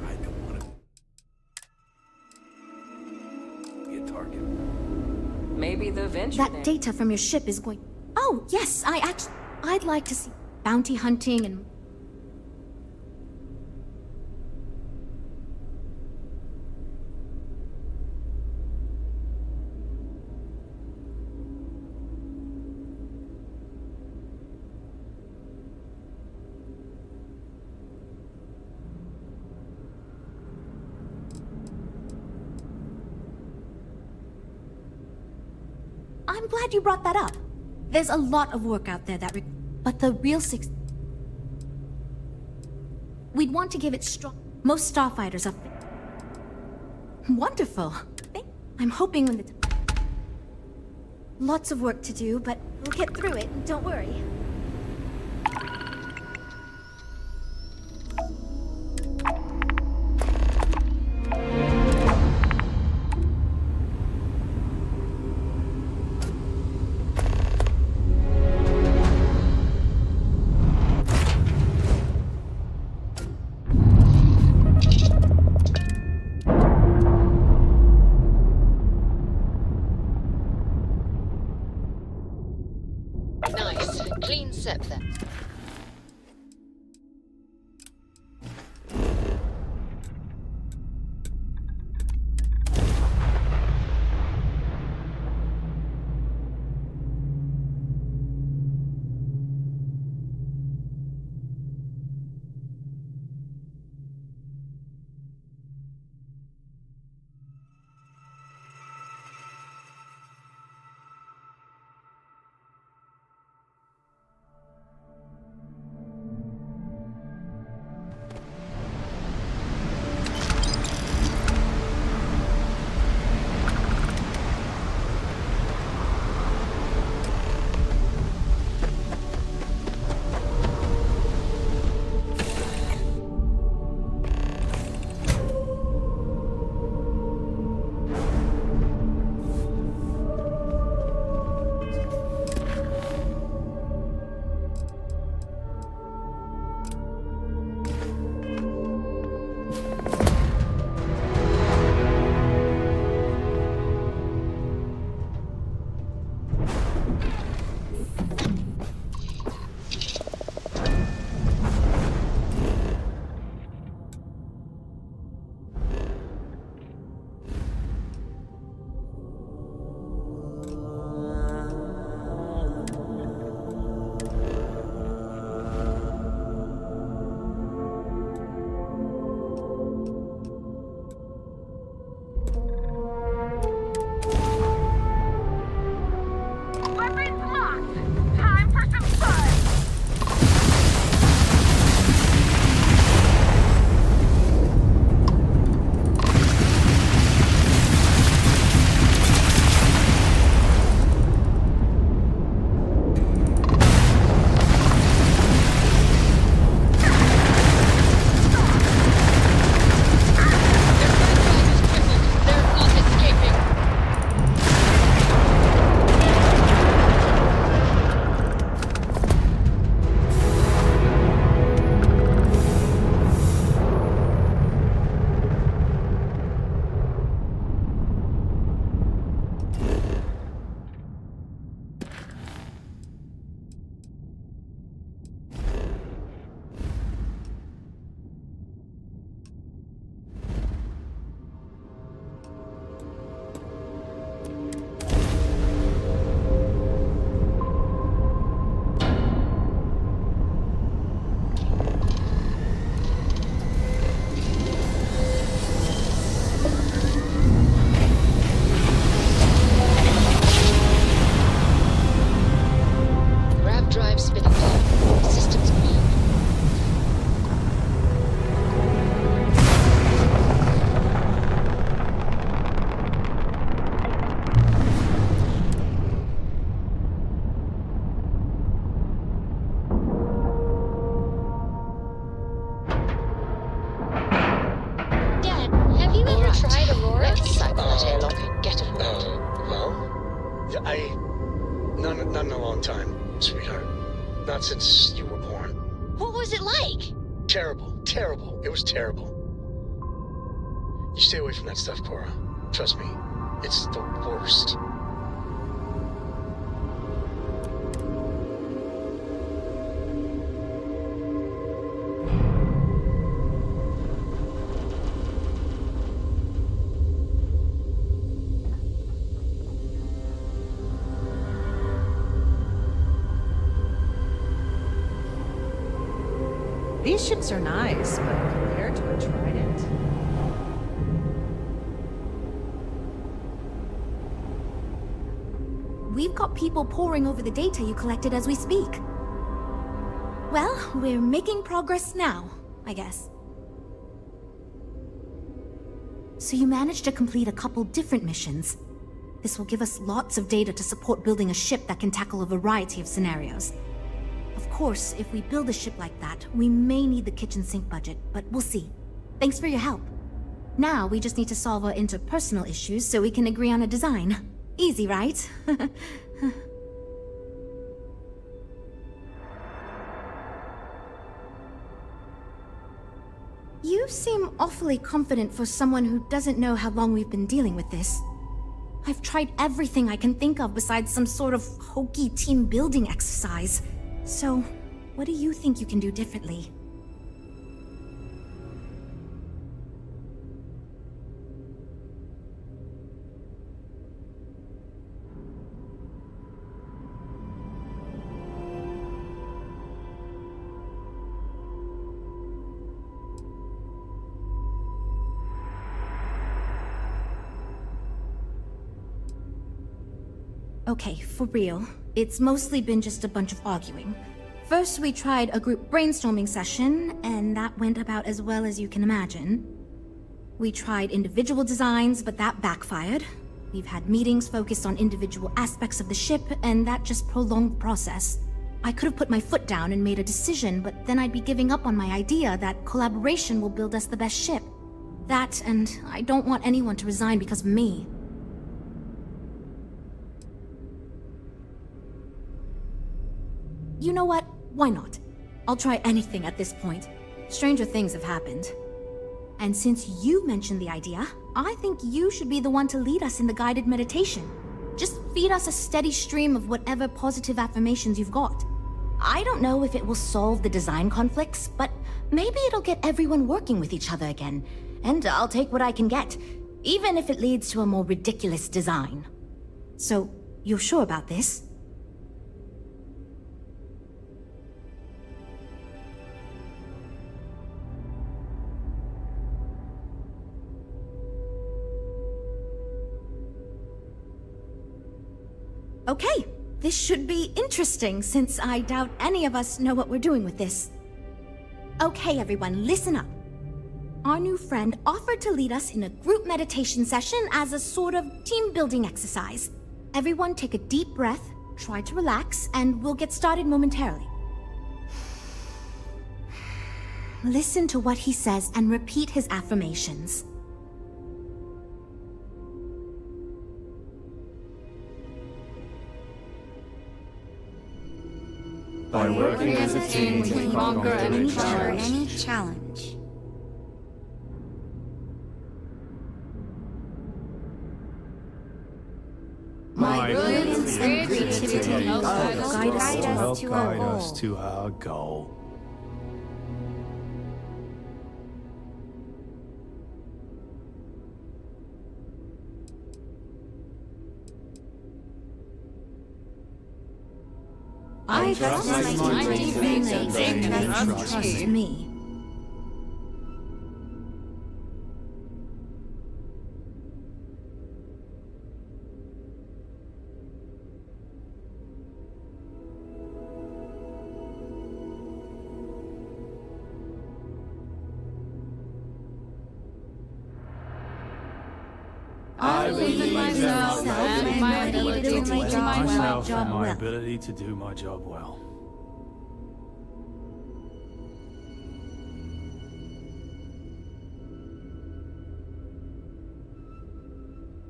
I don't want to be a target. Maybe the venture That then. data from your ship is going... Oh, yes, I'd like to see bounty hunting and... I'm glad you brought that up. There's a lot of work out there that but the real we'd want to give it strong... Most starfighters are... Wonderful. I'm hoping when the... Lots of work to do, but we'll get through it, don't worry. Nice. Clean set there. Not in a long time, sweetheart. Not since you were born. What was it like? Terrible. Terrible. It was terrible. You stay away from that stuff, Cora. Trust me. It's the worst. These ships are nice, but compared to a Trident... We've got people poring over the data you collected as we speak. Well, we're making progress now, I guess. So you managed to complete a couple different missions. This will give us lots of data to support building a ship that can tackle a variety of scenarios. Of course, if we build a ship like that, we may need the kitchen sink budget, but we'll see. Thanks for your help. Now we just need to solve our interpersonal issues so we can agree on a design. Easy, right? You seem awfully confident for someone who doesn't know how long we've been dealing with this. I've tried everything I can think of besides some sort of hokey team building exercise. So, what do you think you can do differently? Okay, for real. It's mostly been just a bunch of arguing. First, we tried a group brainstorming session, and that went about as well as you can imagine. We tried individual designs, but that backfired. We've had meetings focused on individual aspects of the ship, and that just prolonged the process. I could have put my foot down and made a decision, but then I'd be giving up on my idea that collaboration will build us the best ship. That, and I don't want anyone to resign because of me. You know what? Why not? I'll try anything at this point. Stranger things have happened. And since you mentioned the idea, I think you should be the one to lead us in the guided meditation. Just feed us a steady stream of whatever positive affirmations you've got. I don't know if it will solve the design conflicts, but maybe it'll get everyone working with each other again. And I'll take what I can get, even if it leads to a more ridiculous design. So, you're sure about this? Okay, this should be interesting since I doubt any of us know what we're doing with this. Okay, everyone, listen up. Our new friend offered to lead us in a group meditation session as a sort of team-building exercise. Everyone take a deep breath, try to relax, and we'll get started momentarily. Listen to what he says and repeat his affirmations. By working as a team, we can conquer any challenge. My brilliance and creativity help guide us to our goal. I trust my teammates and they can trust me. I believe in myself and my ability to do my job my ability to do my job well.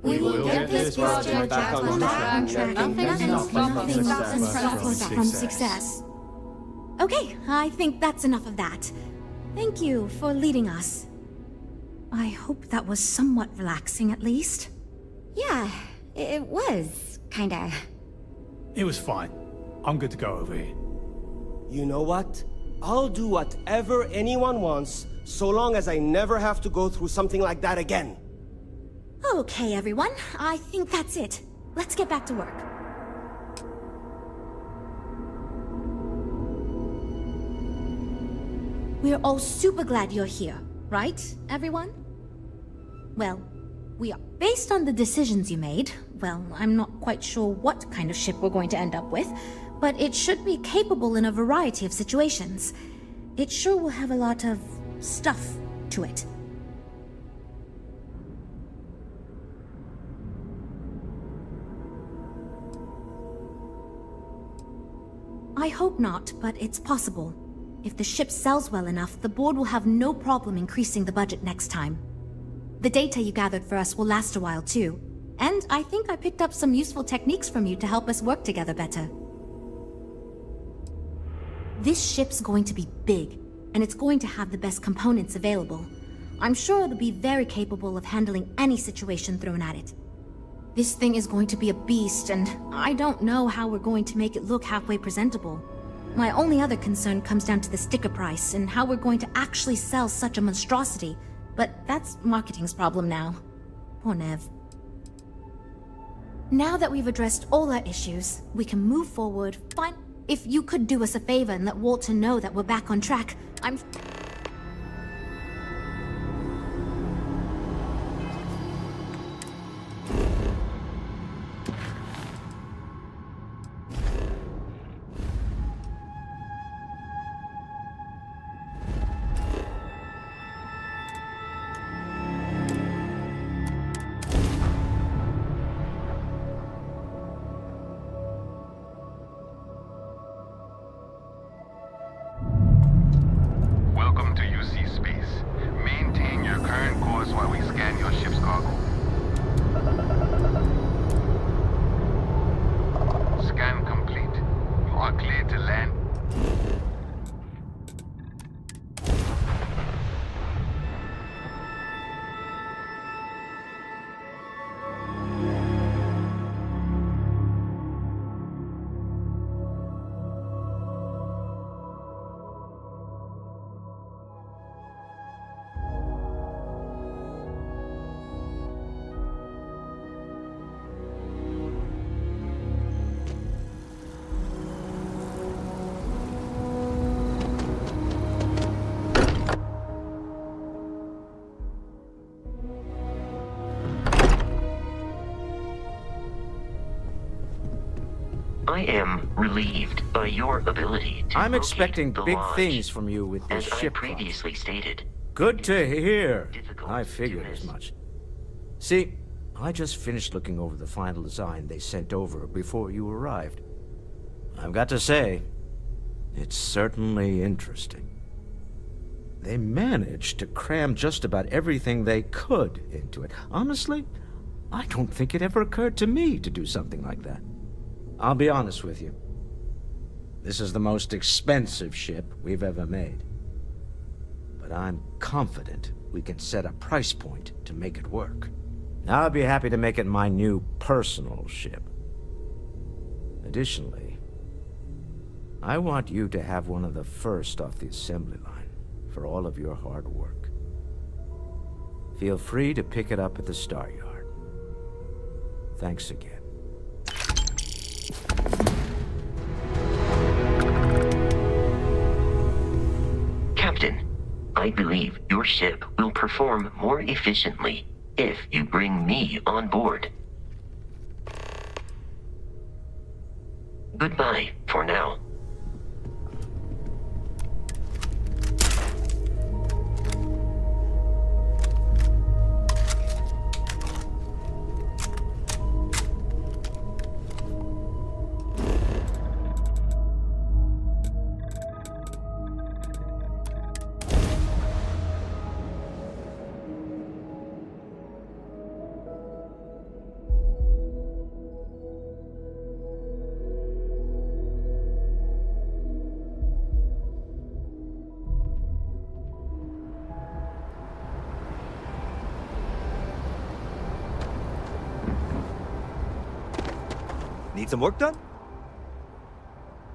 We will get this this project back on track. Nothing from success. Okay, I think that's enough of that. Thank you for leading us. I hope that was somewhat relaxing, at least. Yeah, it was, kinda. It was fine. I'm good to go over here. You know what? I'll do whatever anyone wants, so long as I never have to go through something like that again. Okay, everyone. I think that's it. Let's get back to work. We're all super glad you're here, right, everyone? Well, we are. Based on the decisions you made, well, I'm not quite sure what kind of ship we're going to end up with, but it should be capable in a variety of situations. It sure will have a lot of stuff to it. I hope not, but it's possible. If the ship sells well enough, the board will have no problem increasing the budget next time. The data you gathered for us will last a while too. And I think I picked up some useful techniques from you to help us work together better. This ship's going to be big, and it's going to have the best components available. I'm sure it'll be very capable of handling any situation thrown at it. This thing is going to be a beast, and I don't know how we're going to make it look halfway presentable. My only other concern comes down to the sticker price and how we're going to actually sell such a monstrosity, but that's marketing's problem now. Poor Nev. Now that we've addressed all our issues, we can move forward. Fine. If you could do us a favor and let Walter know that we're back on track, I'm... Welcome to UC Space. Maintain your current course while we scan your ship's cargo. Scan complete. You are cleared to land. I am relieved by your ability to I'm expecting locate the big lodge, things from you with this as ship. I previously stated. Good to hear. Difficult I figured to as miss. much. See, I just finished looking over the final design they sent over before you arrived. I've got to say, it's certainly interesting. They managed to cram just about everything they could into it. Honestly, I don't think it ever occurred to me to do something like that. I'll be honest with you. This is the most expensive ship we've ever made. But I'm confident we can set a price point to make it work. I'll be happy to make it my new personal ship. Additionally, I want you to have one of the first off the assembly line for all of your hard work. Feel free to pick it up at the Star Yard. Thanks again. Captain, I believe your ship will perform more efficiently if you bring me on board. Goodbye for now. Need some work done?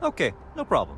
Okay, no problem.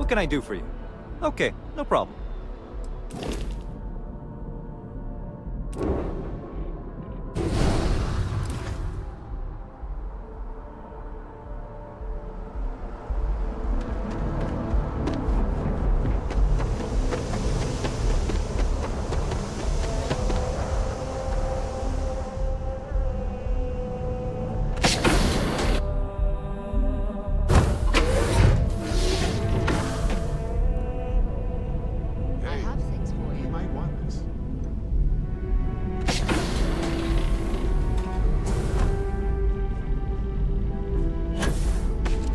What can I do for you? Okay, no problem.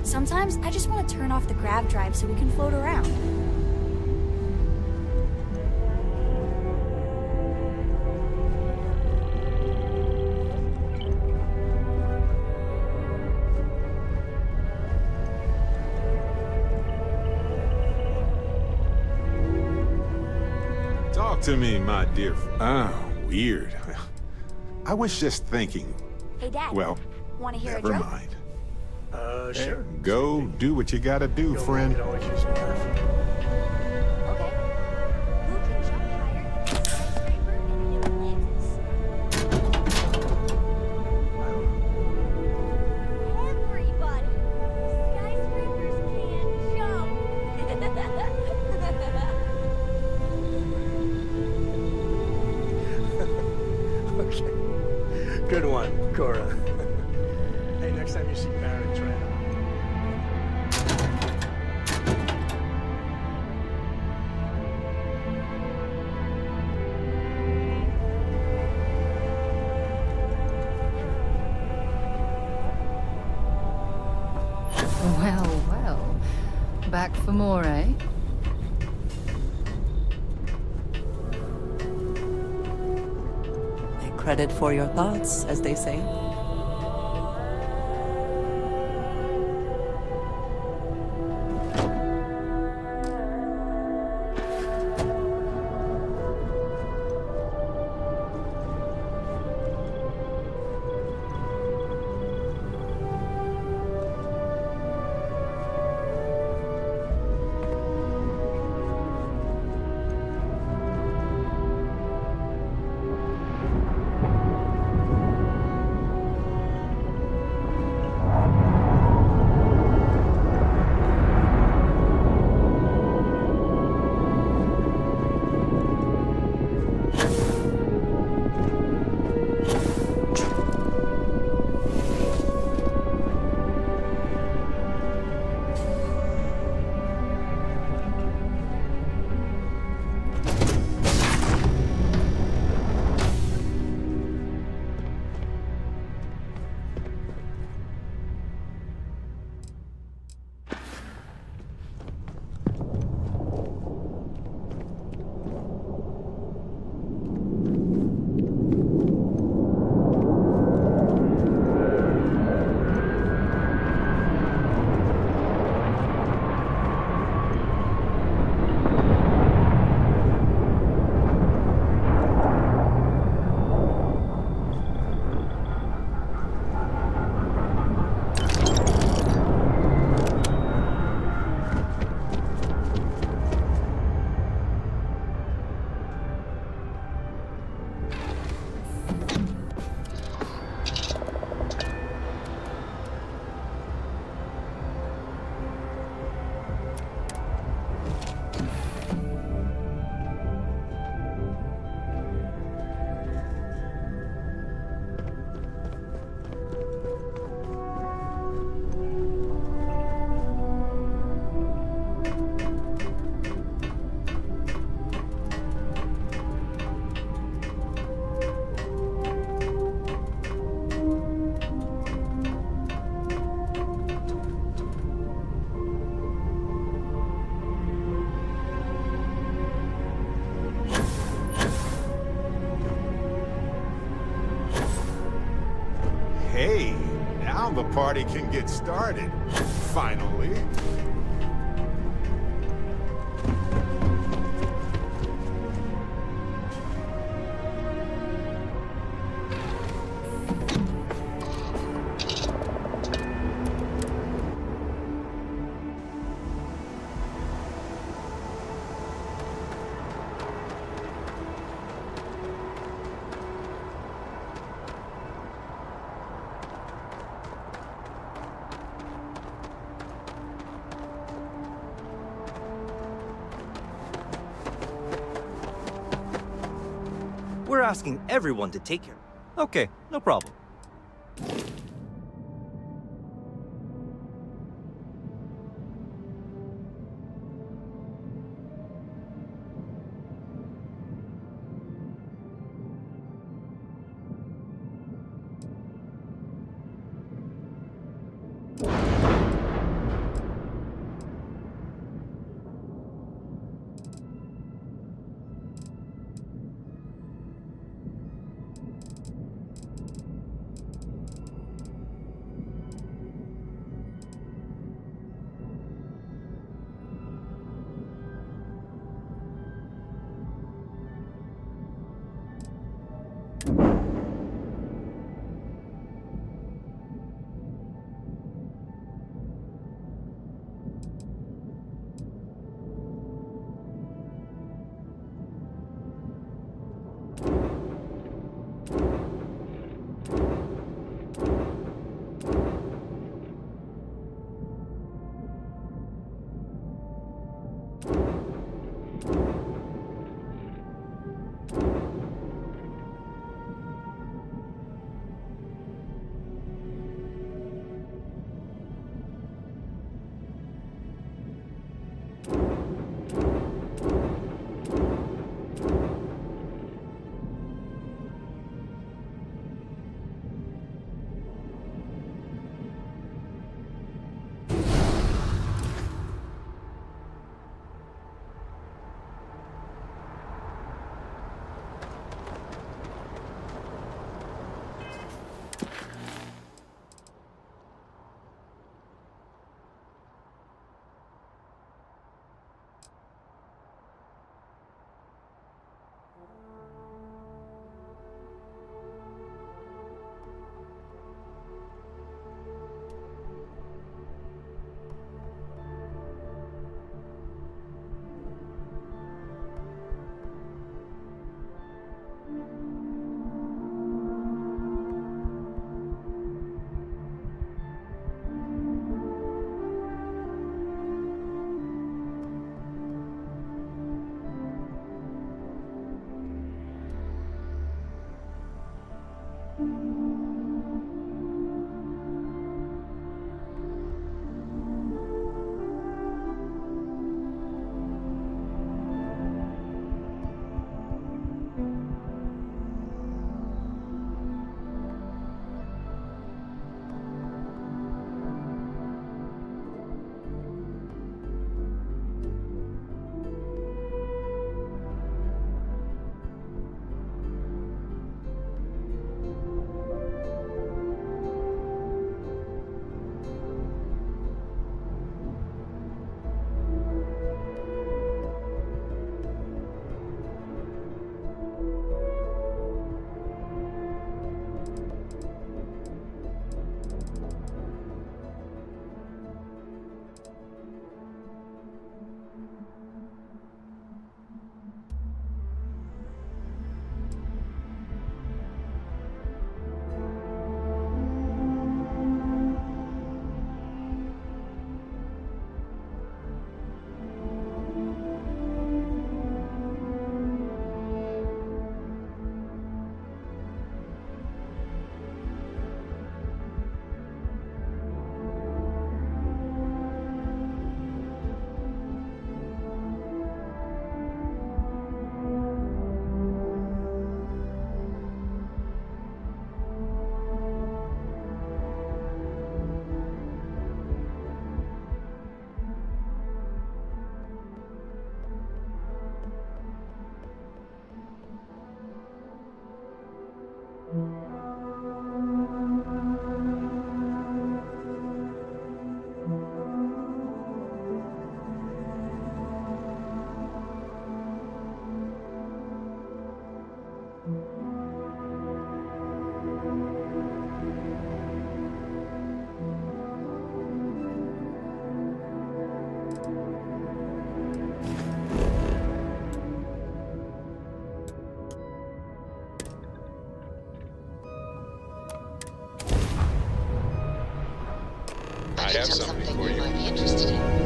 Sometimes I just want to turn off the grav drive so we can float around. Talk to me, my dear. Oh, weird. I was just thinking. Hey, Dad. Well, Want to hear never a joke? mind. Sure. Go do what you gotta do, friend. Okay. Who can jump higher than the skyscraper in Atlantis? Everybody! Skyscrapers can't jump! Okay. Good one, Cora. Hey, next time you see Barrett, try it. Well, well. Back for more, eh? Take credit for your thoughts, as they say. Hey, now the party can get started. Finally. We're asking everyone to take care. Okay, no problem. might have something for you you. might be interested in.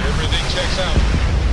Everything checks out.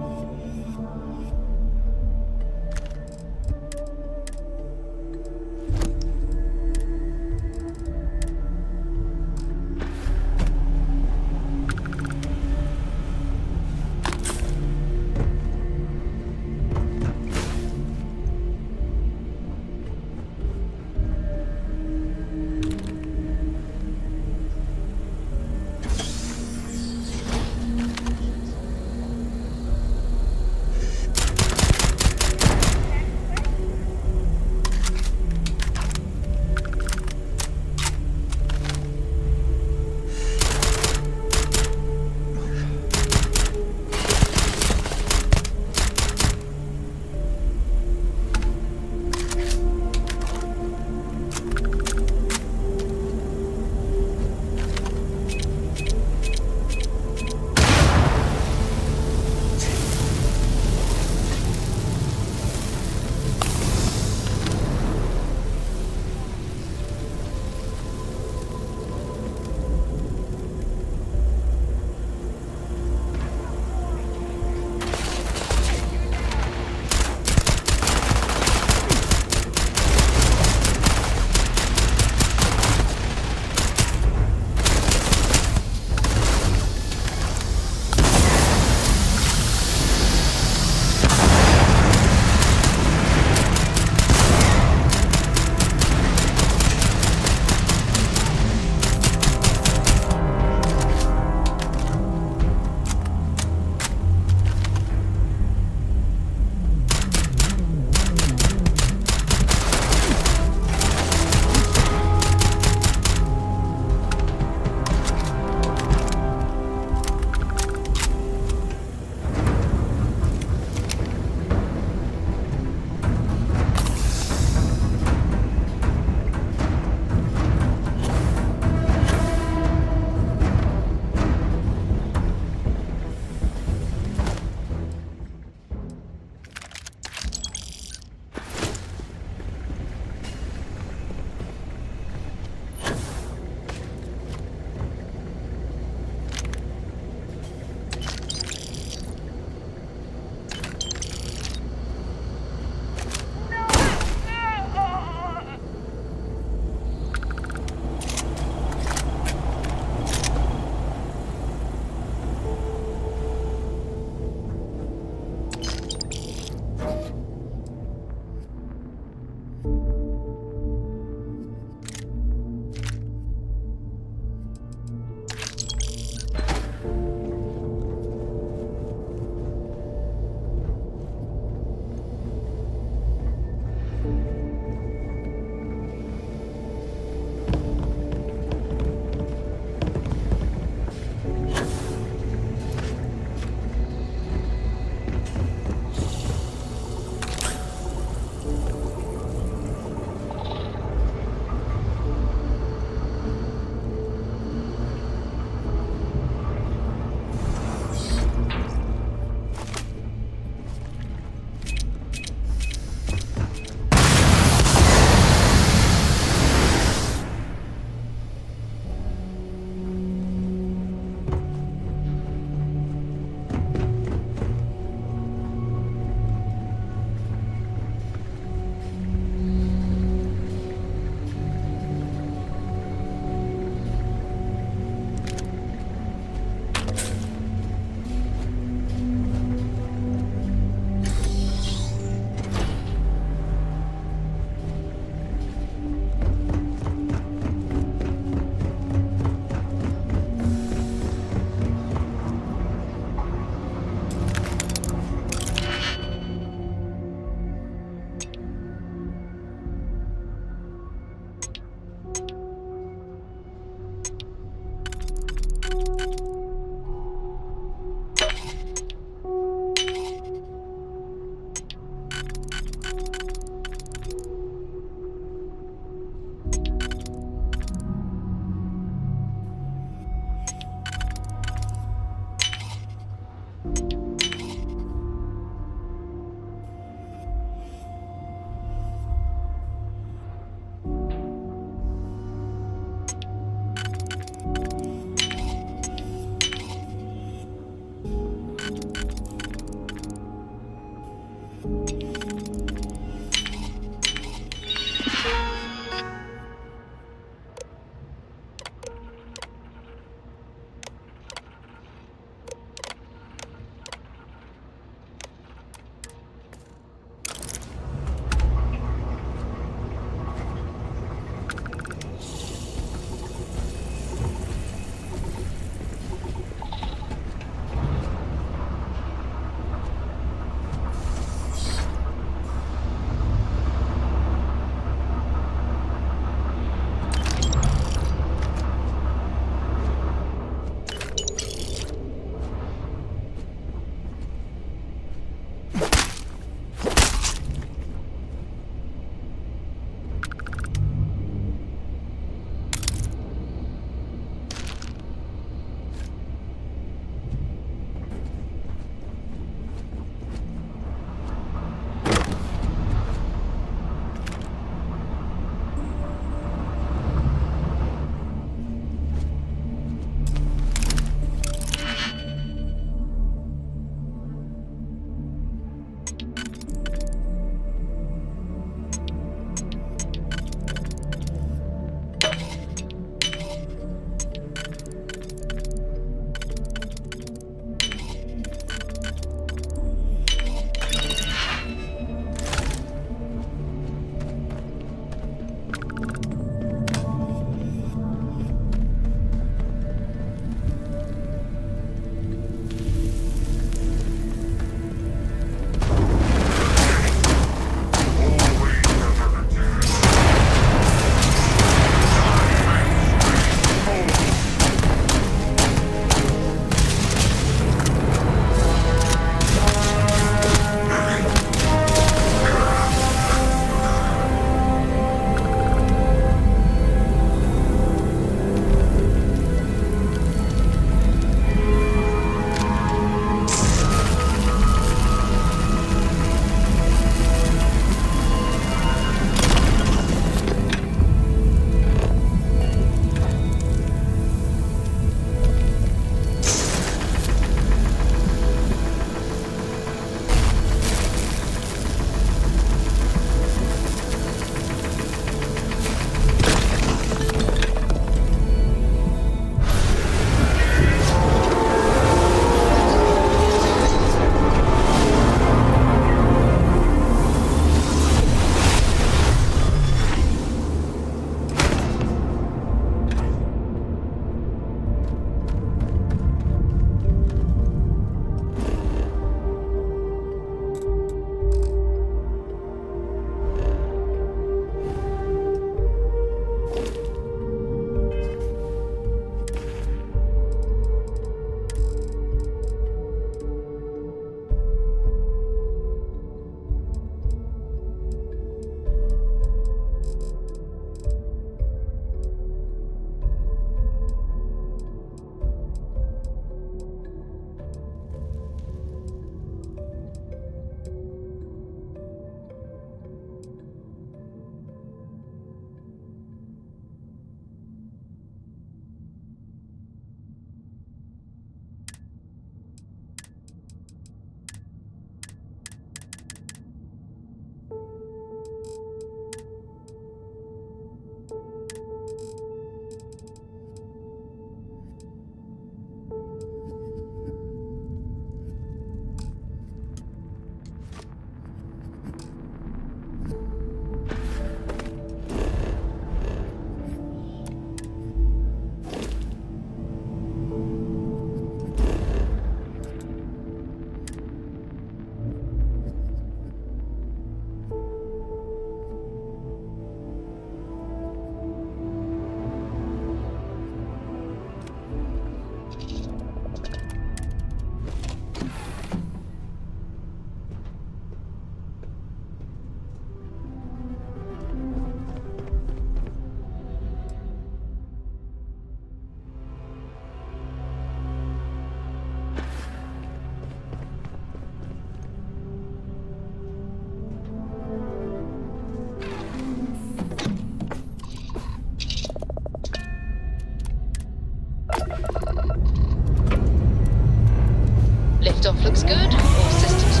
Stuff looks good. All systems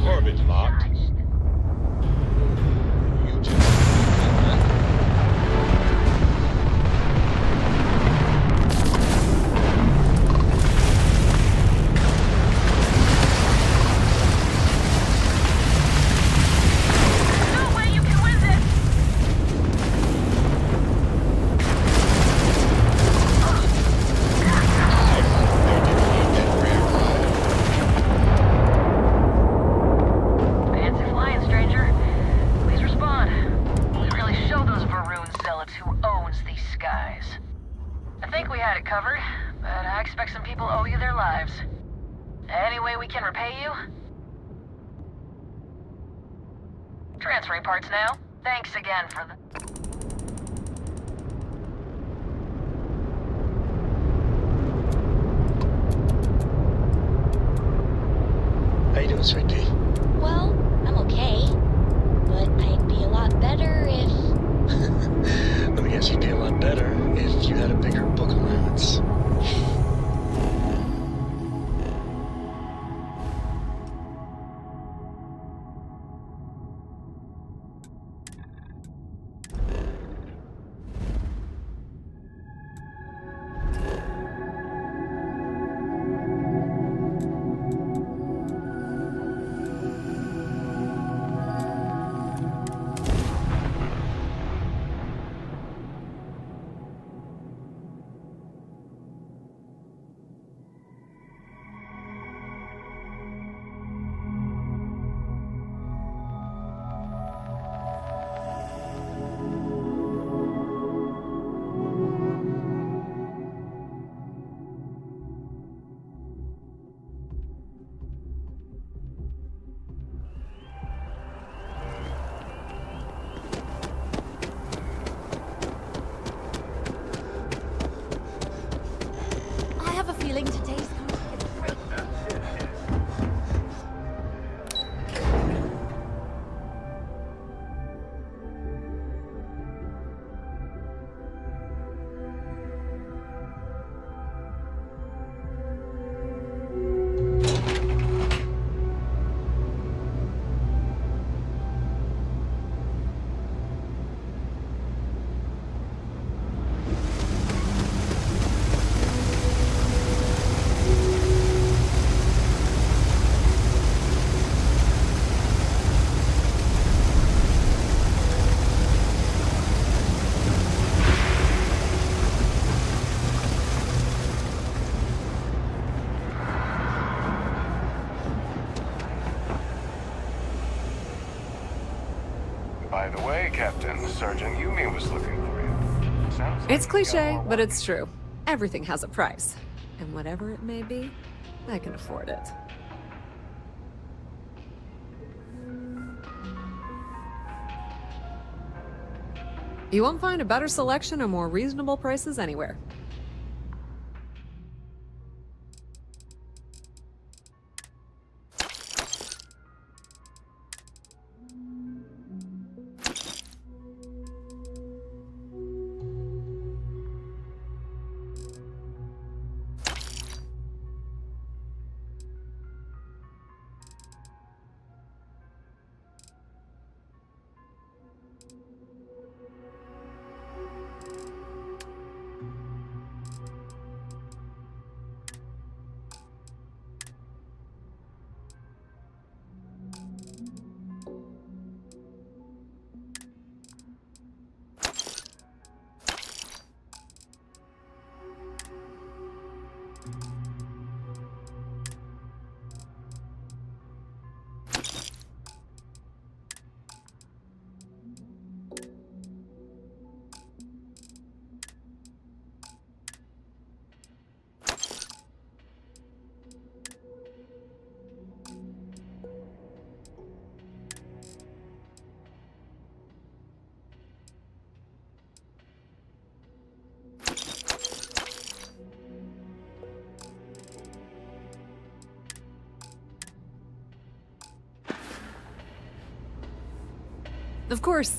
Orbit locked. You just... No way you can win this! Fancy flying, stranger. Please respond. We really show those Varun zealots who owns these skies. I think we had it covered, but I expect some people owe you their lives. Any way we can repay you? Transferring parts now. Thanks again for the... How you doing, sweet pea? Well, I'm okay. But I'd be a lot better if... Let me guess, you'd be a lot better if you had a bigger book allowance. I have a feeling today's going to be a great. By the way, Captain, Sergeant Yumi was looking for you. Sounds like It's you cliche, got but it's true. Everything has a price. And whatever it may be, I can afford it. You won't find a better selection or more reasonable prices anywhere. Of course.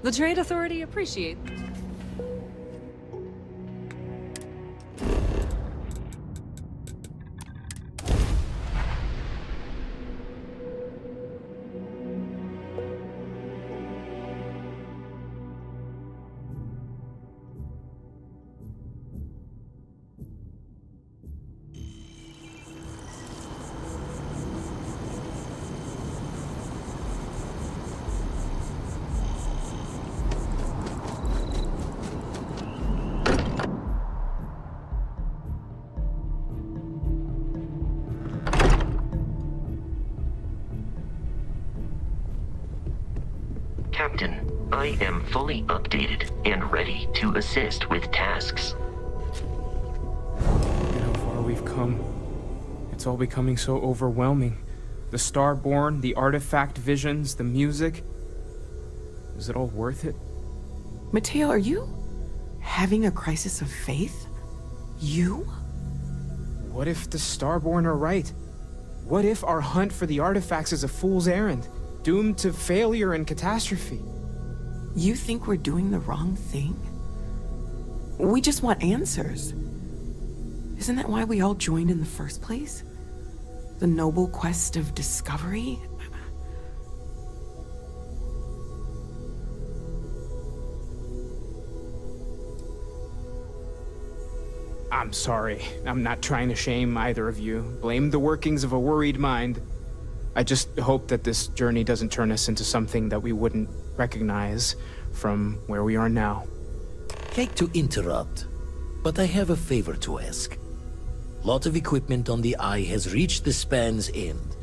The Trade Authority appreciate. Captain, I am fully updated and ready to assist with tasks. Look at how far we've come. It's all becoming so overwhelming. The Starborn, the artifact visions, the music. Is it all worth it? Mateo, are you having a crisis of faith? You? What if the Starborn are right? What if our hunt for the artifacts is a fool's errand, doomed to failure and catastrophe? You think we're doing the wrong thing? We just want answers. Isn't that why we all joined in the first place? The noble quest of discovery? I'm sorry. I'm not trying to shame either of you. Blame the workings of a worried mind. I just hope that this journey doesn't turn us into something that we wouldn't recognize from where we are now. Hate to interrupt, but I have a favor to ask. Lot of equipment on the Eye has reached the span's end.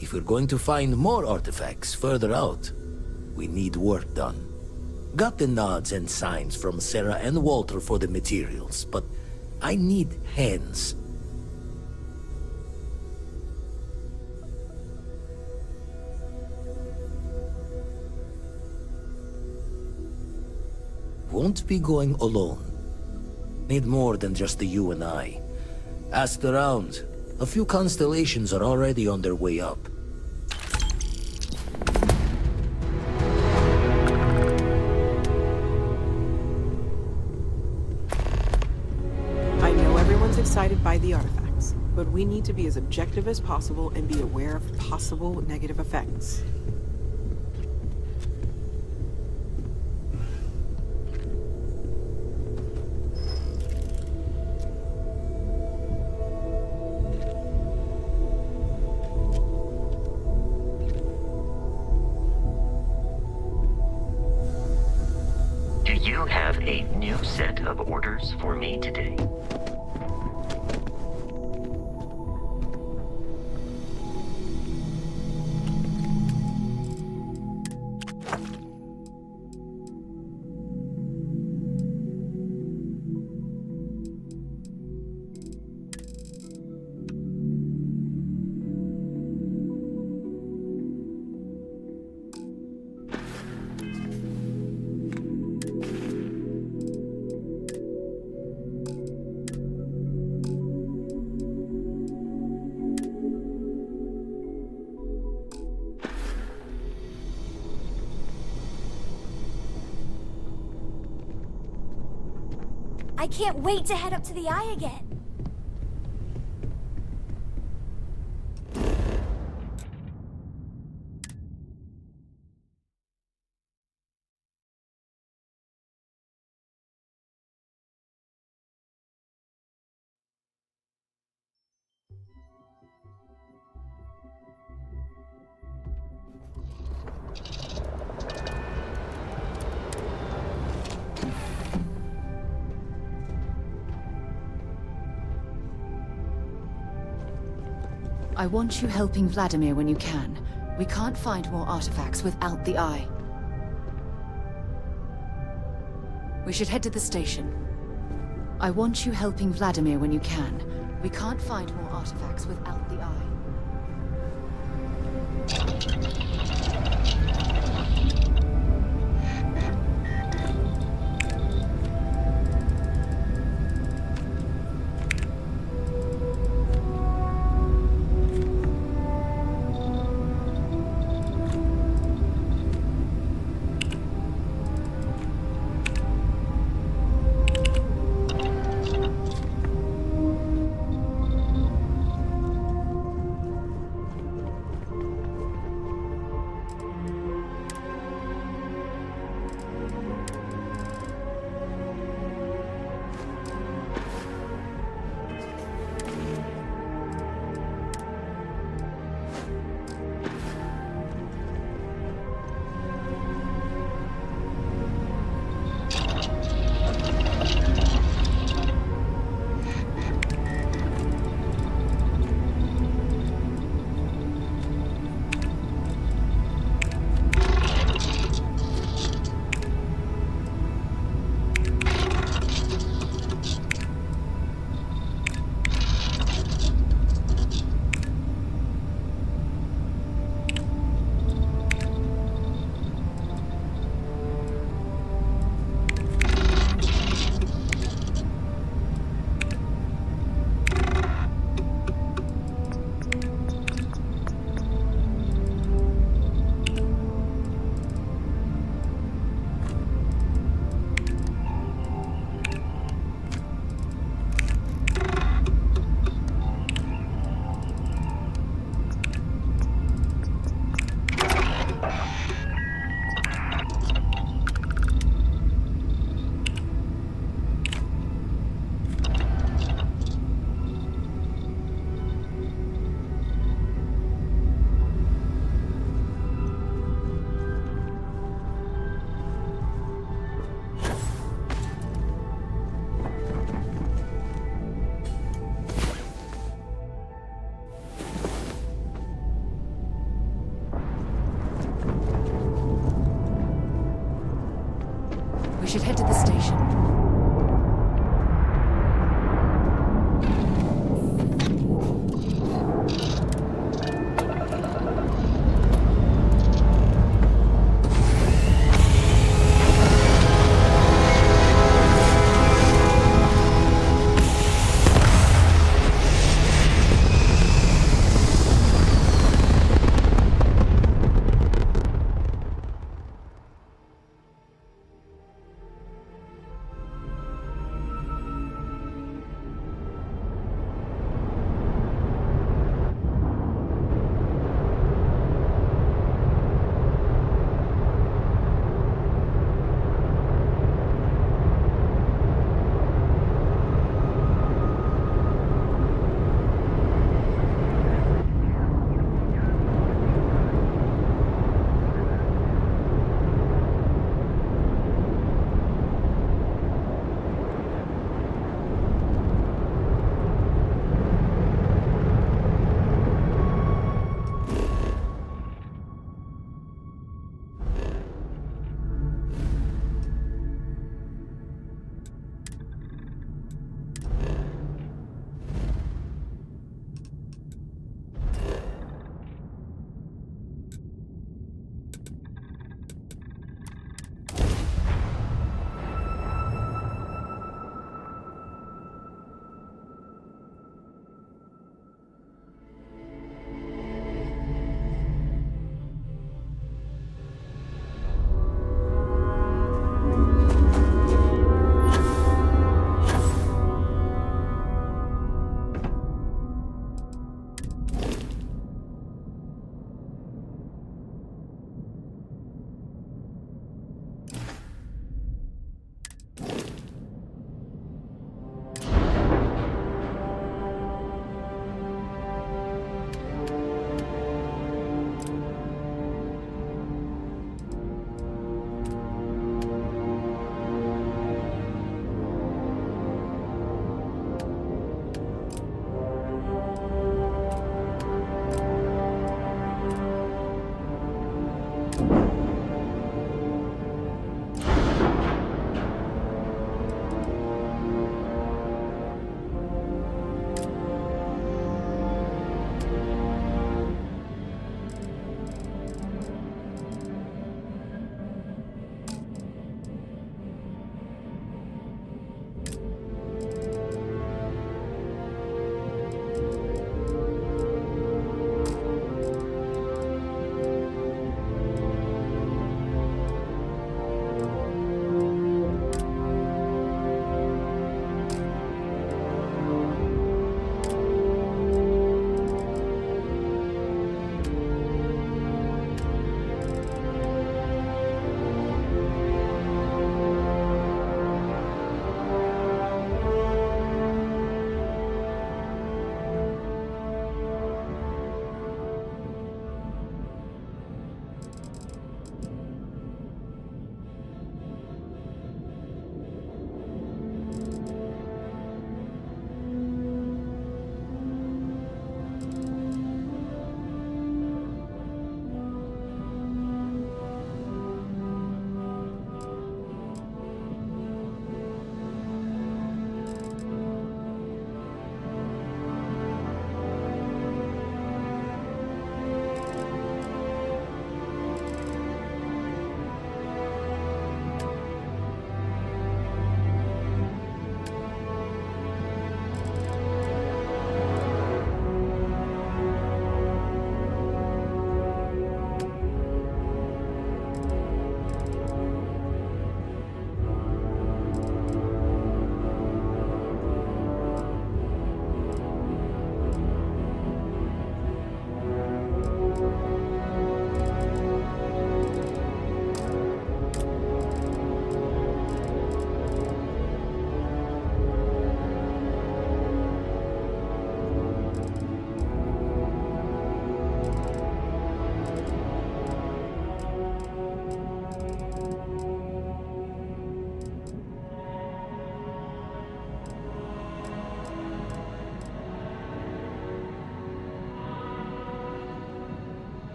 If we're going to find more artifacts further out, we need work done. Got the nods and signs from Sarah and Walter for the materials, but I need hands. Won't be going alone. Need more than just the you and I. Asked around. A few constellations are already on their way up. I know everyone's excited by the artifacts, but we need to be as objective as possible and be aware of possible negative effects. Do you have a new set of orders for me today? I can't wait to head up to the Eye again. I want you helping Vladimir when you can. We can't find more artifacts without the Eye. We should head to the station. I want you helping Vladimir when you can. We can't find more artifacts without the Eye. We should head to the station.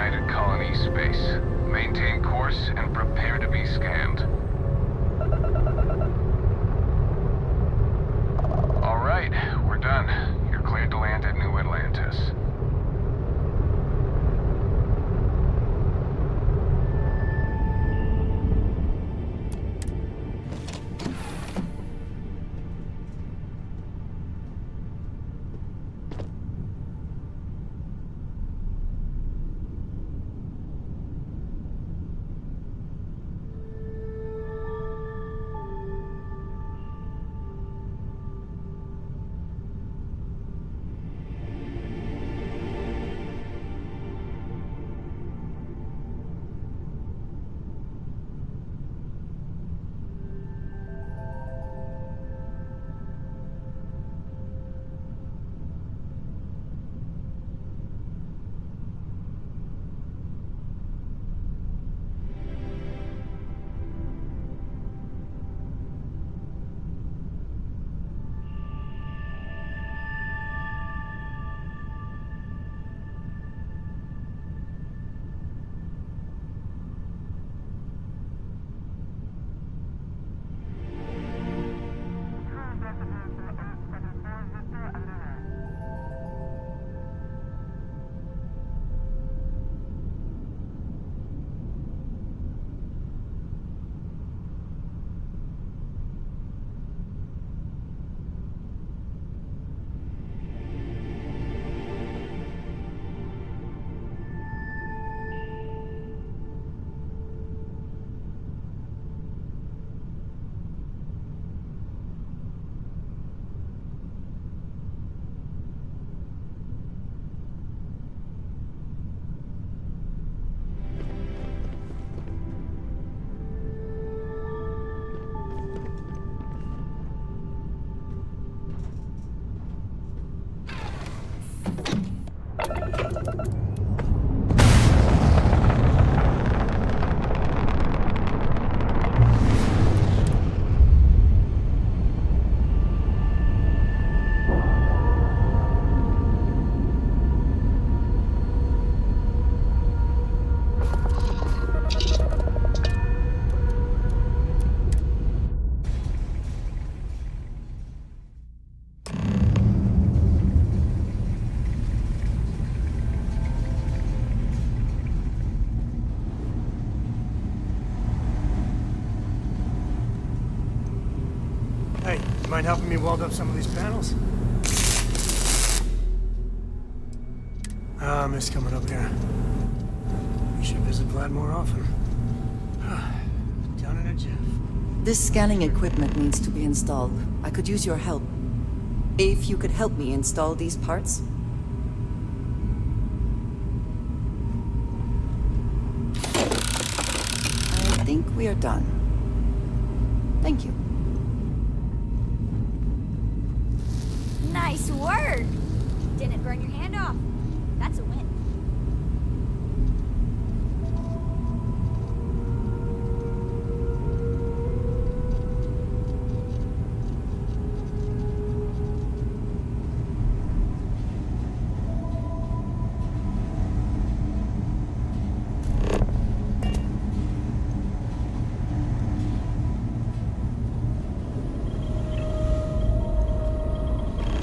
United Colony space. Maintain course and prepare to be scanned. All right, we're done. You're cleared to land at New Atlantis. Hey, you mind helping me weld up some of these panels? I miss coming up here. We should visit Vlad more often. Down in a jiff. This scanning equipment needs to be installed. I could use your help. If you could help me install these parts. I think we are done. Thank you. Nice work! Didn't burn your hand off. That's a win.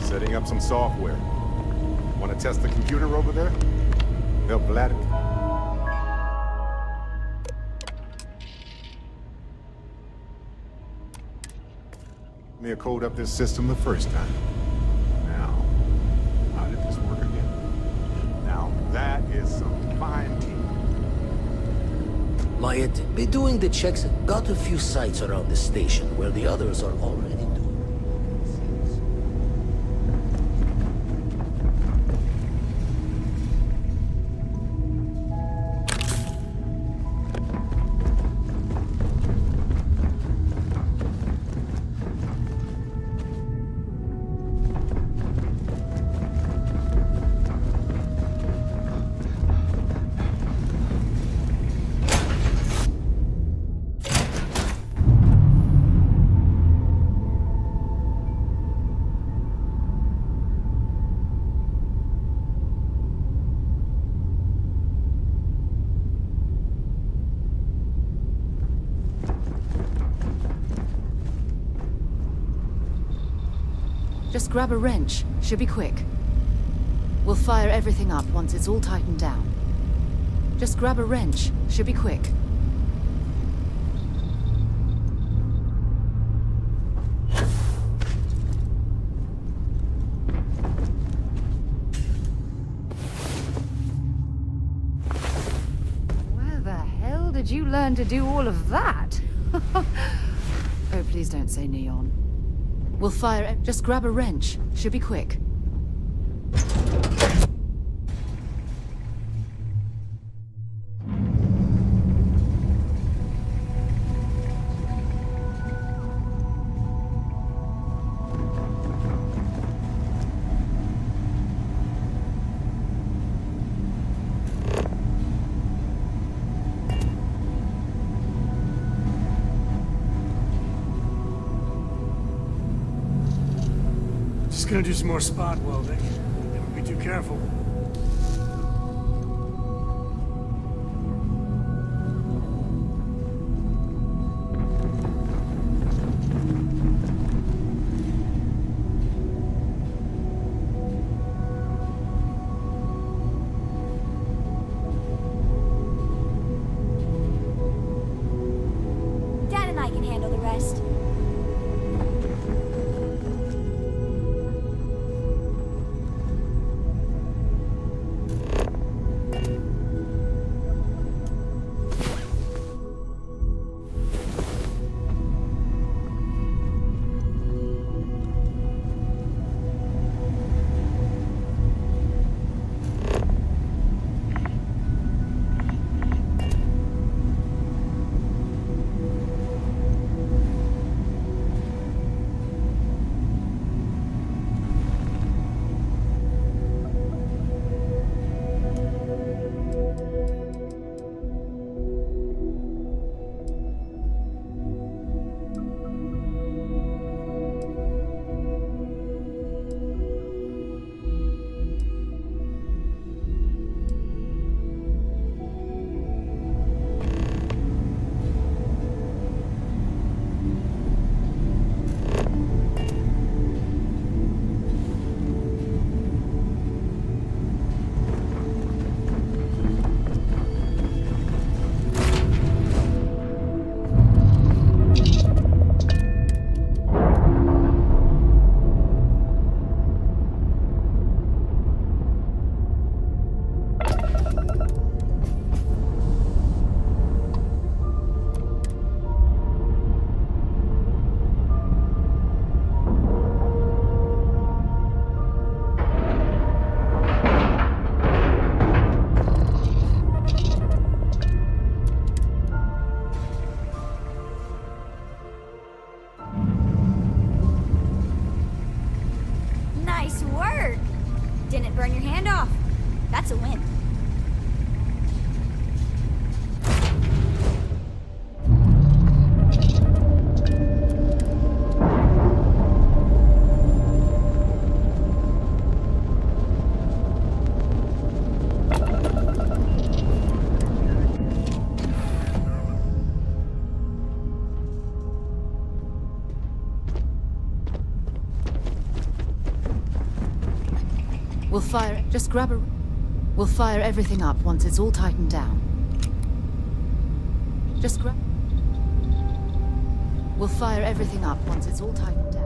Setting up some software. Want to test the computer over there? Help Vladimir. Me code up this system the first time. Now, how did this work again? Now, that is some fine team. Myatt, be doing the checks. Got a few sites around the station where the others are already doing. Just grab a wrench. Should be quick. We'll fire everything up once it's all tightened down. Just grab a wrench. Should be quick. Where the hell did you learn to do all of that? Oh, please don't say neon. We'll fire it. Just grab a wrench. Should be quick. Just gonna do some more spot welding. Never be too careful. Dad and I can handle the rest. Nice work! Didn't burn your hand off. That's a win. We'll fire. Just grab a. We'll fire everything up once it's all tightened down. Just grab. We'll fire everything up once it's all tightened down.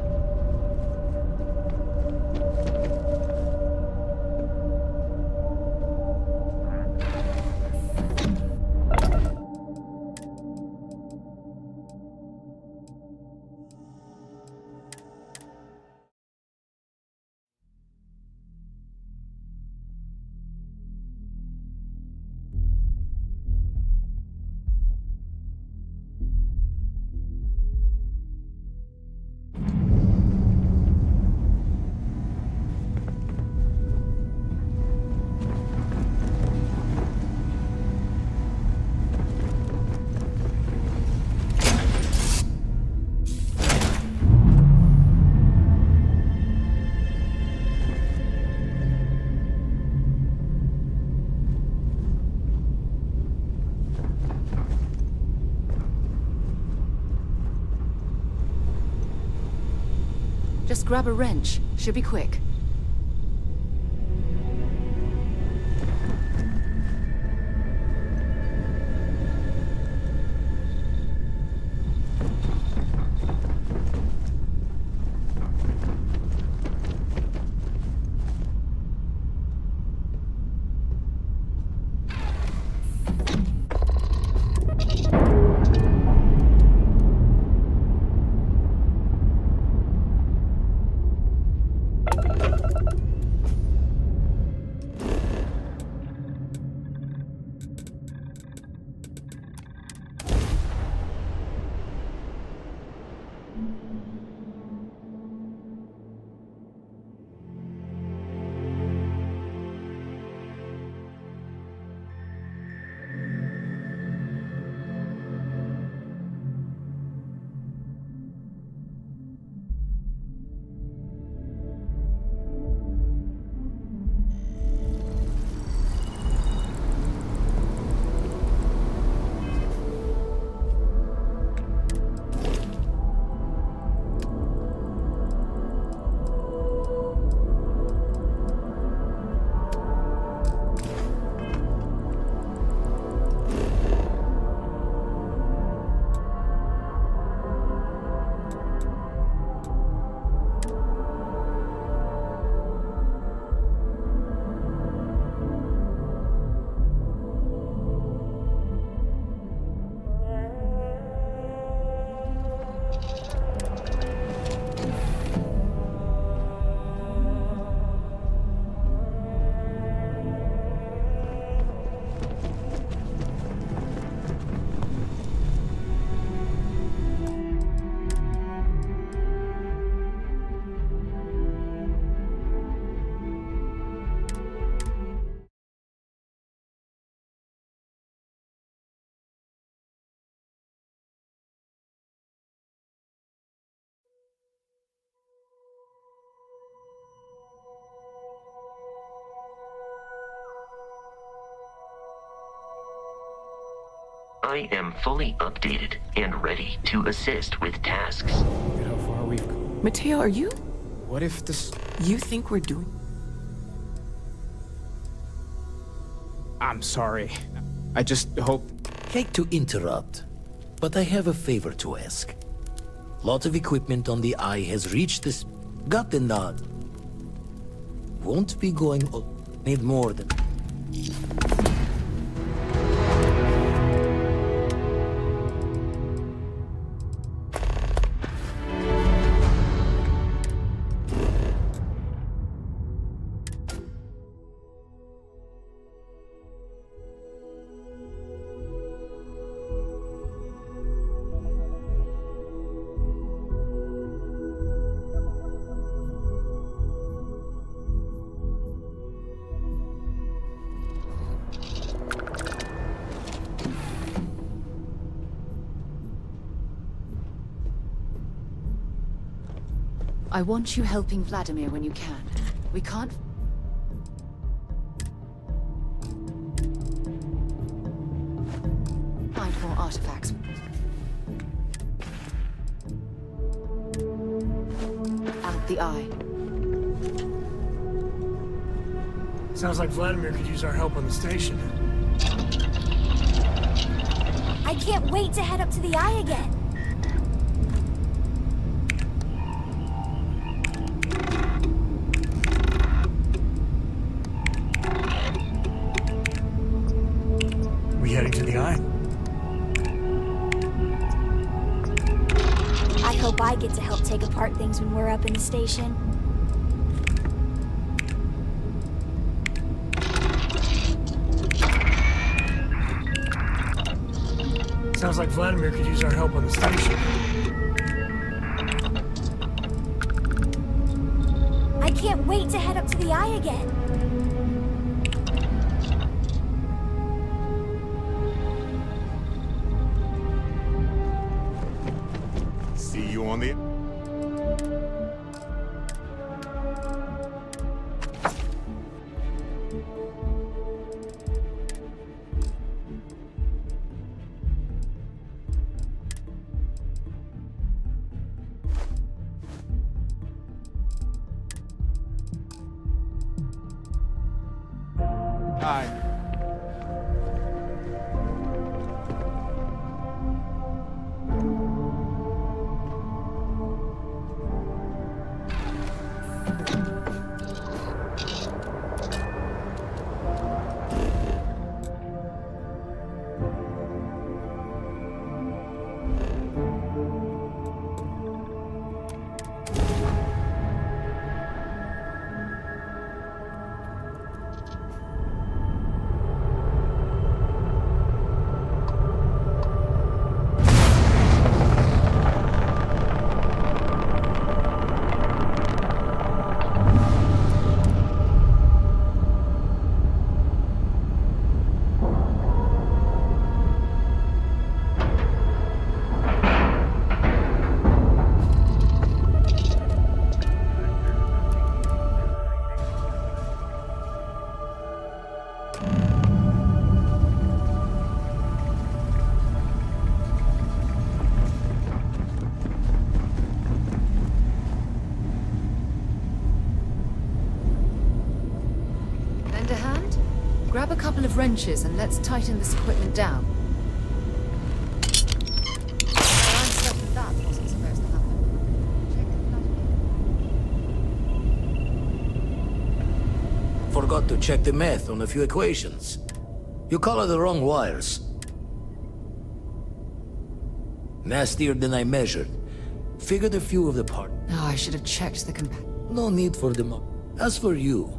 Just grab a wrench. Should be quick. I am fully updated and ready to assist with tasks. Look at how far we've come. Mateo, are you? What if this... You think we're doing... I'm sorry. I just hope... Hate to interrupt, but I have a favor to ask. Lot of equipment on the Eye has reached this... Got the nod. Won't be going... Need more than... I want you helping Vladimir when you can. We can't... find more artifacts. Out the Eye. Sounds like Vladimir could use our help on the station. I can't wait to head up to the Eye again. We heading to the Eye? I hope I get to help take apart things when we're up in the station. Sounds like Vladimir could use our help on the station. I can't wait to head up to the Eye again. See you on the... couple of wrenches and let's tighten this equipment down. I'm certain that wasn't supposed to happen. Forgot to check the math on a few equations. You colored the wrong wires. Nastier than I measured. Figured a few of the parts. Oh, I should have checked the No need for them. As for you,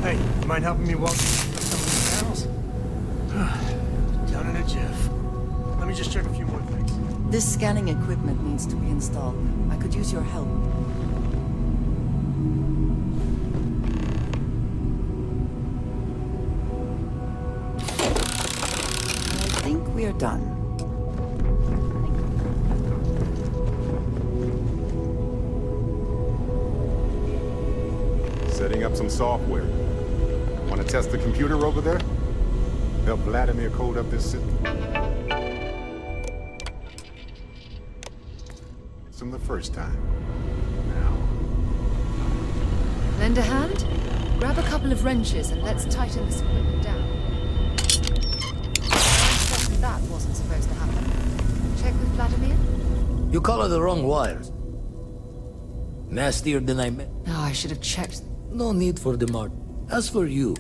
Hey, you mind helping me walk through some of these panels? Done in a jiff. Let me just check a few more things. This scanning equipment needs to be installed. I could use your help. I think we are done. Setting up some software. Want to test the computer over there? Help Vladimir code up this system. It's him the first time. Now. Lend a hand? Grab a couple of wrenches and let's tighten this equipment down. I'm certain that wasn't supposed to happen. Check with Vladimir? you colored the wrong wires. Nastier than I meant. Oh, I should have checked. No need for the mart. As for you,